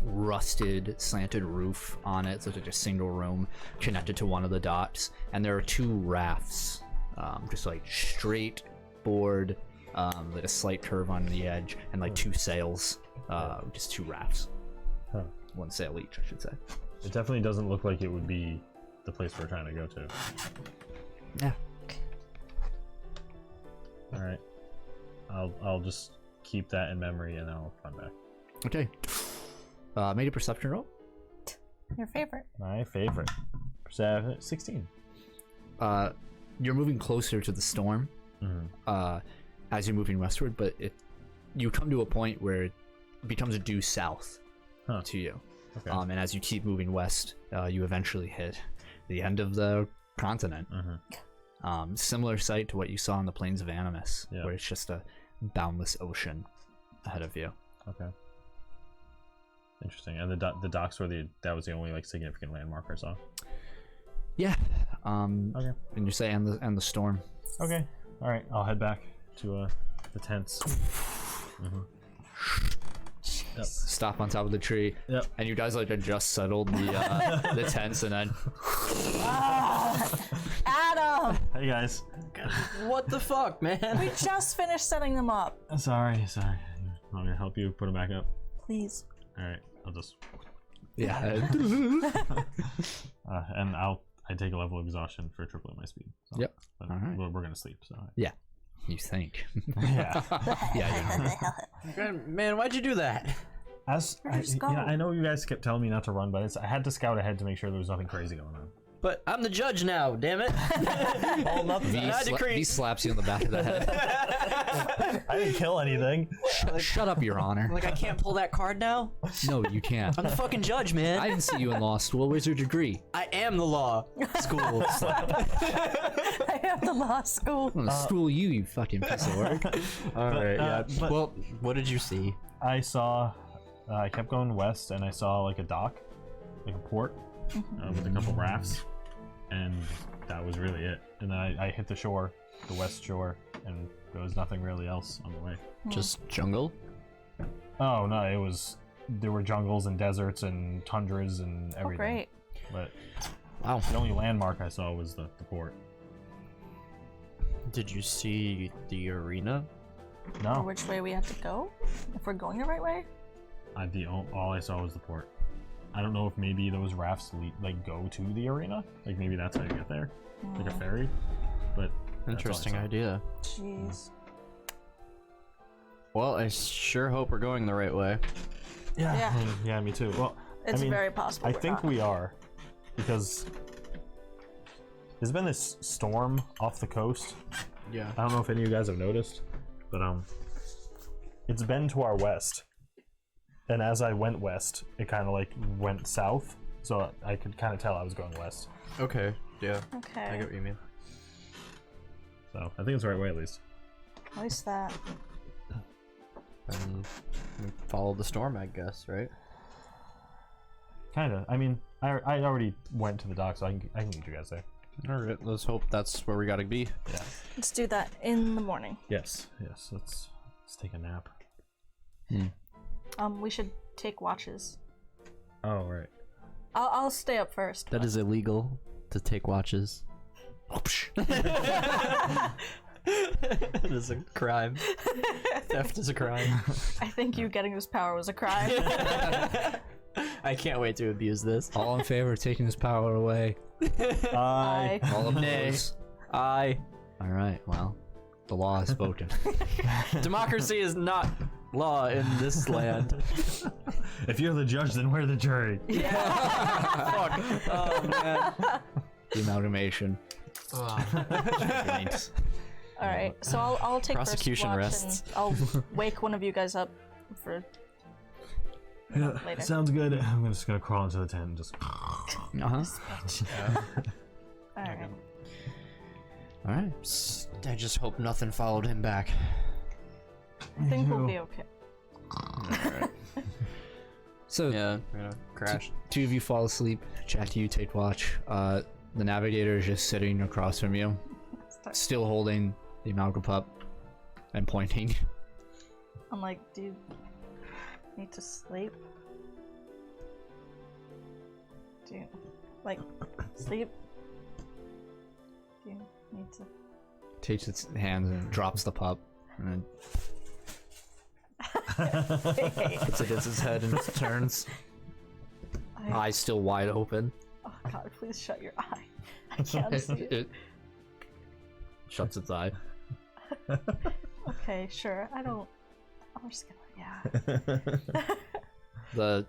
rusted slanted roof on it, so it's like a single room connected to one of the docks, and there are 2 rafts, just like straight board, like a slight curve on the edge, and like 2 sails, just 2 rafts. 1 sail each, I should say. It definitely doesn't look like it would be the place we're trying to go to. Yeah. All right. I'll just keep that in memory and I'll run back. Okay. Make a perception roll. Your favorite. My favorite. 16. You're moving closer to the storm as you're moving westward, but you come to a point where it becomes due south to you. Okay. And as you keep moving west, you eventually hit the end of the continent. Similar sight to what you saw on the plains of Animus, where it's just a boundless ocean ahead of you. Okay. Interesting. And the docks were that was the only like significant landmark I saw. Yeah. Okay. And you say and the storm. Okay. All right. I'll head back to the tents. Yep. Stop on top of the tree. Yep. And you guys like had just settled the the tents, and then Adam! Hey guys. What the fuck, man? We just finished setting them up. Sorry. I'm gonna help you put them back up. Please. All right. I'll just. yeah. And I take a level of exhaustion for tripling my speed. So, Yep. But All right. we're gonna sleep. So. Yeah. You think? Yeah. Yeah. Man, why'd you do that? I know you guys kept telling me not to run, but I had to scout ahead to make sure there was nothing crazy going on. But I'm the judge now, damn it. He slaps you on the back of the head. I didn't kill anything. Shut up, Your Honor. Like, I can't pull that card now? No, you can't. I'm the fucking judge, man. I didn't see you in law school. Where's your degree? I am the law school. I have the law school. I'm gonna school you fucking piece of work. Alright, yeah. but- Well, what did you see? I saw. I kept going west, and I saw like a dock, like a port, with a couple rafts, and that was really it. And then I hit the shore, the west shore, and there was nothing really else on the way. Just jungle? Oh no, there were jungles and deserts and tundras and everything. Oh, great. But Wow. the only landmark I saw was the port. Did you see the arena? Or No, which way we have to go? If we're going the right way? all I saw was the port. I don't know if maybe those rafts go to the arena. Like maybe that's how you get there, like a ferry. But that's all I Interesting saw. idea. Jeez. Well, I sure hope we're going the right way. Yeah. Yeah, me too. Well, It's I mean, very possible. I we're think not. we are, because there's been this storm off the coast. Yeah. I don't know if any of you guys have noticed, but it's been to our west, and as I went west, it kind of like went south, so I could kind of tell I was going west. Okay. Yeah. I Okay. get what you mean. So I think it's the right way at least. At least that. And we follow the storm, I guess, right? Kinda. I mean, I already went to the dock, so I can meet you guys there. All right. Let's hope that's where we gotta be. Yeah. Let's do that in the morning. Yes. Let's take a nap. We should take watches. Oh right. I'll stay up first. That is illegal to take watches. It is a crime. Theft is a crime. I think you getting this power was a crime. I can't wait to abuse this. All in favor of taking his power away? Aye. All Nay. opposed? I. All right. Well, the law has spoken. Democracy is not law in this land. If you're the judge, then we're the jury. Fuck. Oh man. The amalgamation. Thanks. All right. So I'll take Prosecution first watch rests. and I'll wake one of you guys up for Yeah, later. sounds good. I'm just gonna crawl into the tent and just. Uh-huh. All right. All right. I just hope nothing followed him back. I think we'll be okay. So Yeah, we're gonna crash. two of you fall asleep. Jackie, you take watch. The navigator is just sitting across from you, still holding the amalgam pup and pointing. I'm like, do you need to sleep? Do you, like, sleep? Do you need to? Takes its hands and drops the pup, and then puts it against its head and turns. Eyes still wide open. Oh god, please shut your eye. I can't see it. It shuts its eye. Okay, sure. I'm just gonna, yeah. The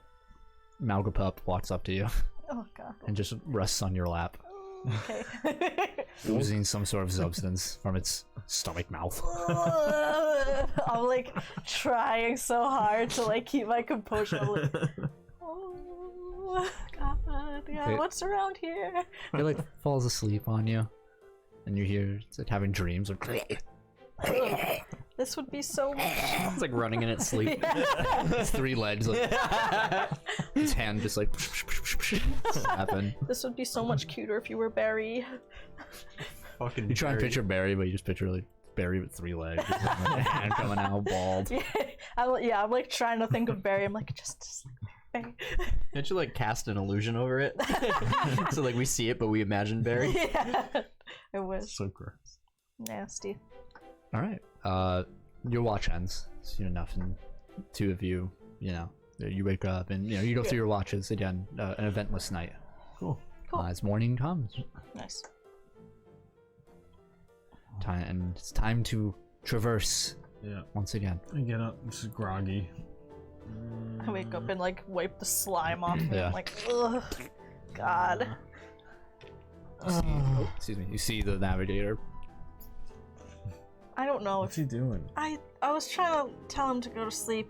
Malgapup walks up to you Oh god. and just rests on your lap, Okay. oozing some sort of substance from its stomach mouth. I'm like trying so hard to like keep my composure. I'm like, oh god, Okay. what's around here? It like falls asleep on you, and you hear it's like having dreams. Like, This would be so much. it's like running in its sleep. Its 3 legs, like its hand just like snapping. This would be so much cuter if you were Barry. Fucking You try and Barry. picture Barry, but you just picture like Barry with 3 legs, with, like, a hand coming out, bald. I'm like trying to think of Barry. I'm like just Barry. Can't you like cast an illusion over it? So like we see it, but we imagine Barry. Yeah, I wish. So gross. Nasty. All right. Your watch ends soon enough, and 2 of you, you wake up and you go through your watches again. An eventless night. Cool. Cool. As morning comes, Nice. and it's time to traverse Yeah. once again. I get up, just groggy. I wake up and like wipe the slime off me. Yeah. I'm like, ugh, God. Excuse me. You see the navigator. I don't know What's if he doing? I was trying to tell him to go to sleep.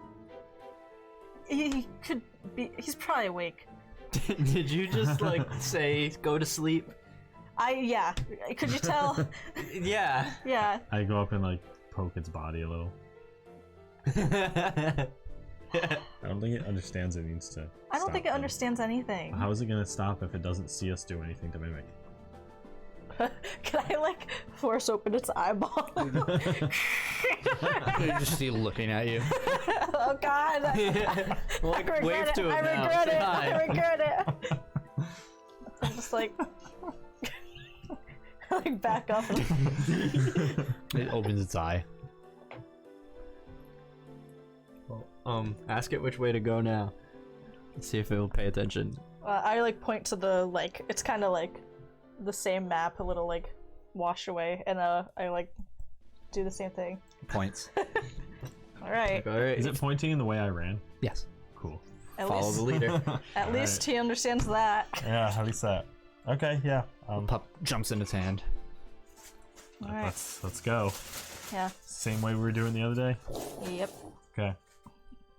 He could be. He's probably awake. Did you just like say go to sleep? Yeah. Could you tell? Yeah. Yeah. I go up and like poke its body a little. I don't think it understands it needs to. I don't stop think it though. understands anything. How is it gonna stop if it doesn't see us do anything to mimic? Can I like force open its eyeball? You just see looking at you. Oh God! Like, I regret wave it. to it I now. regret Say it. hi. I regret it. I'm just like, like back up. It opens its eye. Ask it which way to go now. Let's see if it will pay attention. I like point to the like. It's kind of like the same map, a little like wash away, and I like do the same thing. Points. All right. All right. Is it pointing in the way I ran? Yes. Cool. At Follow least, the leader. at least he understands that. Yeah, at least that. Okay, yeah. Pup jumps in its hand. All right. Let's go. Yeah. Same way we were doing the other day. Yep. Okay.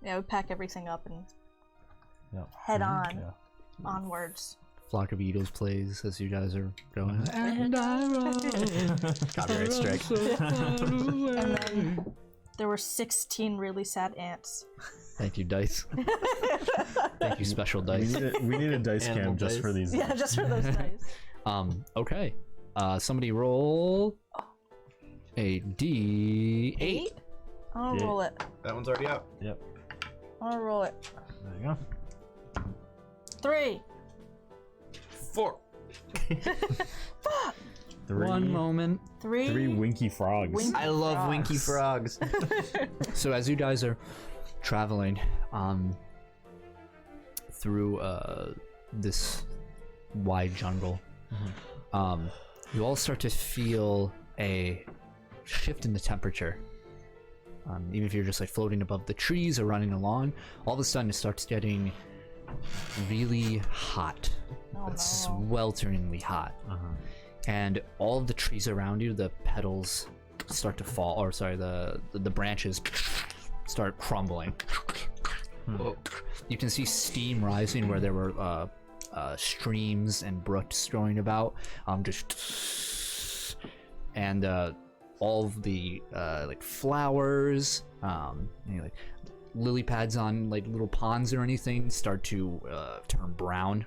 Yeah. We pack everything up and Yeah. head on. Yeah. Onwards. Flock of Eagles plays as you guys are going. And I run. Copyright strike. And then there were 16 really sad ants. Thank you, dice. Thank you, special dice. We need a dice Animal cam just dice. for these. Yeah, just for those dice. Okay. Somebody roll a D8. 8? I'll Yeah. roll it. That one's already out. Yep. I'll roll it. There you go. 3. 4. One moment. 3 winky frogs. Wink- I love Frogs. winky frogs. So as you guys are traveling through this wide jungle, you all start to feel a shift in the temperature. Even if you're just like floating above the trees or running along, all of a sudden it starts getting really hot. Oh, It's no. swelteringly hot. And all of the trees around you, the petals start to fall, or sorry, the branches start crumbling. You can see steam rising where there were streams and brooks going about, and all of the like flowers, like lily pads on like little ponds or anything start to turn brown.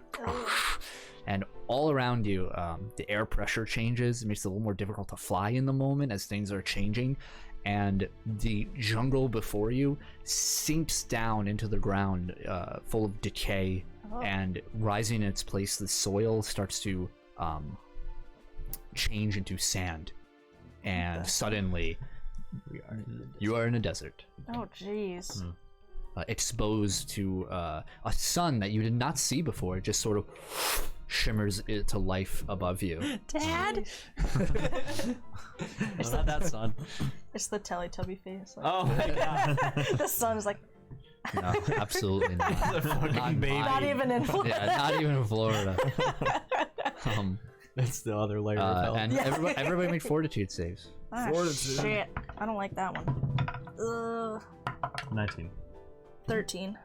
And all around you, the air pressure changes. It makes it a little more difficult to fly in the moment as things are changing. And the jungle before you sinks down into the ground, full of decay. And rising in its place, the soil starts to change into sand. And suddenly, you are in a desert. Oh, jeez. Exposed to a sun that you did not see before. It just sort of shimmers to life above you. Dad. It's not that sun. It's the Teletubby face. Like, Oh my god. the sun is like No, absolutely not. The fucking Not baby. mine. not even in Florida. Yeah, not even in Florida. That's the other layer of hell. And Yeah. everybody make fortitude saves. Ah, shit. I don't like that one. 19. 13.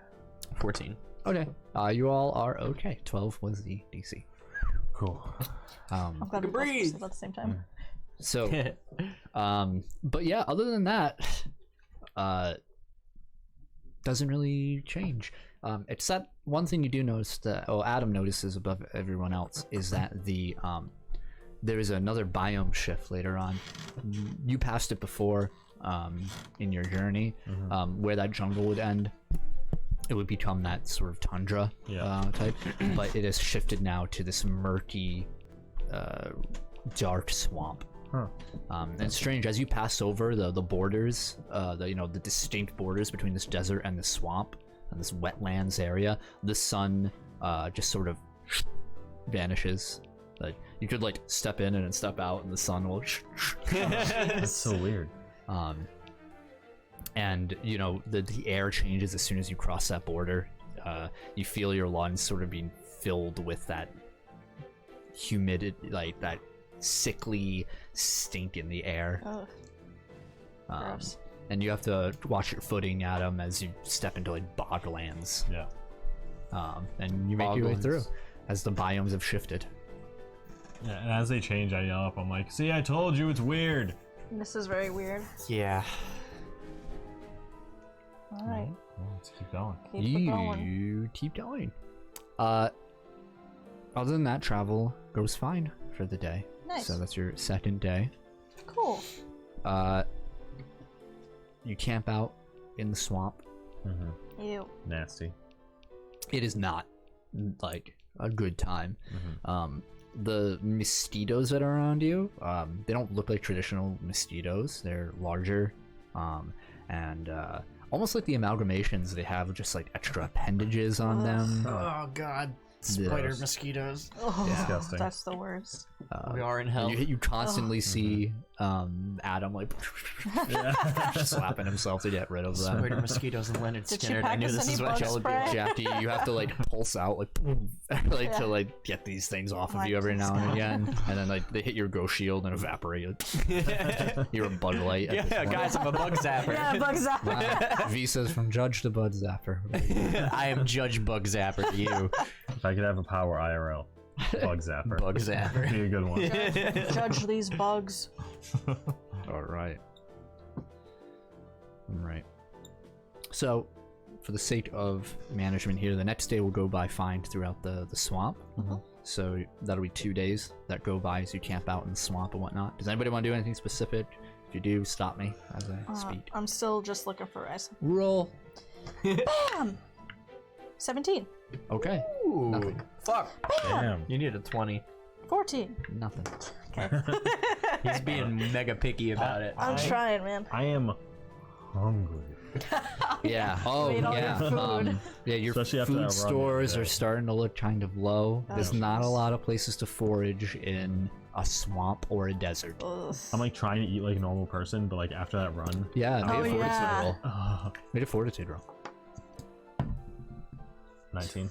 14. Okay. You all are okay. 12 was the DC. Cool. I'm glad we both breathe. said at the same time. So, but yeah, other than that, doesn't really change. Except one thing you do notice that, Adam notices above everyone else is that there is another biome shift later on. You passed it before in your journey, where that jungle would end. It would become that sort of tundra type, but it has shifted now to this murky, dark swamp. Huh. And it's strange as you pass over the borders, the distinct borders between this desert and this swamp and this wetlands area. The sun just sort of vanishes. Like you could like step in and then step out, and the sun will. That's so weird. And the air changes as soon as you cross that border. You feel your lungs sort of being filled with that humidity, like that sickly stink in the air. Oh, gross. And you have to watch your footing, Adam, as you step into like boglands. Yeah. And you make your way Boglands. through as the biomes have shifted. Yeah, and as they change, I yell up. I'm like, "See, I told you, it's weird." This is very weird. Yeah. All right. Well, let's keep going. Keep it going. You keep going. Other than that, travel goes fine for the day. Nice. So that's your second day. Cool. You camp out in the swamp. Ew. Nasty. It is not like a good time. The mosquitoes that are around you, they don't look like traditional mosquitoes. They're larger, and almost like the amalgamations. They have just like extra appendages on them. Oh god. Spider mosquitoes. Oh, Disgusting. That's the worst. We are in hell. You constantly see Adam like slapping himself to get rid of them. Spider mosquitoes and Leonard Did she Skinner. I pack knew us this any is what bug y'all would do. spray? Jackie, you have to like pulse out like Yeah. to like get these things off of Like, you every now and stop. again, and then like they hit your ghost shield and evaporate. You're a Bud Light. At this Yeah, point. guys, I'm a bug zapper. Yeah, bugs out. Wow. Visas from Judge to Bud Zapper. I am Judge Bug Zapper to you. If I could have a power IRL, bug zapper. Bug Zapper. Be a good one. Judge these bugs. All right. So, for the sake of management here, the next day will go by fine throughout the swamp. So that'll be 2 days that go by as you camp out in the swamp and whatnot. Does anybody want to do anything specific? If you do, stop me as I speak. I'm still just looking for rice. Roll. Bam! 17. Okay. Ooh. Nothing. Fuck. Damn. You need a 20. 14. Nothing. Okay. He's being mega picky about it. I'm trying, man. I am hungry. Yeah. Oh, Ate all your yeah. food. Yeah, your Especially after that food run stores today. are starting to look kind of low. There's not a jeez. lot of places to forage in a swamp or a desert. Ugh. I'm like trying to eat like a normal person, but like after that run, Yeah, Oh, made a fortitude yeah. roll. Made a fortitude roll. 19.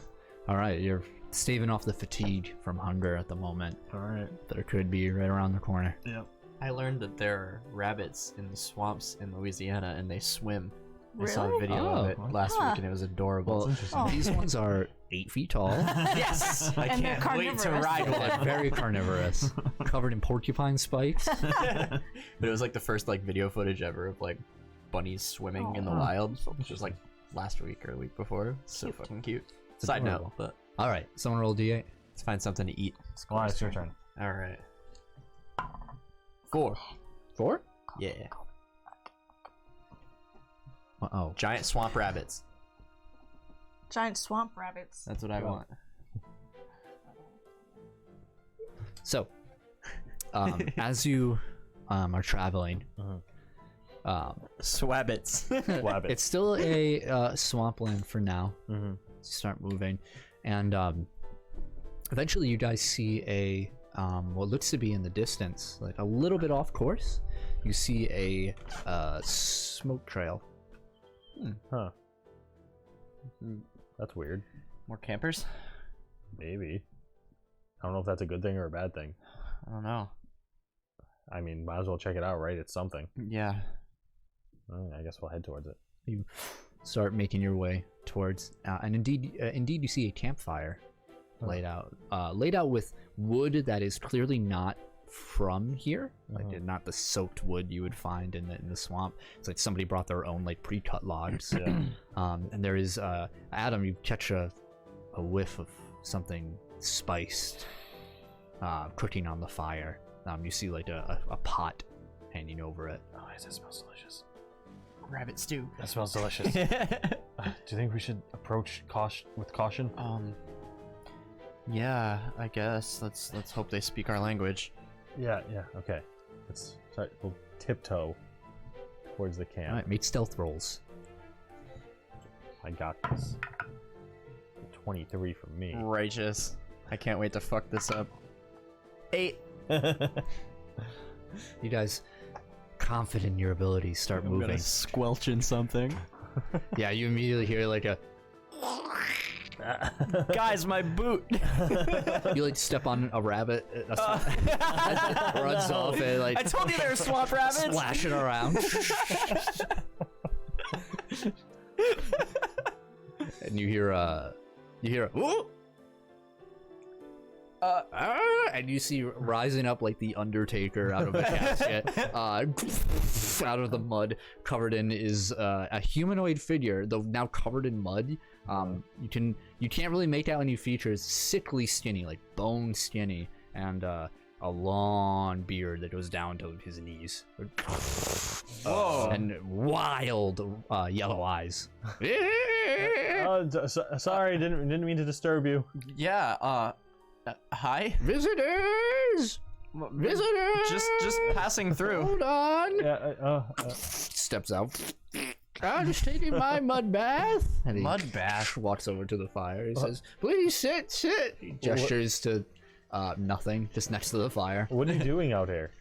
All right, you're staving off the fatigue from hunger at the moment. All right. There could be right around the corner. Yep. I learned that there are rabbits in the swamps in Louisiana and they swim. I saw a Really? video of it Oh. last Huh. week and it was adorable. Well, Oh. these ones are 8 feet tall, Yes! I And they're can't wait to carnivorous. ride like one. very carnivorous, covered in porcupine spikes. But it was like the first like video footage ever of like bunnies swimming in the Aw. wild, which was like last week or the week before. So Cute. fucking cute. Side note, adorable. but All right, someone roll D8. let's find something to eat. Well, it's your turn. All right. 4. 4? Yeah. Oh, Giant swamp rabbits. Giant swamp rabbits. That's what I want. so as you are traveling, Swabbits. Wabbit. it's still a swampland for now. Mm-hmm. Start moving, and Eventually, you guys see a what looks to be in the distance, like a little bit off course. You see a smoke trail. Huh. That's weird. More campers? Maybe. I don't know if that's a good thing or a bad thing. I don't know. I mean, might as well check it out, right? It's something. Yeah. I guess we'll head towards it. You start making your way towards, and indeed you see a campfire laid out with wood that is clearly not from here, like not the soaked wood you would find in the swamp. It's like somebody brought their own like pre-cut logs. And there is Adam, you catch a whiff of something spiced cooking on the fire. You see like a pot hanging over it. Oh, that smells delicious. Rabbit stew. That smells delicious. Do you think we should approach with caution? Yeah, I guess. Let's hope they speak our language. Yeah, okay. We'll tiptoe towards the camp. All right, make stealth rolls. I got this. 23 from me. Righteous. I can't wait to fuck this up. 8. You guys, confident in your abilities, start I'm moving. gonna squelch in something. Yeah, you immediately hear like a. Guys, my boot. You like step on a rabbit, runs off and like. I told you there were swamp rabbits. Splashing around. And you hear whoa! And you see rising up like the Undertaker out of a casket, out of the mud, covered in is a humanoid figure, though now covered in mud. You can't really make out any features. Sickly skinny, like bone skinny, and a long beard that goes down to his knees. Whoa! And wild yellow eyes. Sorry, didn't mean to disturb you. Yeah. Hi. Visitors. Just passing through. Hold on. Yeah. Steps out. I'm just taking my mud bath. And he Mud bath. walks over to the fire. He says, "Please sit." He gestures to nothing, just next to the fire. What are you doing out here?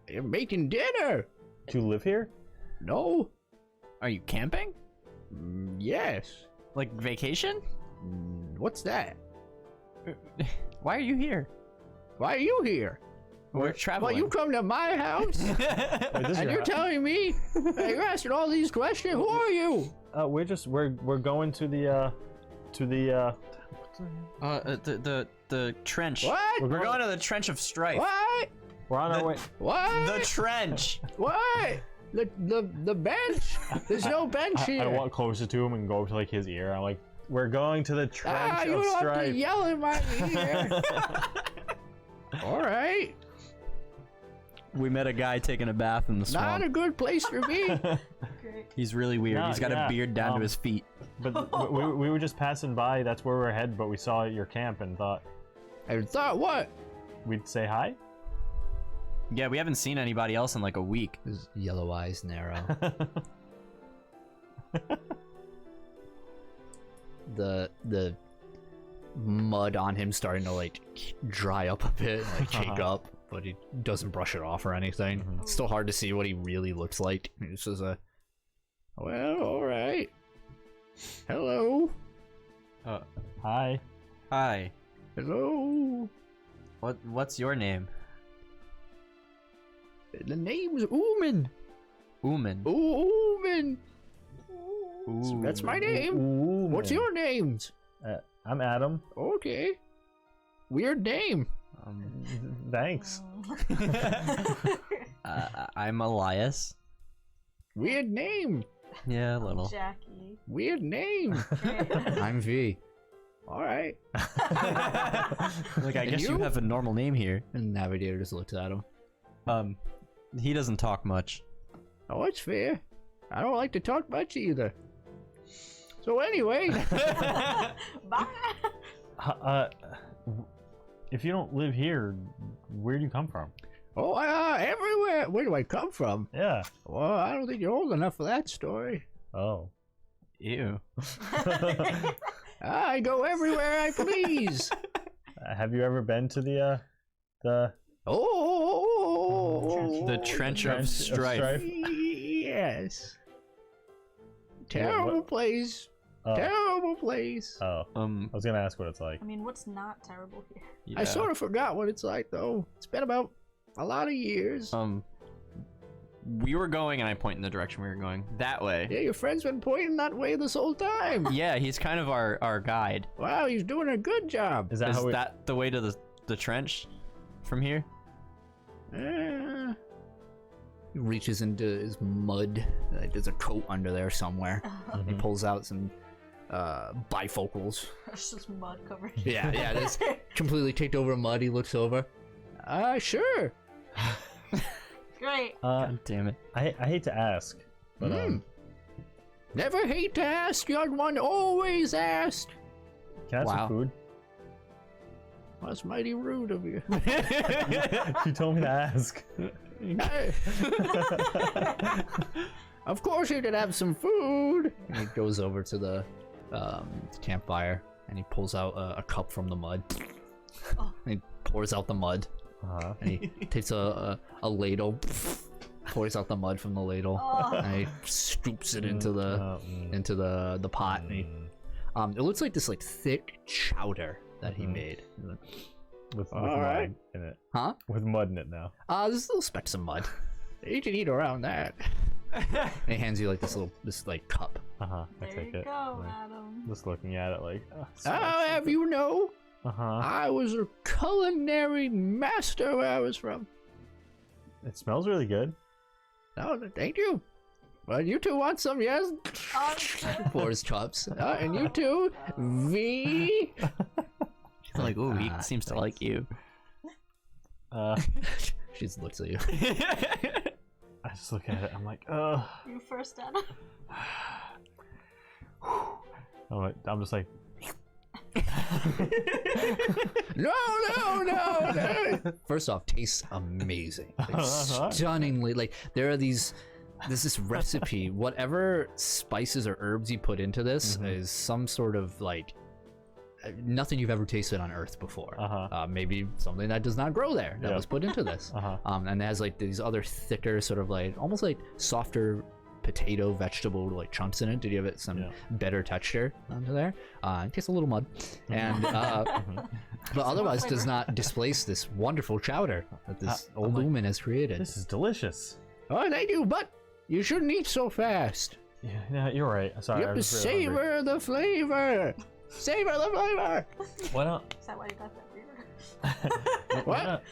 You're making dinner. Do you live here? No. Are you camping? Yes. Like vacation? What's that? Why are you here? Why are you here? We're traveling. Well, you come to my house, Wait, this is and your you're telling me you're asking all these questions. Who are you? We're going to the the trench. What? We're going to the trench of strife. What? We're on our way. What? The trench. What? The bench? There's no bench here. I walk closer to him and go to like his ear. I'm like, we're going to the trench you of don't strife. have to yell in my ear. All right. We met a guy taking a bath in the swamp. Not a good place for me. Great. He's really weird. No, He's got yeah, a beard down to his feet. But we were just passing by. That's where we're headed. But we saw your camp and thought I thought what? we'd say hi. Yeah, we haven't seen anybody else in like a week. His yellow eyes narrow. The mud on him starting to like dry up a bit, and, like shake up, but he doesn't brush it off or anything. It's still hard to see what he really looks like. He just says, well, all right. Hello. Hi. Hi. Hello. What's your name? The name's Ooman. Ooman. Ooman. Ooh. That's my name. Ooh, What's man. your names? I'm Adam. Okay. Weird name. Thanks. I'm Elias. Weird name. Yeah, a little. Jackie. Weird name. I'm V. All right. Like, I And guess you you? have a normal name here. And the navigator just looks at him. He doesn't talk much. Oh, it's fair. I don't like to talk much either. So anyway, Bye. If you don't live here, where do you come from? everywhere. Where do I come from? Yeah. Well, I don't think you're old enough for that story. Oh. Ew. I go everywhere I please. Have you ever been to the The trench of strife. Yes. Terrible place. Oh. Terrible place. Oh, I was gonna ask what it's like. I mean, what's not terrible here? I sort of forgot what it's like though. It's been about a lot of years. We were going, and I point in the direction we were going. That way. Yeah, your friend's been pointing that way this whole time. Yeah, he's kind of our guide. Wow, he's doing a good job. Is that Is how we? that the way to the trench from here? He reaches into his mud. Like there's a coat under there somewhere. He pulls out some bifocals. It's just mud covered. Yeah, it's completely kicked over mud. He looks over. Sure. Great. God damn it. I hate to ask, but Never hate to ask, young one. Always ask. can I have Wow. some food? That's mighty rude of you. You told me to ask. Of course you could have some food. And he goes over to the campfire and he pulls out a cup from the mud. Oh. And he pours out the mud. Uh-huh. And he takes a ladle, pours out the mud from the ladle, Oh. and he scoops it into the pot. And he, it looks like this like thick chowder that he made. With All mud right. in it. Huh? With mud in it now. There's little specks of mud. You can eat around that. And he hands you like this cup. I There take you it. go, like, Adam. just looking at it like. I'll have you know, I I was a culinary master where I was from. It smells really good. Oh, thank you. Well, you two want some, yes? Oh, Pours cups. And you too, V. She's like, ooh, he seems to like you. She just looks at you. I just look at it. I'm like, ugh. you first, Adam. I'm just like, No. First off, tastes amazing. Like, stunningly. Like there's this recipe. Whatever spices or herbs you put into this is some sort of like nothing you've ever tasted on Earth before. Maybe something that does not grow there that was put into this. And it has like these other thicker, sort of like almost like softer potato vegetable like chunks in it to give it some better texture onto there. It tastes a little mud, and but otherwise does not displace this wonderful chowder that this old woman has created. this is delicious. Oh, thank you, but you shouldn't eat so fast. Yeah, you're right. Sorry. You have to was really hungry. savor the flavor. Savor the flavor. Why not? Is that why you got that weird? What?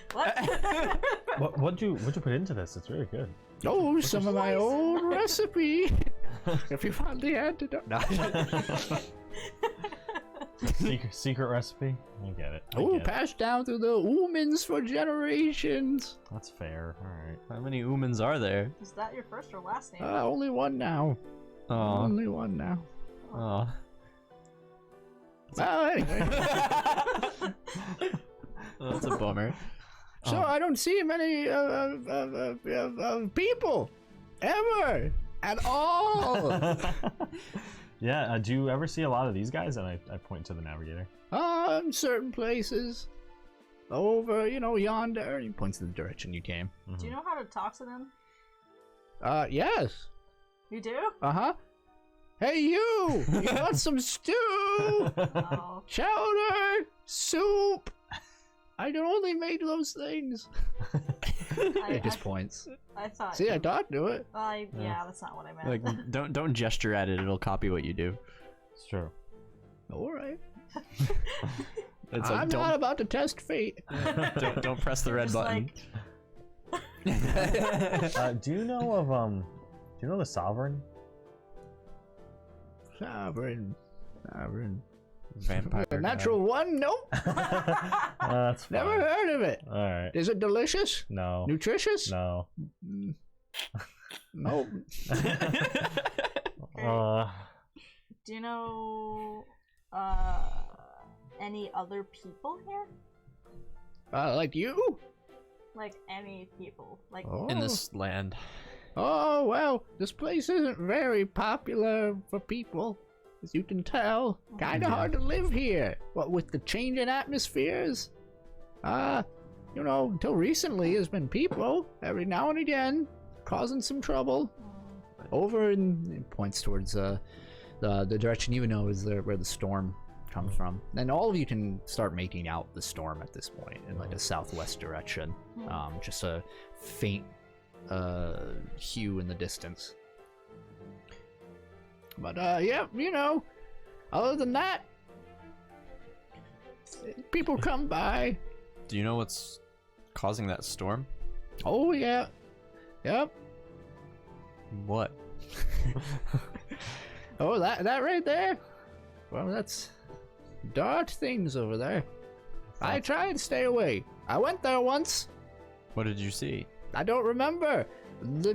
What? What'd you put into this? It's really good. Oh, some of my old recipe. If you want the antidote. No. Secret recipe? I get it. Oh, passed down through the humans for generations. That's fair. All right. How many humans are there? Is that your first or last name? Only one now. Oh, Only one now. oh. Well, anyway. Oh, that's a bummer. So I don't see many people ever at all. Yeah. Do you ever see a lot of these guys? And I point to the navigator. In certain places. Over, yonder. He points to the direction you came. Do you know how to talk to them? Yes. You do? Uh-huh. Hey, you! You want some stew? Oh. Chowder? Soup? I can only make those things. It just points. I thought. See, I talked to it. Yeah, that's not what I meant. Like, don't gesture at it; it'll copy what you do. It's true. All right. It's I'm like, not about to test fate. don't press the red Just button. Do you know of Do you know the Sovereign? Sovereign. Vampire. A natural one? Nope. That's fine. Never heard of it. All right. Is it delicious? No. Nutritious? No. Nope. Do you know any other people here? Like you? Like any people? Like In this land. Oh, well, this place isn't very popular for people. as you can tell. Kind of hard to live here. What with the changing atmospheres? You know, until recently, there's been people every now and again causing some trouble. Over in it points towards the direction you know is where the storm comes from, and all of you can start making out the storm at this point in like a southwest direction. Just a faint hue in the distance. But yeah, you know, other than that, people come by. Do you know what's causing that storm? Oh yeah, yep. What? Oh, that right there. Well, that's dark things over there. I try and stay away. I went there once. What did you see? I don't remember. The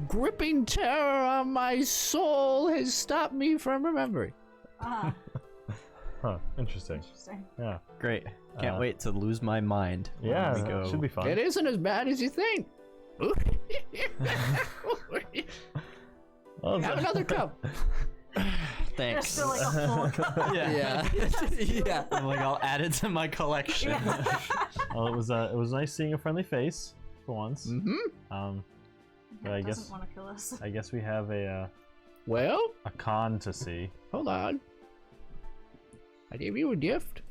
gripping terror on my soul has stopped me from remembering. Ah, Huh. Interesting. interesting. Yeah. Great. Can't wait to lose my mind. when Yeah. we go. Should be fun. It isn't as bad as you think. Oh, Have another cup. There's Thanks. still like a full cup. Yeah. Yeah. I'm like, I'll add it to my collection. Well, it was nice seeing a friendly face for once. Mm-hmm. But I Doesn't guess want to kill us. I guess we have a Well, con to see. hold on. I gave you a gift.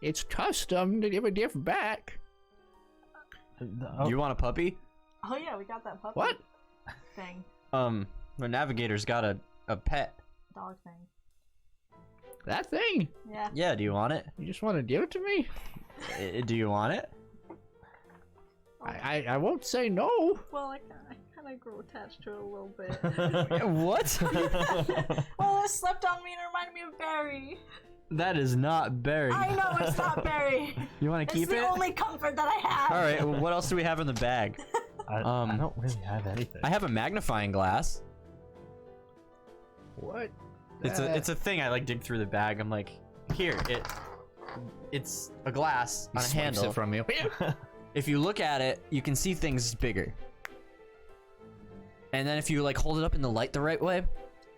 It's custom to give a gift back. Oh, You want a puppy? Oh yeah, we got that puppy What? thing, The navigator's got a pet. dog thing. That thing? Yeah. Yeah, do you want it? You just want to give it to me? Do you want it? I won't say no. Well, I kind of grew attached to it a little bit. What? Well, it slept on me and it reminded me of Barry. That is not Barry. I know it's not Barry. You want to It's keep the it? only comfort that I have. All right. Well, what else do we have in the bag? I don't really have anything. I have a magnifying glass. What? It's a thing. I like dig through the bag. I'm like, here. It's a glass on a handle. It from you. If you look at it, you can see things bigger. And then if you like hold it up in the light the right way,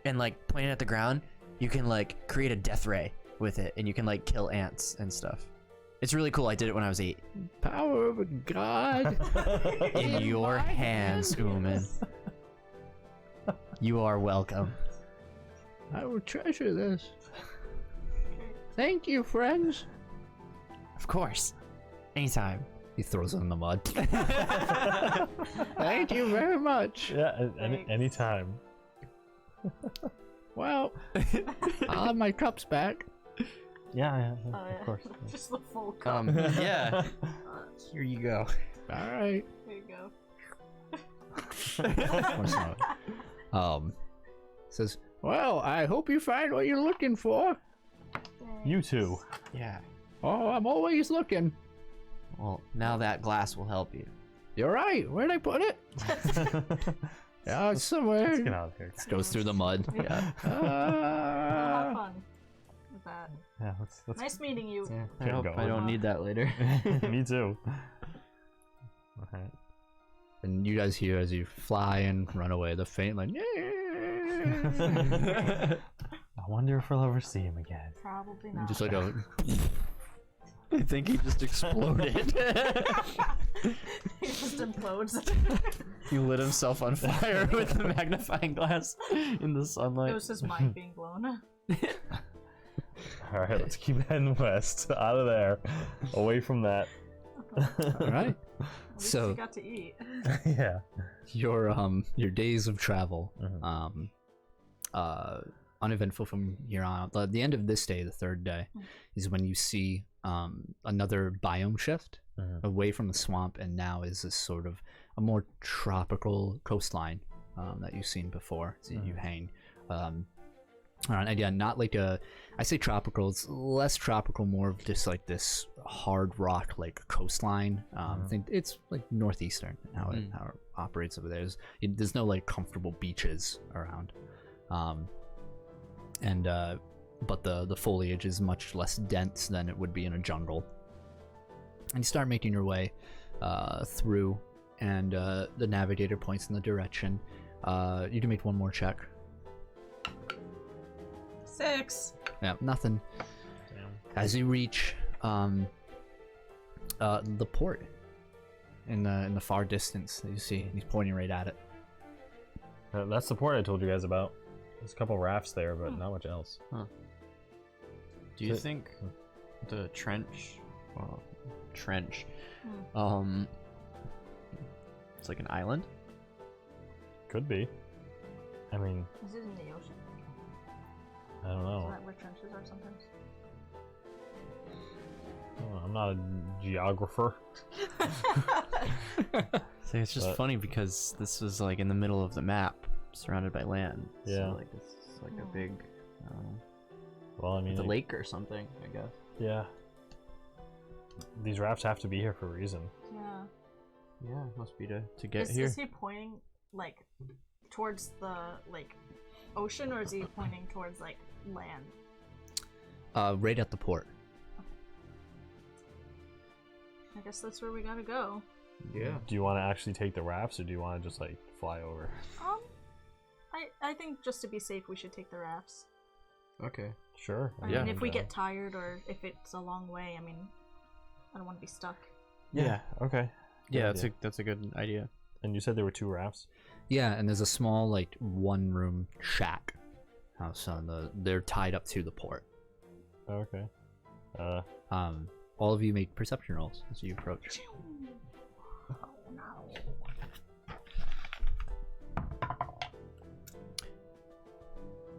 and like point it at the ground, you can like create a death ray with it, and you can like kill ants and stuff. It's really cool. I did it when I was 8. Power of a god. In your my hands, Ooman. You are welcome. I will treasure this. Thank you, friends. Of course. Anytime. He throws it in the mud. Thank you very much. Yeah, anytime. Well, I'll have my cups back. Yeah, Oh, yeah. of course. Just the full cup. Yeah. Here you go. All right. There you go. What's not? Says, well, I hope you find what you're looking for. You too. Yeah. Oh, I'm always looking. Well, now that glass will help you. You're right. Where'd I put it? Yeah, it's somewhere. Let's get out of here. Goes through the mud. Yeah. Well, have Uh, fun with that. Yeah, let's Nice meeting you. Yeah. I Get hope going. I don't need that later. Me too. Okay. and you guys hear as you fly and run away the faint like. I wonder if we'll ever see him again. Probably not. Just like a. I think he just exploded. He just implodes. He lit himself on fire with the magnifying glass in the sunlight. It was his mind being blown. All right, let's keep heading west, out of there, away from that. All right. At least So- you got to eat. Yeah. Your days of travel, Mhm. uneventful from here on out. The end of this day, the third day, is when you see another biome shift Mhm. away from the swamp, and now is this sort of a more tropical coastline that you've seen before. So you hang around, again, not like I say tropical, it's less tropical, more of just like this hard rock like coastline. I think it's like northeastern how it operates over there. There's no like comfortable beaches around, but the foliage is much less dense than it would be in a jungle. And you start making your way through, and the navigator points in the direction. You can make one more check. 6. Yeah, nothing. Damn. As you reach the port in the far distance that you see, he's pointing right at it. That's the port I told you guys about. There's a couple rafts there, but not much else. Huh. Do you think the trench, it's like an island? Could be. I mean, Is it in the ocean? I don't Is know. that where trenches are sometimes? I'm not a geographer. See, it's just But- funny because this was like in the middle of the map, surrounded by land. Yeah. So like it's like a big, Well, I mean, the like, lake or something, I guess. yeah. These rafts have to be here for a reason. Yeah. Yeah, must be to get here. Is he pointing like towards the like ocean, or is he pointing towards like land? Right at the port. I guess that's where we gotta go. Yeah. Do you want to actually take the rafts, or do you want to just like fly over? I think just to be safe, we should take the rafts. Okay. Sure. I Yeah. mean, if we get tired or if it's a long way, I mean, I don't want to be stuck. Yeah. Okay. Yeah, Good that's a good idea. And you said there were 2 rafts. Yeah, and there's a small like 1-room shack house on they're tied up to the port. Okay. All of you make perception rolls as you approach.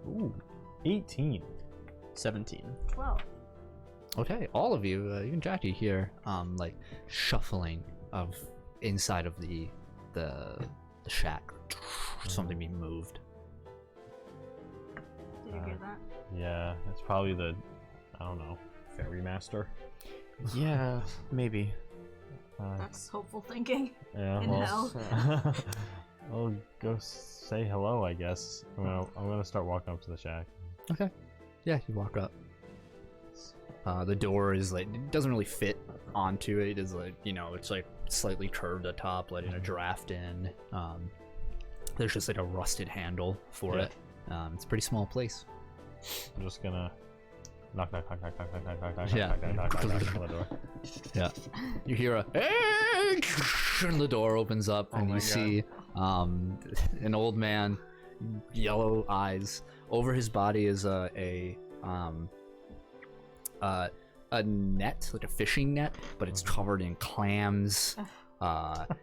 Ooh, 18. 17. 12. Okay, all of you, even Jackie here, like shuffling of inside of the shack. Something being moved. Did you hear that? Yeah, it's probably the, I don't know, ferry master. Yeah, maybe. That's hopeful thinking. Yeah. In hell. I'll go say hello, I guess. I'm gonna start walking up to the shack. Okay. Yeah, you walk up. The door is like, it doesn't really fit onto it. It's like, it's like slightly curved at top, letting a draft in. There's just like a rusted handle for it. It's a pretty small place. I'm just gonna knock, knock, knock, knock, knock, knock, knock, knock, knock, Yeah. knock, knock, knock, knock, knock on the door. Yeah. You hear a "Hey!" and the door opens up, and my you God. see an old man, yellow eyes. Over his body is a net, like a fishing net, but it's covered in clams,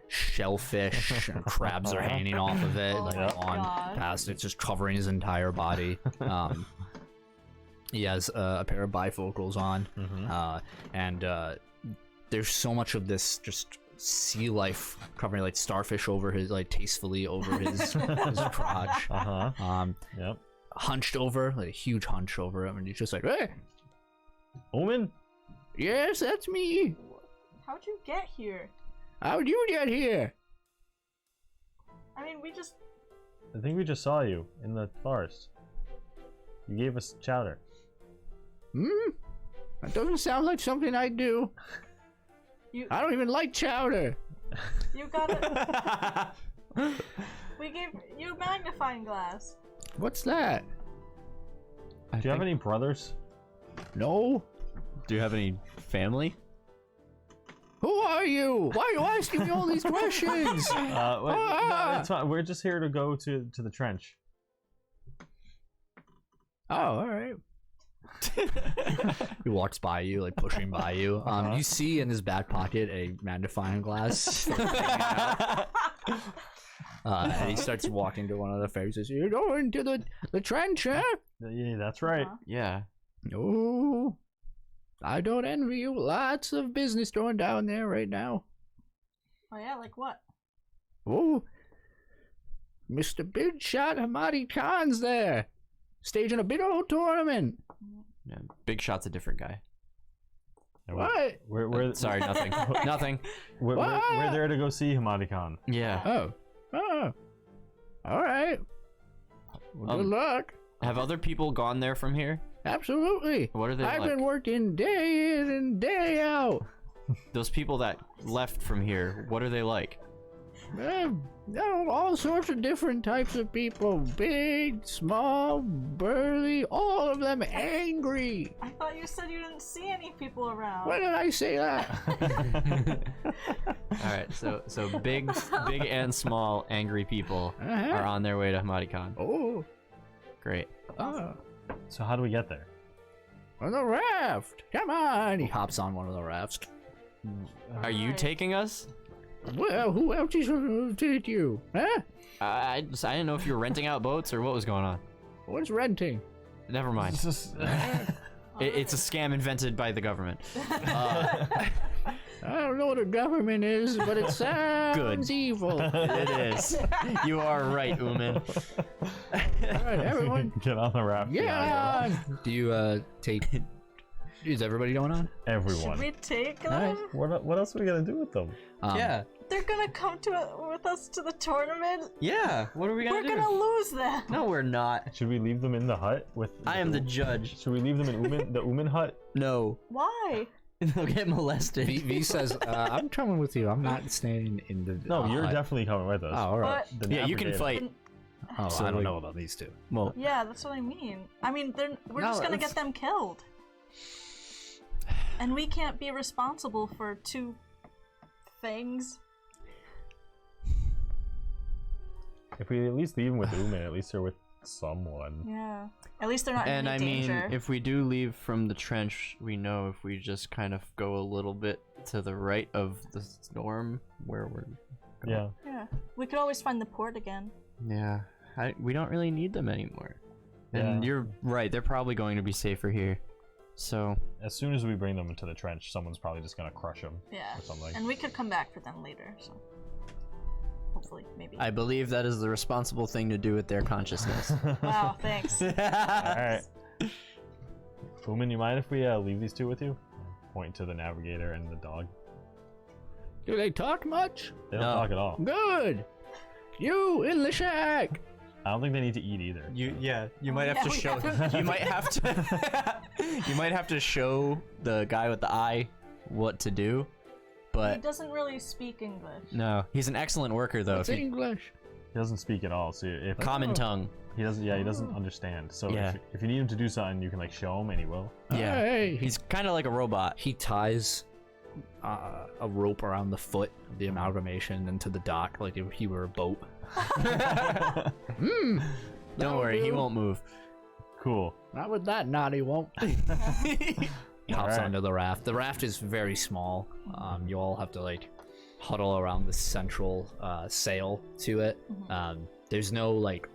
shellfish, and crabs are hanging off of it, Oh like my on God. past. It's just covering his entire body. He has a pair of bifocals on, and there's so much of this just sea life covering like starfish over his, like tastefully over his crotch. Yep. Hunched over, like a huge hunch over him, and he's just like, "Hey, Omen? yes, that's me. How'd you get here? How'd you get here?" I mean, I think we just saw you in the forest. You gave us chowder. That doesn't sound like something I do. I don't even like chowder. You got it. We gave you a magnifying glass. What's that? Do you have any brothers? No. Do you have any family? Who are you? Why are you asking me all these questions? No, it's fine. We're just here to go to the trench. Oh, all right. He walks by you, like pushing by you. You see in his back pocket a magnifying glass. And he starts walking to one of the ferries. Says, "You're going to the trench, huh?" Yeah, that's right. Yeah. No, I don't envy you. Lots of business going down there right now. Oh yeah, like what? Oh, Mr. Big Shot Hamadi Khan's there, staging a big old tournament. Yeah. Big Shot's a different guy. Yeah, What? We're Sorry, nothing. Nothing. we're there to go see Hamadi Khan. Yeah. Oh, all right. Well, good luck. Have other people gone there from here? Absolutely. What are they I've like? been working day in and day out. Those people that left from here, what are they like? All sorts of different types of people. Big, small, burly, all of them angry. I thought you said you didn't see any people around. When did I say that? All right, so big and small angry people are on their way to Hamadikon. Oh. Great. So how do we get there? On the raft. Come on. He hops on one of the rafts. Are you taking us? Well, who else is going to take you? Huh? I didn't know if you were renting out boats or what was going on. What's renting? Never mind. It's a scam invented by the government. I don't know what a government is, but it sounds evil. It is. You are right, Uman. All right, everyone. Get on the raft. Yeah. Do you take? Is everybody going on? Everyone. Should we take them? Alright. What else are we gonna do with them? Yeah. They're gonna come with us to the tournament. Yeah. What are we gonna We're do? gonna lose them. No, we're not. Should we leave them in the hut with? I am the judge. Should we leave them in the Uman hut? No. Why? They'll get molested. V says, "I'm coming with you. I'm not staying in the." No, you're hut." definitely coming with us. Oh, all right. But The Yeah, you can navigator. fight. Oh, So, I don't like- know about these two. Well, yeah, that's what I mean. I mean, we're No, just gonna it's- get them killed. And we can't be responsible for two things. If we at least leave them with Uman, at least they're with someone. Yeah. At least they're not in and I any danger. mean, if we do leave from the trench, we know if we just kind of go a little bit to the right of the storm where we're Yeah. Yeah. We could always find the port again. Yeah, we don't really need them anymore. And Yeah. you're right, they're probably going to be safer here. So, As soon as we bring them into the trench, someone's probably just gonna crush them Yeah. or something. And we could come back for them later, so. Hopefully, maybe. I believe that is the responsible thing to do with their consciousness. Wow, thanks. All right. Uman, you mind if we leave these two with you? Point to the navigator and the dog. Do they talk much? They don't No. talk at all. Good. You in the shack. I don't think they need to eat either. You might Oh, have yeah, to we show have you might have to you might have to show the guy with the eye what to do. He But doesn't really speak English. no, he's an excellent worker though. It's If he, English. He doesn't speak at all, so if common tongue. he doesn't, he doesn't understand. So Yeah. if you need him to do something, you can like show him, and he will. Yeah. Hey. He's kind of like a robot. He ties a rope around the foot of the amalgamation into the dock like if he were a boat. Don't That'll worry, he do. won't move. Cool. Not with that knot, he won't. He hops Alright. onto the raft. The raft is very small. You all have to like huddle around the central sail to it. There's no like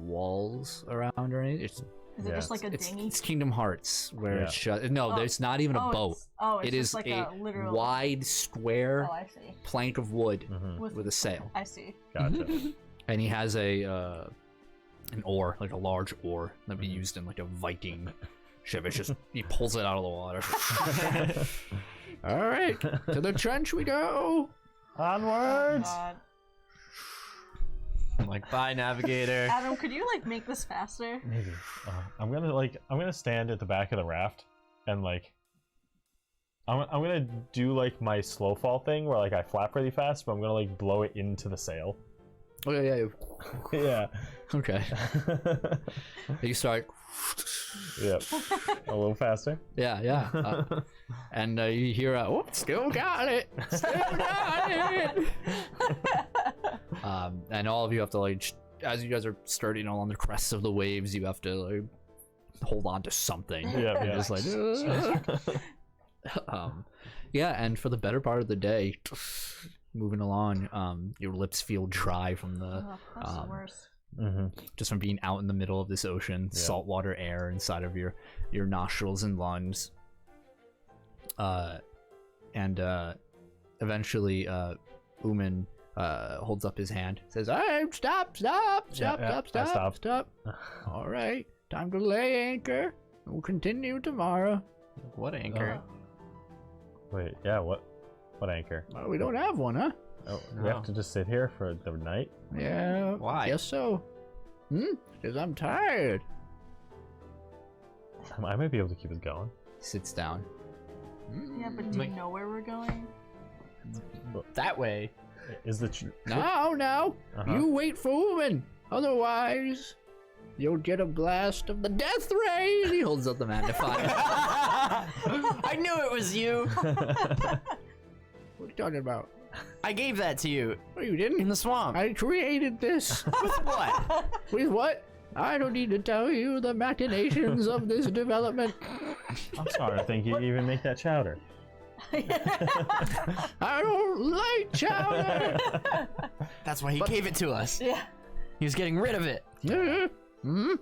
walls around or anything. It's Is it just like a dinghy? it's Kingdom Hearts where Yeah. it's shut. No, Oh. there's not even a boat. It's It just is like a literal. wide square Oh, I see. plank of wood Mhm. with a sail, I see. Gotcha. and he has an oar, like a large oar that'd be used in like a Viking ship. It's just he pulls it out of the water. All right, to the trench we go. Onwards. God. I'm like, bye, navigator. Adam, could you like make this faster? Maybe. I'm gonna stand at the back of the raft, and like, I'm gonna do like my slow fall thing where like I flap really fast, but I'm gonna like blow it into the sail. Oh yeah, Yeah. okay. You start. Yep. A little faster. Yeah. And you hear, oh, still got it. Still got it. And all of you have to like, as you guys are starting along the crests of the waves, you have to like hold on to something. Yeah. And just like, yeah. And for the better part of the day, moving along, your lips feel dry from the Oh, that's the worst. just from being out in the middle of this ocean, Yeah. saltwater air inside of your nostrils and lungs. And eventually, Uman holds up his hand, says, "Hey, stop! I stopped. All right, time to lay anchor. We'll continue tomorrow. What anchor? Wait. Yeah. What anchor? Well, we don't have one, huh? Oh, we No. have to just sit here for the night. Yeah. Why? Guess so. Because I'm tired." I might be able to keep it going. Sits down. Yeah, but do you know where we're going? That way. Is the Now, Uh-huh. you wait for Uman. Otherwise, you'll get a blast of the death ray. And he holds up the magnifier. I knew it was you. What are you talking about? I gave that to you Oh, you didn't? in the swamp. I created this. With what? With what? I don't need to tell you the machinations of this development. I'm sorry, I think you even make that chowder. I don't like chowder. That's why he gave it to us. Yeah. He was getting rid of it. Yeah, man.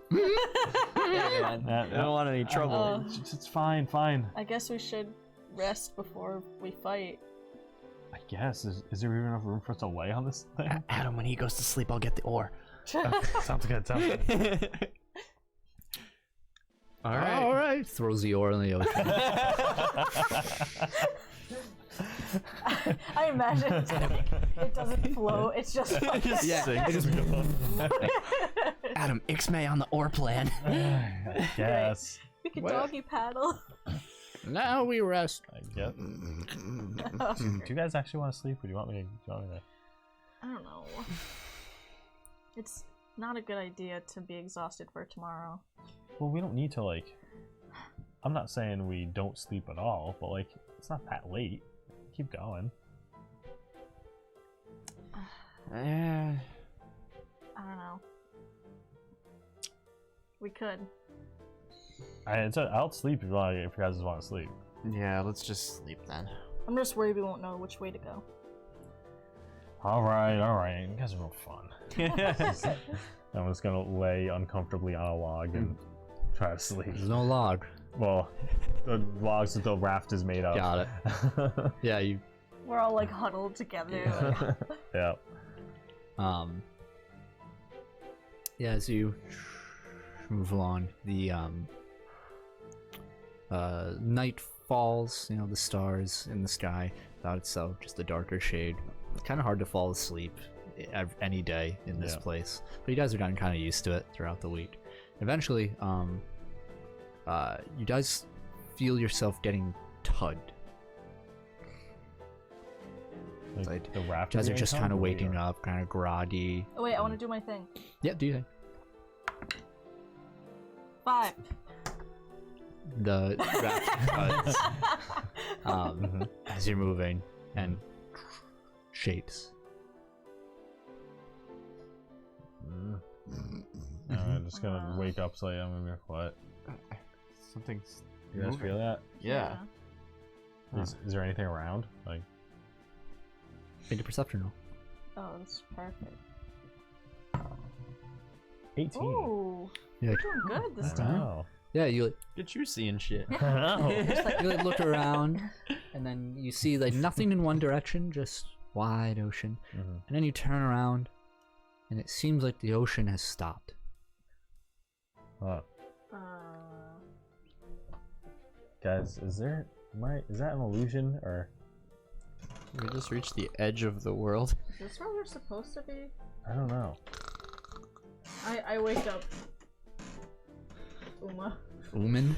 I don't want any trouble. It's fine, fine. I guess we should rest before we fight. I guess. Is there even enough room for us to lay on this thing? Adam, when he goes to sleep, I'll get the ore. Sounds good, sounds good. All All right. Throws the ore in the ocean. I imagine it's like, it doesn't float. It's just like, Yeah. Adam, Ixmay on the ore plan. Yes. we could What? doggy paddle. Now we rest. I guess. Do you guys actually want to sleep, or do you want me to? I don't know. It's not a good idea to be exhausted for tomorrow. Well, we don't need to, like... I'm not saying we don't sleep at all, but, like, it's not that late. Keep going. I don't know. We could. I'll sleep if you guys want to sleep. Yeah, let's just sleep then. I'm just worried we won't know which way to go. Alright. You guys are real fun. I'm just gonna lay uncomfortably on a log and try to sleep. There's no log. Well, the logs that the raft is made of. Got it. Yeah, you. We're all like huddled together. Like, Yeah. Yeah, as you move along, the night falls. You know, the stars in the sky without itself, just a darker shade. It's kind of hard to fall asleep any day in this place, but you guys are gotten kind of used to it throughout the week. Eventually, you guys feel yourself getting tugged. Like the raft. You guys are just kind of waking up, kind of groggy. oh wait, I want to do my thing. Yeah, do you think? 5. The raft tugs, as you're moving and shakes. I'm just gonna wake up so I'm gonna be quiet. Something's. You guys feel that? Yeah. Is there anything around? Like, Make a perception roll. Oh, that's perfect. 18. Ooh, Yeah, we're doing good this time. Wow. yeah. You Get you seeing shit. you look around, and then you see like nothing in one direction, just wide ocean. Mhm. And then you turn around, and it seems like the ocean has stopped. Guys, is that an illusion or? We just reached the edge of the world. Is this where we're supposed to be? I don't know. I wake up. Uma. Uman.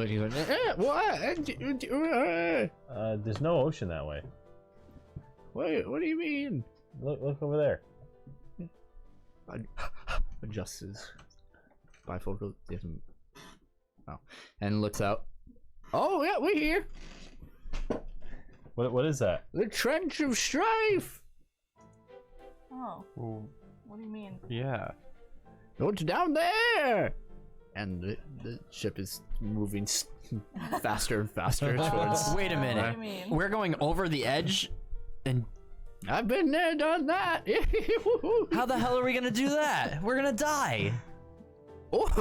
He's like, what? There's no ocean that way. What do you mean? Look over there. Adjusts his bifocal. Oh, and looks out. Oh yeah, we're here. What is that? The Trench of Strife. Oh, Well, what do you mean? yeah. What's down there? And the ship is moving faster and faster towards. Wait a What do minute. you mean? We're going over the edge, and I've been there, done that. how the hell are we gonna do that? We're gonna die. God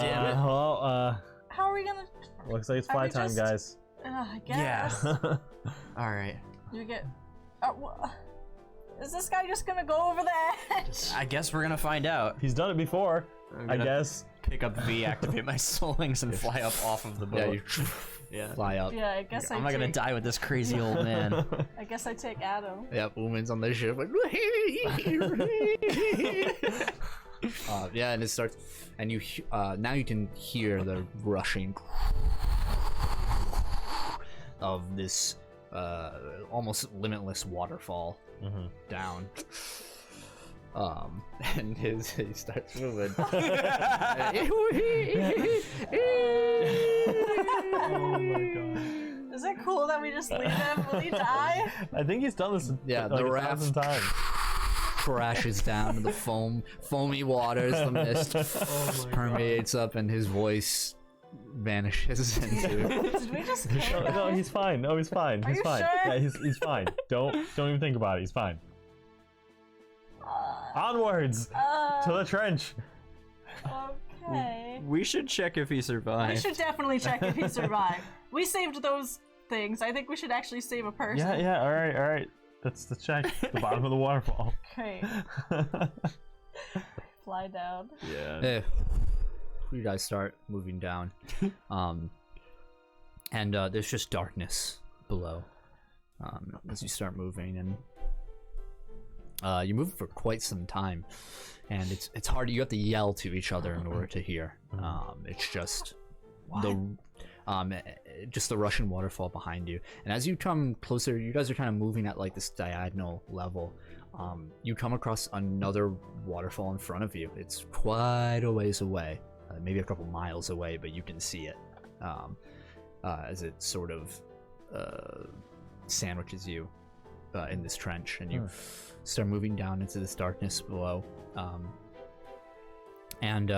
damn it. Well, How are we gonna? looks like it's Are fly we time, just- guys. I Yeah. guess. All right. You get. Is this guy just gonna go over the edge? I guess we're gonna find out. He's done it before, I'm I gonna guess. Pick up V, activate my soul wings, and fly up off of the Yeah, boat. you Yeah. fly up. Yeah, I guess I'm not gonna die with this crazy old man. I guess I take Adam. Yep, Uman's on the ship. Like, yeah, and it starts, and you now you can hear the rushing of this almost limitless waterfall down. And he starts moving. Oh my god. Is it cool that we just leave him? Will he die? I think he's done this Yeah, like the 1,000 raft times. crashes down to the foamy waters. The mist permeates up, and his voice vanishes into. Did we just kill him? No, he's fine. No, he's fine. He's you fine. sure? Yeah, he's fine. Don't even think about it. He's fine. Onwards to the trench. Okay. We should check if he We survived. should definitely check if he survived. We saved those things. I think we should actually save a person. Yeah. All right. Let's check the bottom of the waterfall. Okay. Fly down. Yeah. Hey, you guys start moving down, and there's just darkness below as you start moving, and you move for quite some time, and it's hard. You have to yell to each other in order to hear. It's just just the rushing waterfall behind you, and as you come closer, you guys are kind of moving at like this diagonal level. You come across another waterfall in front of you. It's quite a ways away, maybe a couple miles away, but you can see it as it sort of sandwiches you in this trench, and you start moving down into this darkness below, and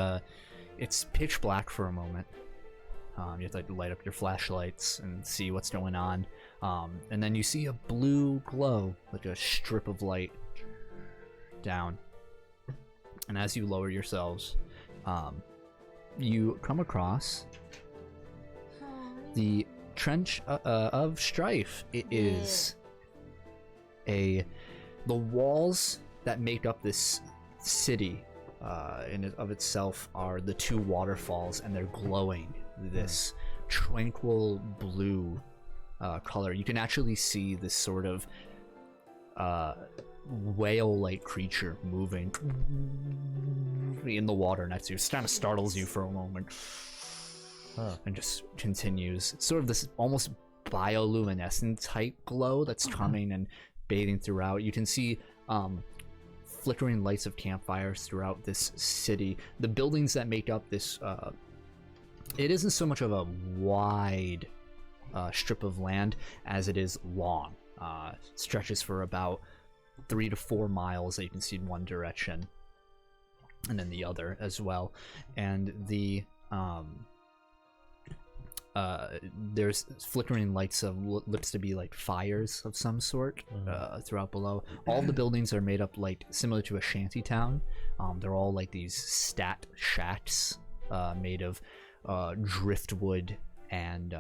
it's pitch black for a moment. You have to like light up your flashlights and see what's going on, and then you see a blue glow, like a strip of light down, and as you lower yourselves, you come across the Trench of Strife. It is the walls that make up this city in of itself are the two waterfalls, and they're glowing this tranquil blue color. You can actually see this sort of whale-like creature moving in the water next to you. It kind of startles you for a moment, and just continues. It's sort of this almost bioluminescent type glow that's coming and bathing throughout. You can see flickering lights of campfires throughout this city. The buildings that make up this it isn't so much of a wide strip of land as it is long. Stretches for about 3 to 4 miles that you can see in one direction, and then the other as well. And the there's flickering lights of what looks to be like fires of some sort throughout below. All the buildings are made up like similar to a shanty town. They're all like these stat shacks made of driftwood and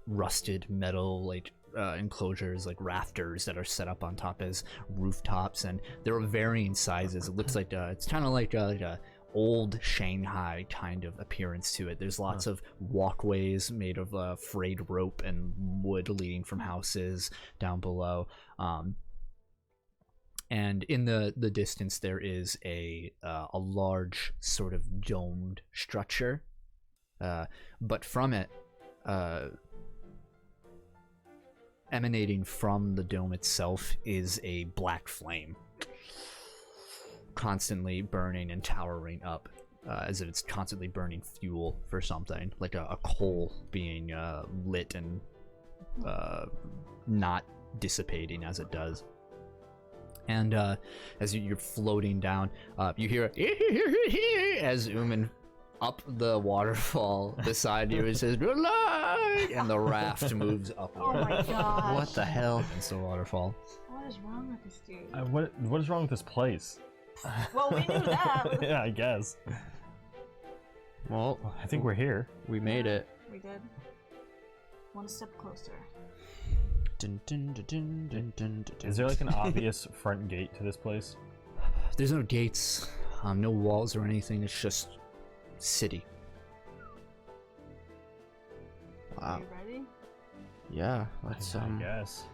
rusted metal, like enclosures, like rafters that are set up on top as rooftops, and there are varying sizes. It looks like it's kind of like a old Shanghai kind of appearance to it. There's lots of walkways made of frayed rope and wood leading from houses down below, and in the distance there is a large sort of domed structure, but from it, emanating from the dome itself, is a black flame, constantly burning and towering up, as if it's constantly burning fuel for something, like a coal being lit and not dissipating as it does. And as you're floating down, you hear as Uman up the waterfall beside you. It says "Good luck," and the raft moves upward. Oh my gosh. What the hell? It's the waterfall. What is wrong with this dude? What is wrong with this place? Well, we knew that. Yeah, I guess. Well, I think we're here. we made it. We did. One step closer. Dun, dun, dun, dun, dun, dun, dun, Is there like an obvious front gate to this place? There's no gates, no walls or anything. It's just city. Are Wow. you ready? Yeah, let's I guess.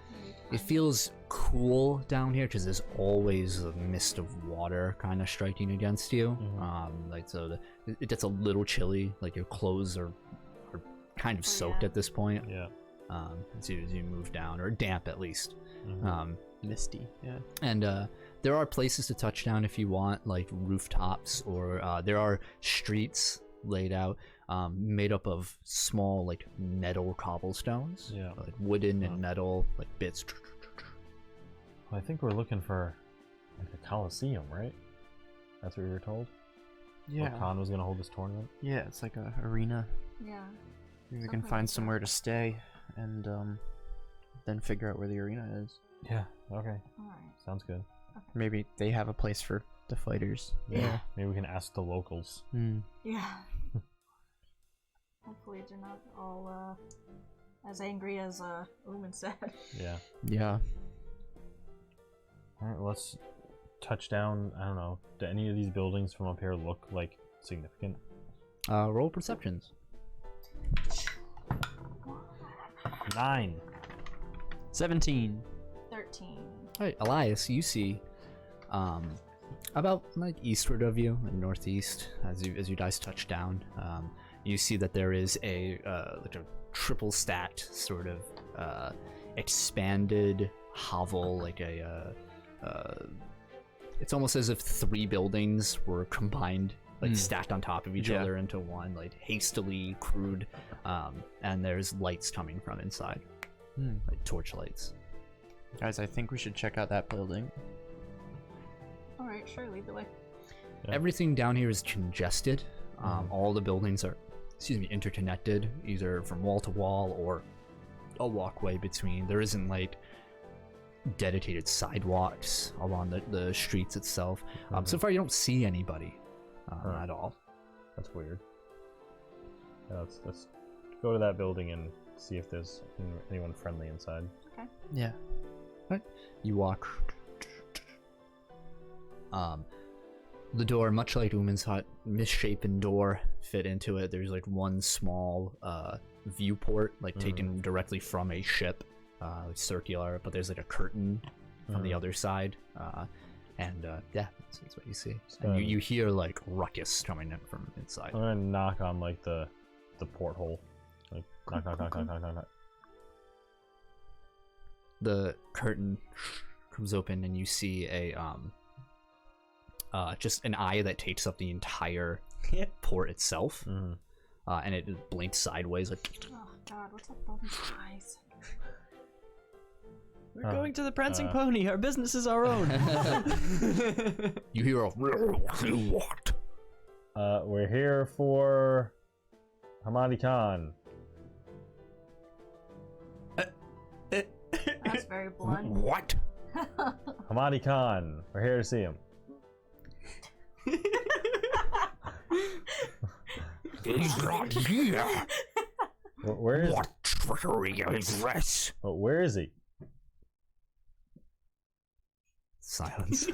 It feels cool down here because there's always a mist of water kind of striking against you. Like so, it gets a little chilly. Like your clothes are kind of soaked yeah. at this point. Yeah. as you move down, or damp at least. Misty. Yeah. And there are places to touch down if you want, like rooftops, or there are streets laid out made up of small like metal cobblestones, like wooden and metal like bits. Well, I think we're looking for like a coliseum, right? That's what we were told. Yeah. Where Khan was gonna hold this tournament. Yeah, it's like a arena. Yeah. Maybe we can find somewhere to stay, and then figure out where the arena is. Yeah. Okay. Alright. Sounds good. Maybe they have a place for the fighters. Yeah. Maybe we can ask the locals. Yeah. Hopefully they're not all as angry as Uman said. Yeah. Yeah. All right. Let's touch down. I don't know. Do any of these buildings from up here look like significant? Roll perceptions. 9. 17. 13. All right, Elias, you see about like eastward of you and northeast as you guys touch down, you see that there is a like a triple stacked sort of expanded hovel, like a it's almost as if 3 buildings were combined, like stacked on top of each other into one, like hastily crude, and there's lights coming from inside, like torch lights. Guys, I think we should check out that building. Alright, sure, lead the way. Yeah. Everything down here is congested. All the buildings are, interconnected, either from wall to wall or a walkway between. There isn't like dedicated sidewalks along the streets itself. So far, you don't see anybody at all. That's weird. Yeah, let's go to that building and see if there's anyone friendly inside. Okay. Yeah. You walk. The door, much like Uman's hut, misshapen door fit into it. There's like one small viewport, like taken directly from a ship, circular, but there's like a curtain on the other side, and yeah, that's what you see. And you hear like ruckus coming in from inside. I'm gonna knock on like the porthole, like knock. The curtain comes open and you see a just an eye that takes up the entire port itself, and it blinks sideways like. Oh god, what's up with all these eyes? We're going to the Prancing Pony. Our business is our own. You hear a what? We're here for Hamadi Khan. That's very blunt. What? Hamadi Khan. We're here to see him. He's not here. Where is? What trickery is this? Oh, where is he? Silence.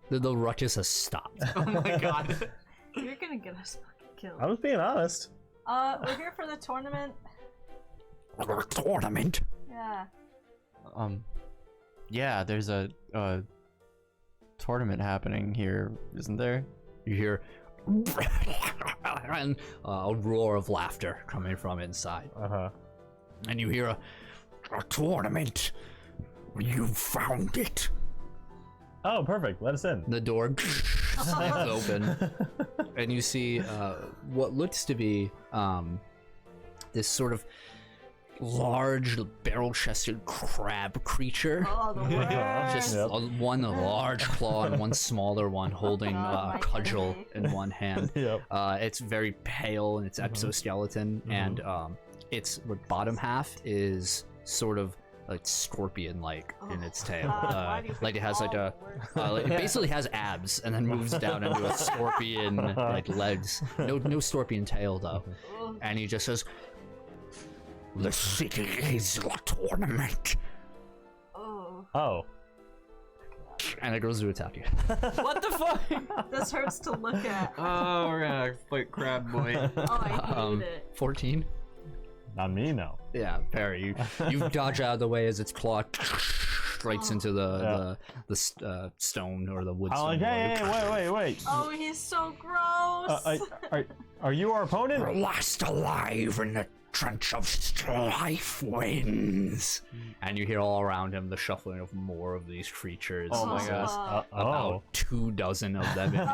The ruckus has stopped. Oh my god. You're gonna get us fucking killed. I was being honest. We're here for the tournament. A tournament? Yeah. Yeah, there's a tournament happening here, isn't there? You hear and a roar of laughter coming from inside. And you hear a tournament. You found it. Oh, perfect. Let us in. The door slams open, and you see what looks to be this sort of large barrel-chested crab creature. Oh, the worst. Just one large claw and one smaller one holding a cudgel in one hand. It's very pale in its exoskeleton, and its bottom half is sort of like scorpion-like in its tail. Like it has like a, it basically has abs and then moves down into a scorpion like legs. No scorpion tail though. And he just says, "The city is a tournament." Oh. And it goes to attack you. What the fuck? This hurts to look at. Oh, we're gonna fight Crab Boy. Oh, I hate it. 14. Not me, no. Yeah, Perry, you dodge out of the way as its claw strikes into the stone or the wood. I'm like, hey, wait. Oh, he's so gross. Are you our opponent? We're last alive in the trench of strife wins. And you hear all around him the shuffling of more of these creatures. Oh my gosh. About 24 of them in here.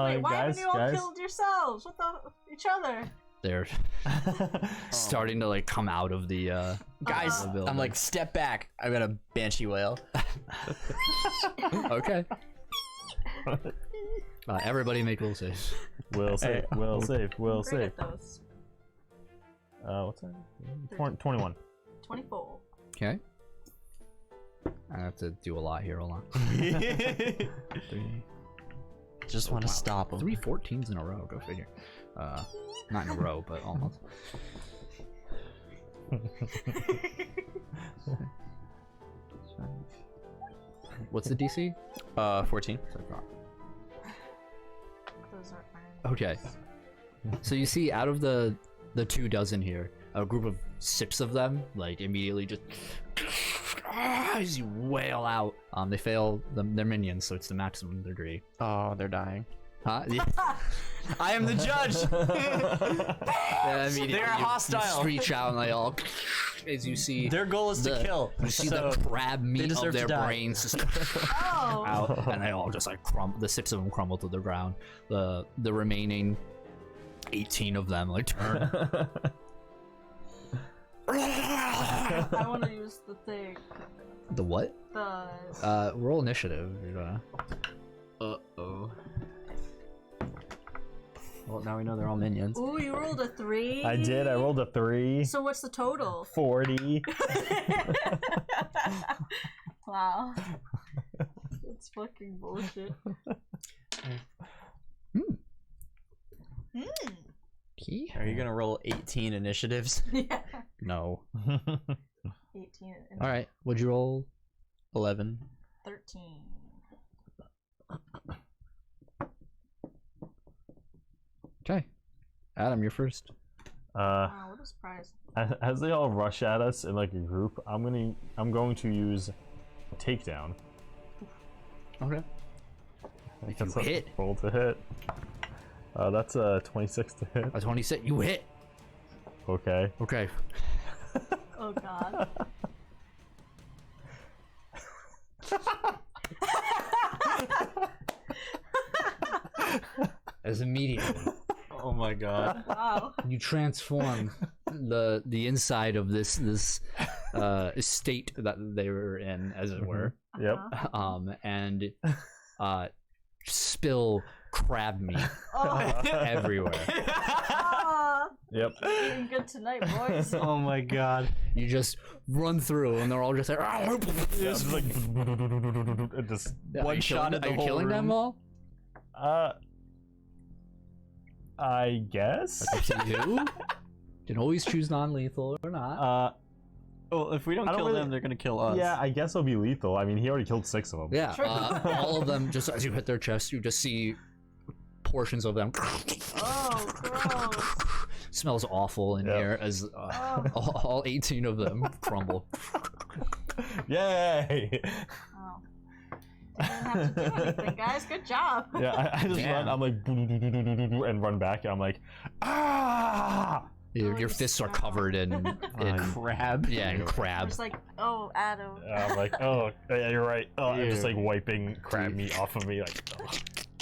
Wait, why guys, haven't you all killed yourselves? What the? Each other? They're starting to like come out of the Guys, the building. I'm like, step back. I got a banshee whale. Okay. Everybody make will saves. Will save. Will save. Will Great save. at those. What's that? 21. 24. Okay. I have to do a lot here. Hold on. Three. Just want to stop him. 3 14s in a row. Go figure. Not in a row, but almost. What's the DC? 14. Those are iron. Okay. So you see, out of the 24 here, a group of 6 of them, like immediately just as you wail out. They fail their minions, so it's the maximum degree. Oh, they're dying. Huh? Yeah. I am the judge. Yeah, immediately They're you hostile. Screech out, and they all, as you see, Their goal is to kill. you see So the crab meat of deserve to their die. brains just Oh. out, and they all just like crumble. The 6 of them crumble to the ground. The remaining 18 of them like turn. I want to use the thing. The what? The. Roll initiative. You're gonna... Uh-oh. Well, now we know they're all minions. Ooh, you rolled a 3. I did. I rolled a 3. So what's the total? 40. Wow. That's fucking bullshit. Are you gonna roll 18 initiatives? Yeah. No. 18 and All right. What'd you roll? 11. 13. Okay. Adam, you're first. Wow, what a surprise. As they all rush at us in like a group, I'm going to use takedown. Okay. If That's you a hit. roll to hit. That's a 26 to hit. A 26. You hit. Okay. Okay. Oh god. As immediately Oh my god. Wow. you transform the inside of this state that they were in, as it were, Yep. and spill crab meat Oh, everywhere. Yep. eating good tonight, boys. Oh my god. You just run through, and they're all just like. Just like it just One shot at the Are you whole killing them room. all? I guess. That's up to you. Can always choose non-lethal or not. Well, if we don't I don't kill really- them, they're gonna kill us. Yeah, I guess it'll be lethal. I mean, he already killed 6 of them. Yeah, True. all of them. Just as you hit their chest, you just see portions of them. Oh, gross. Smells awful in Yep. here as all 18 of them crumble. Yay! Oh. Didn't have to do anything, guys. Good job. Yeah, I just Damn. run. I'm like and run back. And I'm like, ah! Your you fists are smell. covered in Crab. yeah, and I crab. was like, oh, Adam. I'm like, oh, yeah, you're right. Oh, I'm just Ew. like wiping crab meat off of me. Like,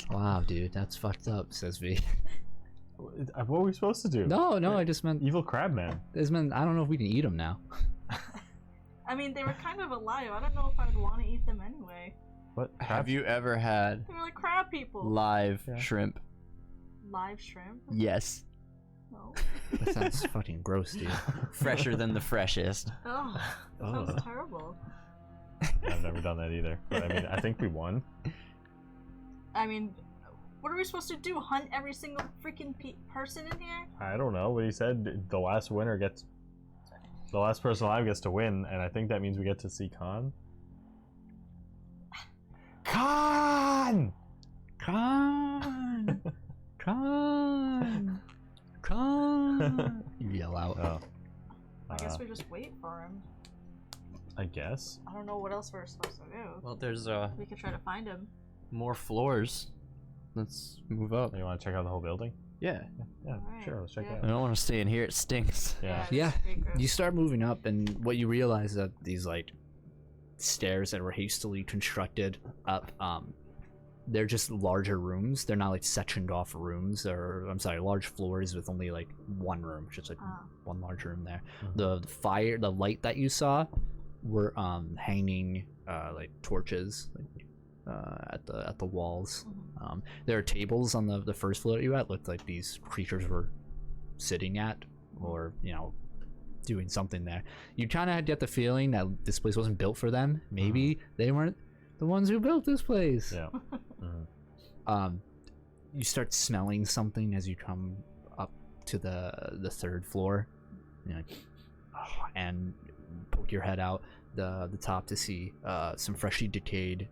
Wow, dude, that's fucked up, says V. what were we supposed to do? No, I just meant Evil crab man. I don't know if we can eat them now. I mean, they were kind of alive. I don't know if I would want to eat them anyway. What? Have you ever had They were like crab people. live Yeah. shrimp? Live shrimp? Yes. No. That sounds fucking gross, dude. Fresher than the freshest. Oh, sounds terrible. I've never done that either. But I mean, I think we won. I mean, what are we supposed to do? Hunt every single freaking person in here? I don't know, but he said the last winner gets. The last person alive gets to win, and I think that means we get to see Khan. Khan! Con! You yell out. Oh. I guess we just wait for him. I guess. I don't know what else we're supposed to do. Well, there's We could try to find him. more floors. Let's move up. You want to check out the whole building? Yeah. Yeah, Alright, sure. Let's check yeah. it I out. don't want to stay in here. It stinks. Yeah. Yeah, it's pretty gross. you start moving up, and what you realize that these like stairs that were hastily constructed up, they're just larger rooms. They're not like sectioned off rooms, or I'm sorry, large floors with only like one room, just like Ah. one large room there. Mhm. The light that you saw were hanging like torches at the walls. Mhm. There are tables on the first floor that you at looked like these creatures were sitting at, or doing something there. You kind of get the feeling that this place wasn't built for them. Maybe they weren't the ones who built this place. Yeah. Mhm. You start smelling something as you come up to the third floor, and poke your head out the top to see some freshly decayed,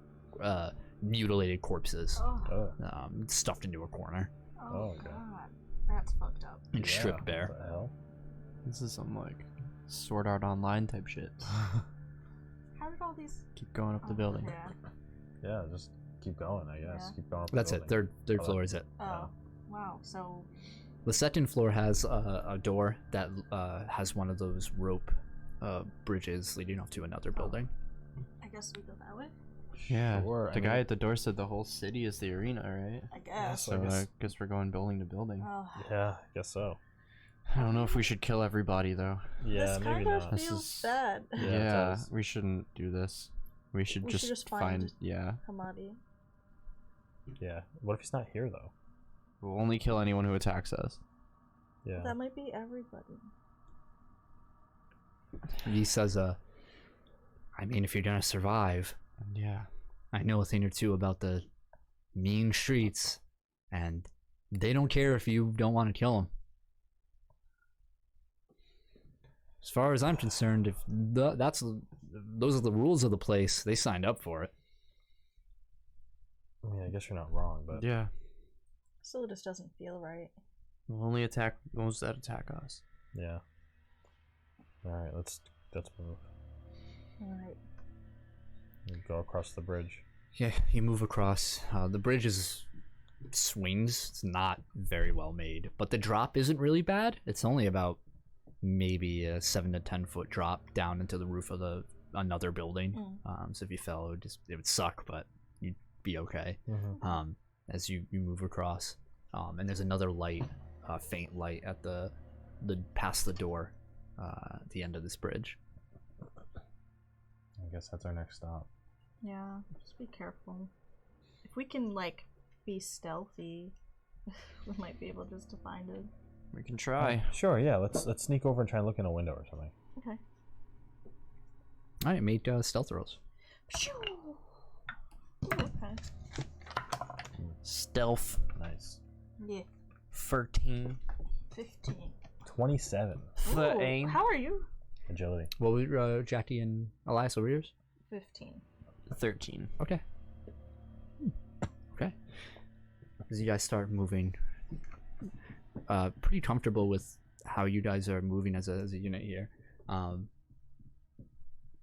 mutilated corpses Oh, stuffed into a corner Oh, okay. God. That's fucked up. and Yeah, stripped bare. What the hell? This is some like Sword Art Online type shit. How did all these... Keep going up the Oh, building. Yeah. Yeah, just keep going, I guess. Yeah. Keep going. Up the That's it. building. Third Oh, floor is it. Oh, wow. So, The second floor has a door that has one of those rope bridges leading off to another building. I guess we go that way? Yeah. Sure, The guy at the door said the whole city is the arena, right? I guess. So I So I guess- guess we're going building to building. Oh, Yeah, I guess so. I don't know if we should kill everybody though. Yeah, this maybe kind of not. This feels is- bad. Yeah, it Yeah, does. we shouldn't do this. We should We should just just find. find- Yeah, Hamadi. Yeah. What if he's not here though? we'll only kill anyone who attacks us. Yeah. That might be everybody. He says, I mean, if you're gonna survive, Yeah. I know a thing or two about the mean streets, and they don't care if you don't want to kill them. As far as I'm concerned, if those are the rules of the place, they signed up for it. I mean, I guess you're not wrong, but Yeah. Still, it just doesn't feel right. We'll only attack those that attack us. yeah. All right, let's move. Alright. We go across the bridge. Yeah, you move across. The bridge swings. It's not very well made, but the drop isn't really bad. It's only about maybe a 7 to 10 foot drop down into the roof of another building. So if you fell, it would suck, but you'd be okay. Mm-hmm. As you move across, and there's another light, faint light at the past the door, at the end of this bridge. I guess that's our next stop. Yeah, just be careful. If we can, like, be stealthy, we might be able just to find it. We can try. Sure, yeah. Let's sneak over and try and look in a window or something. Okay. All right, make stealth rolls. Pshoo! Ooh, okay. Stealth Nice. Yeah. 13. 15. 27 Foot Ooh, aim. how are you? agility. What were Jackie and Elias over yours? 15. 13. Okay. Okay. As you guys start moving, pretty comfortable with how you guys are moving as a unit here.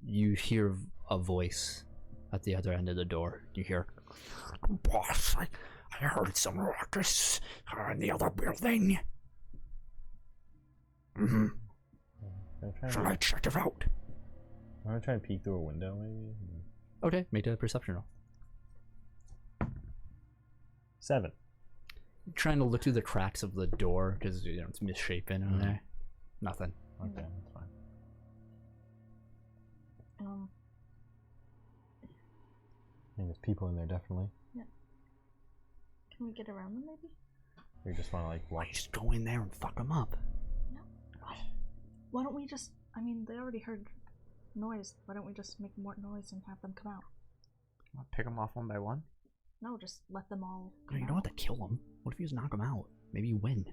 You hear a voice at the other end of the door. You hear, "Boss, I heard some ruckus in the other building. Mm-hmm. Shall I check it out?" I'm gonna try and peek through a window, maybe. Okay, make a perception roll. 7. Trying to look through the cracks of the door because it's misshapen in there. Nothing. Okay, that's fine. I think there's people in there, definitely. Can we get around them, maybe? We just want to like Why walk. don't you just go in there and fuck them up? Why don't we just... I mean, they already heard noise. Why don't we just make more noise and have them come out? Pick them off one by one. No, just let them all No, come you don't out. have to kill them. What if you just knock them out? Maybe you win.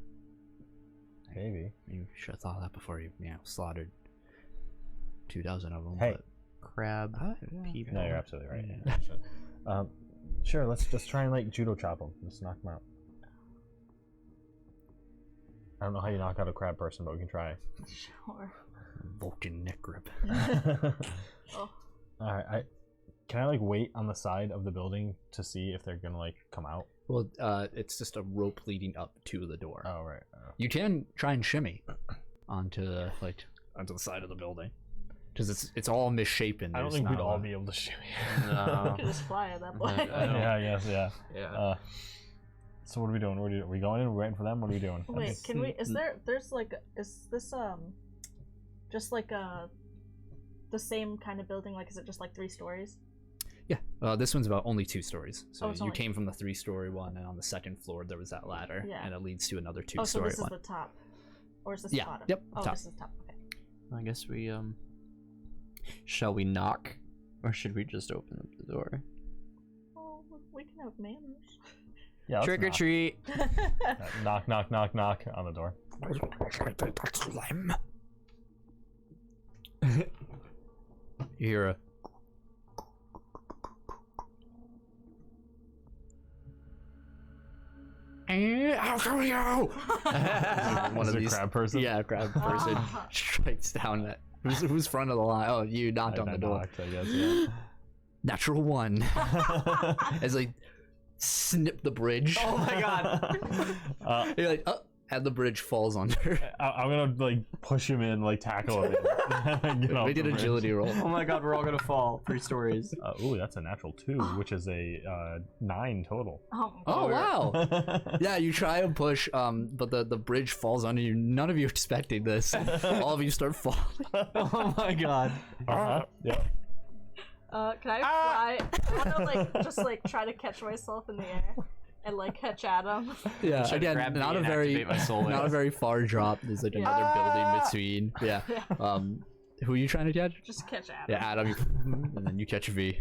Maybe. You should have thought of that before you slaughtered 2 dozen of them. Hey. Crab. Yeah. People. No, you're absolutely right. Yeah. Sure. Let's just try and like judo chop them. Let's knock them out. I don't know how you knock out a crab person, but we can try. Sure. Vulcan neck grip. Oh. All right. Can I like wait on the side of the building to see if they're gonna like come out? Well, it's just a rope leading up to the door. Oh right. Oh. You can try and shimmy onto the side of the building, because it's all misshapen. I don't There's think we'd not a all lot- be able to shoot. No. You could just fly at that point. Yeah. Yes. Yeah. Yeah. So what are we doing? Are we going in? Are we waiting for them? What are we doing? Wait, can we? Is this just like the same kind of building? Like, is it just like 3 stories? Yeah, this one's about only 2 stories. So Oh, it's you only- came from the 3-story one, and on the 2nd floor there was that ladder, Yeah. and it leads to another Oh, so 2-story this is one. the top, or is this Yeah, the bottom? yep, Oh, top. this is the top. Okay. I guess we shall we knock, or should we just open up the door? Well, we can have manners. Yeah. let's Trick or knock. treat. Knock, knock, knock, knock on the door. You hear a I'll show you. One Is of it these crab person? Yeah, crab person strikes down at who's front of the line. Oh, you knocked on I the door. knocked, I guess. Yeah. Natural 1. As they snip the bridge. Oh my god. You're like, oh, and the bridge falls under. I'm gonna like push him in, like tackle him. Get off We did the bridge. agility roll. Oh my god, we're all gonna fall. 3 stories. Ooh, that's a natural 2, which is a 9 total. Oh wow! Yeah, you try and push, but the bridge falls under you. None of you are expecting this. All of you start falling. Oh my god. Yeah. Can I fly? I wanna like just like try to catch myself in the air and like catch Adam. Yeah, Should again, grab me not a and very, activate my soul not a wings. very far drop. There's like another building between. Yeah. Who are you trying to catch? Just catch Adam. Yeah, Adam. And then you catch V.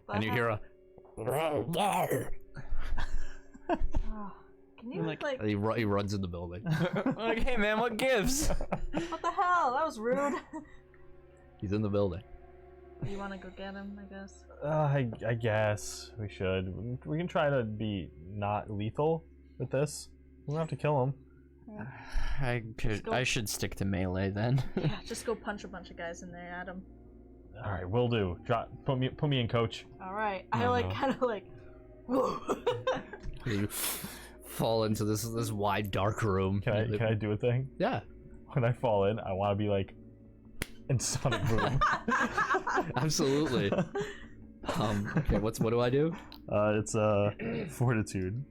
And you hear a. Can you like He runs in the building. Like, hey man, what gives? what the hell? That was rude. He's in the building. You want to go get him? I guess. I guess we should. We can try to be not lethal with this. We don't have to kill him. I should stick to melee then. Yeah, just go punch a bunch of guys in there, Adam. All right, will do. Put me in, coach. All right. I like kind of like. You fall into this wide dark room. Can I do a thing? Yeah. When I fall in, I want to be like in sonic boom. Absolutely. Okay, what do I do? It's fortitude.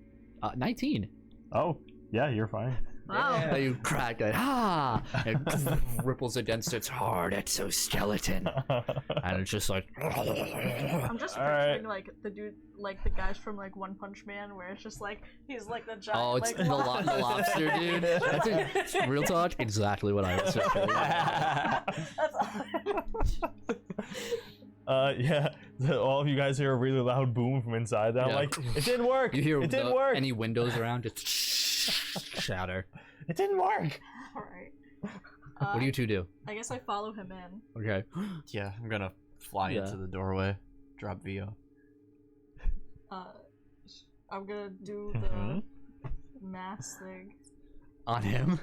19. Oh, yeah, you're fine. Wow. And you crack it. Ah! It ripples against its hard exoskeleton. And it's just like. I'm just All right. picturing like the dude, like the guys from like One Punch Man, where it's just like he's like the giant. Oh, it's like, the lobster dude. That's real talk. Exactly what I was picturing. Yeah, all of you guys hear a really loud boom from inside. That I'm Yeah. like, it didn't work. You hear it didn't work. any windows around? Just shatter. It didn't work. All right. What do you 2 do? I guess I follow him in. Okay. Yeah, I'm gonna fly Yeah. into the doorway. Drop VO. I'm gonna do the mass thing. On him?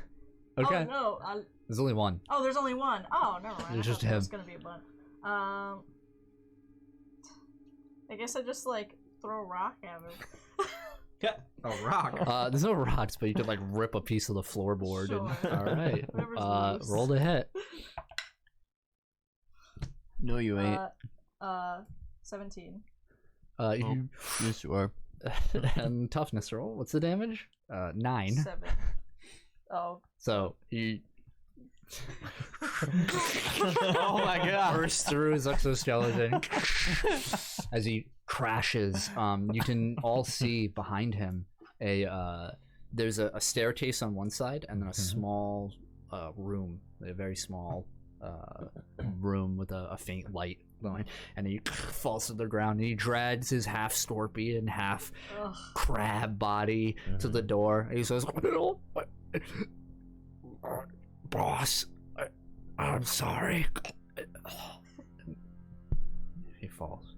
Okay. Oh no! There's only one. Oh, there's only one. Oh, never mind. It's I just thought there was him. gonna be a bunch. I guess I just like throw a rock at him. A rock. There's no rocks, but you could like rip a piece of the floorboard. Sure. And, all right. Whatever's loose. Roll the hit. No, you ain't. 17. You Yes, you are. and toughness roll. What's the damage? 9. 7. Oh. So you Oh my god. burst through his exoskeleton as he crashes. You can all see behind him there's a staircase on one side and then a small room, a very small room with a faint light going, and he falls to the ground and he drags his half scorpion, half Ugh. crab body to the door. And he says, "Boss, I'm sorry." He falls.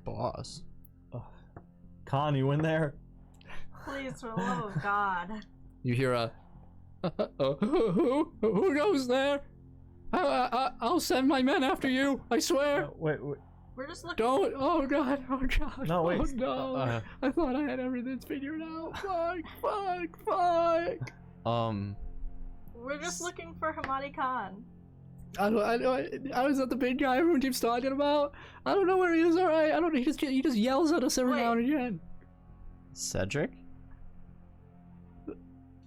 Boss. Con, you in there? Please, for the love of God. You hear a who goes there? I'll send my men after you, I swear. Wait, We're just looking. Don't. Oh god. Oh god. No, wait. Oh no. I thought I had everything figured out. Fuck. We're just looking for Hamadi Khan. I was at the big guy everyone keeps talking about. I don't know where he is. All right. I don't. He just yells at us every now and again. Cedric?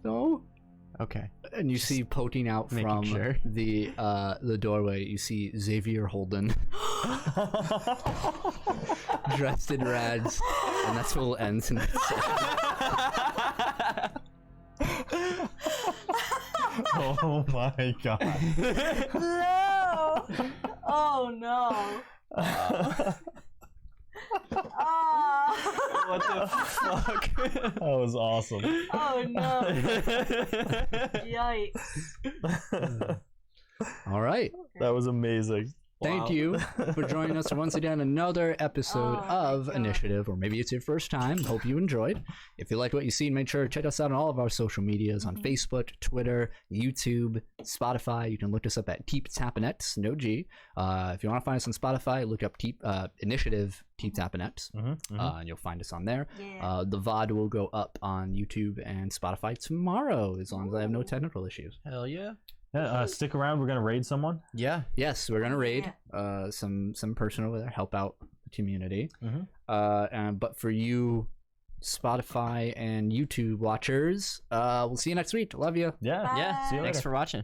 No. Okay. And you see poking out Making from sure. the doorway. You see Xavier Holden, dressed in rags, and that's where we'll end tonight's session. Oh my god. No! Oh no! What the fuck? That was awesome. Oh no! Yikes! All right. That was amazing. Thank you for joining us once again. Another episode Oh my of God. Initiative, or maybe it's your first time. Hope you enjoyed. If you like what you see, make sure to check us out on all of our social medias on Facebook, Twitter, YouTube, Spotify. You can look us up at keeptappinx, no G. If you want to find us on Spotify, look up Initiative keeptappinx, and you'll find us on there. Yeah. The VOD will go up on YouTube and Spotify tomorrow, as long as I have no technical issues. Hell yeah. Yeah, stick around. We're gonna raid someone. Yeah. Yes, we're gonna raid some person over there, help out the community. But for you Spotify and YouTube watchers, we'll see you next week. Love you. Yeah. Yeah. See you Thanks later. for watching.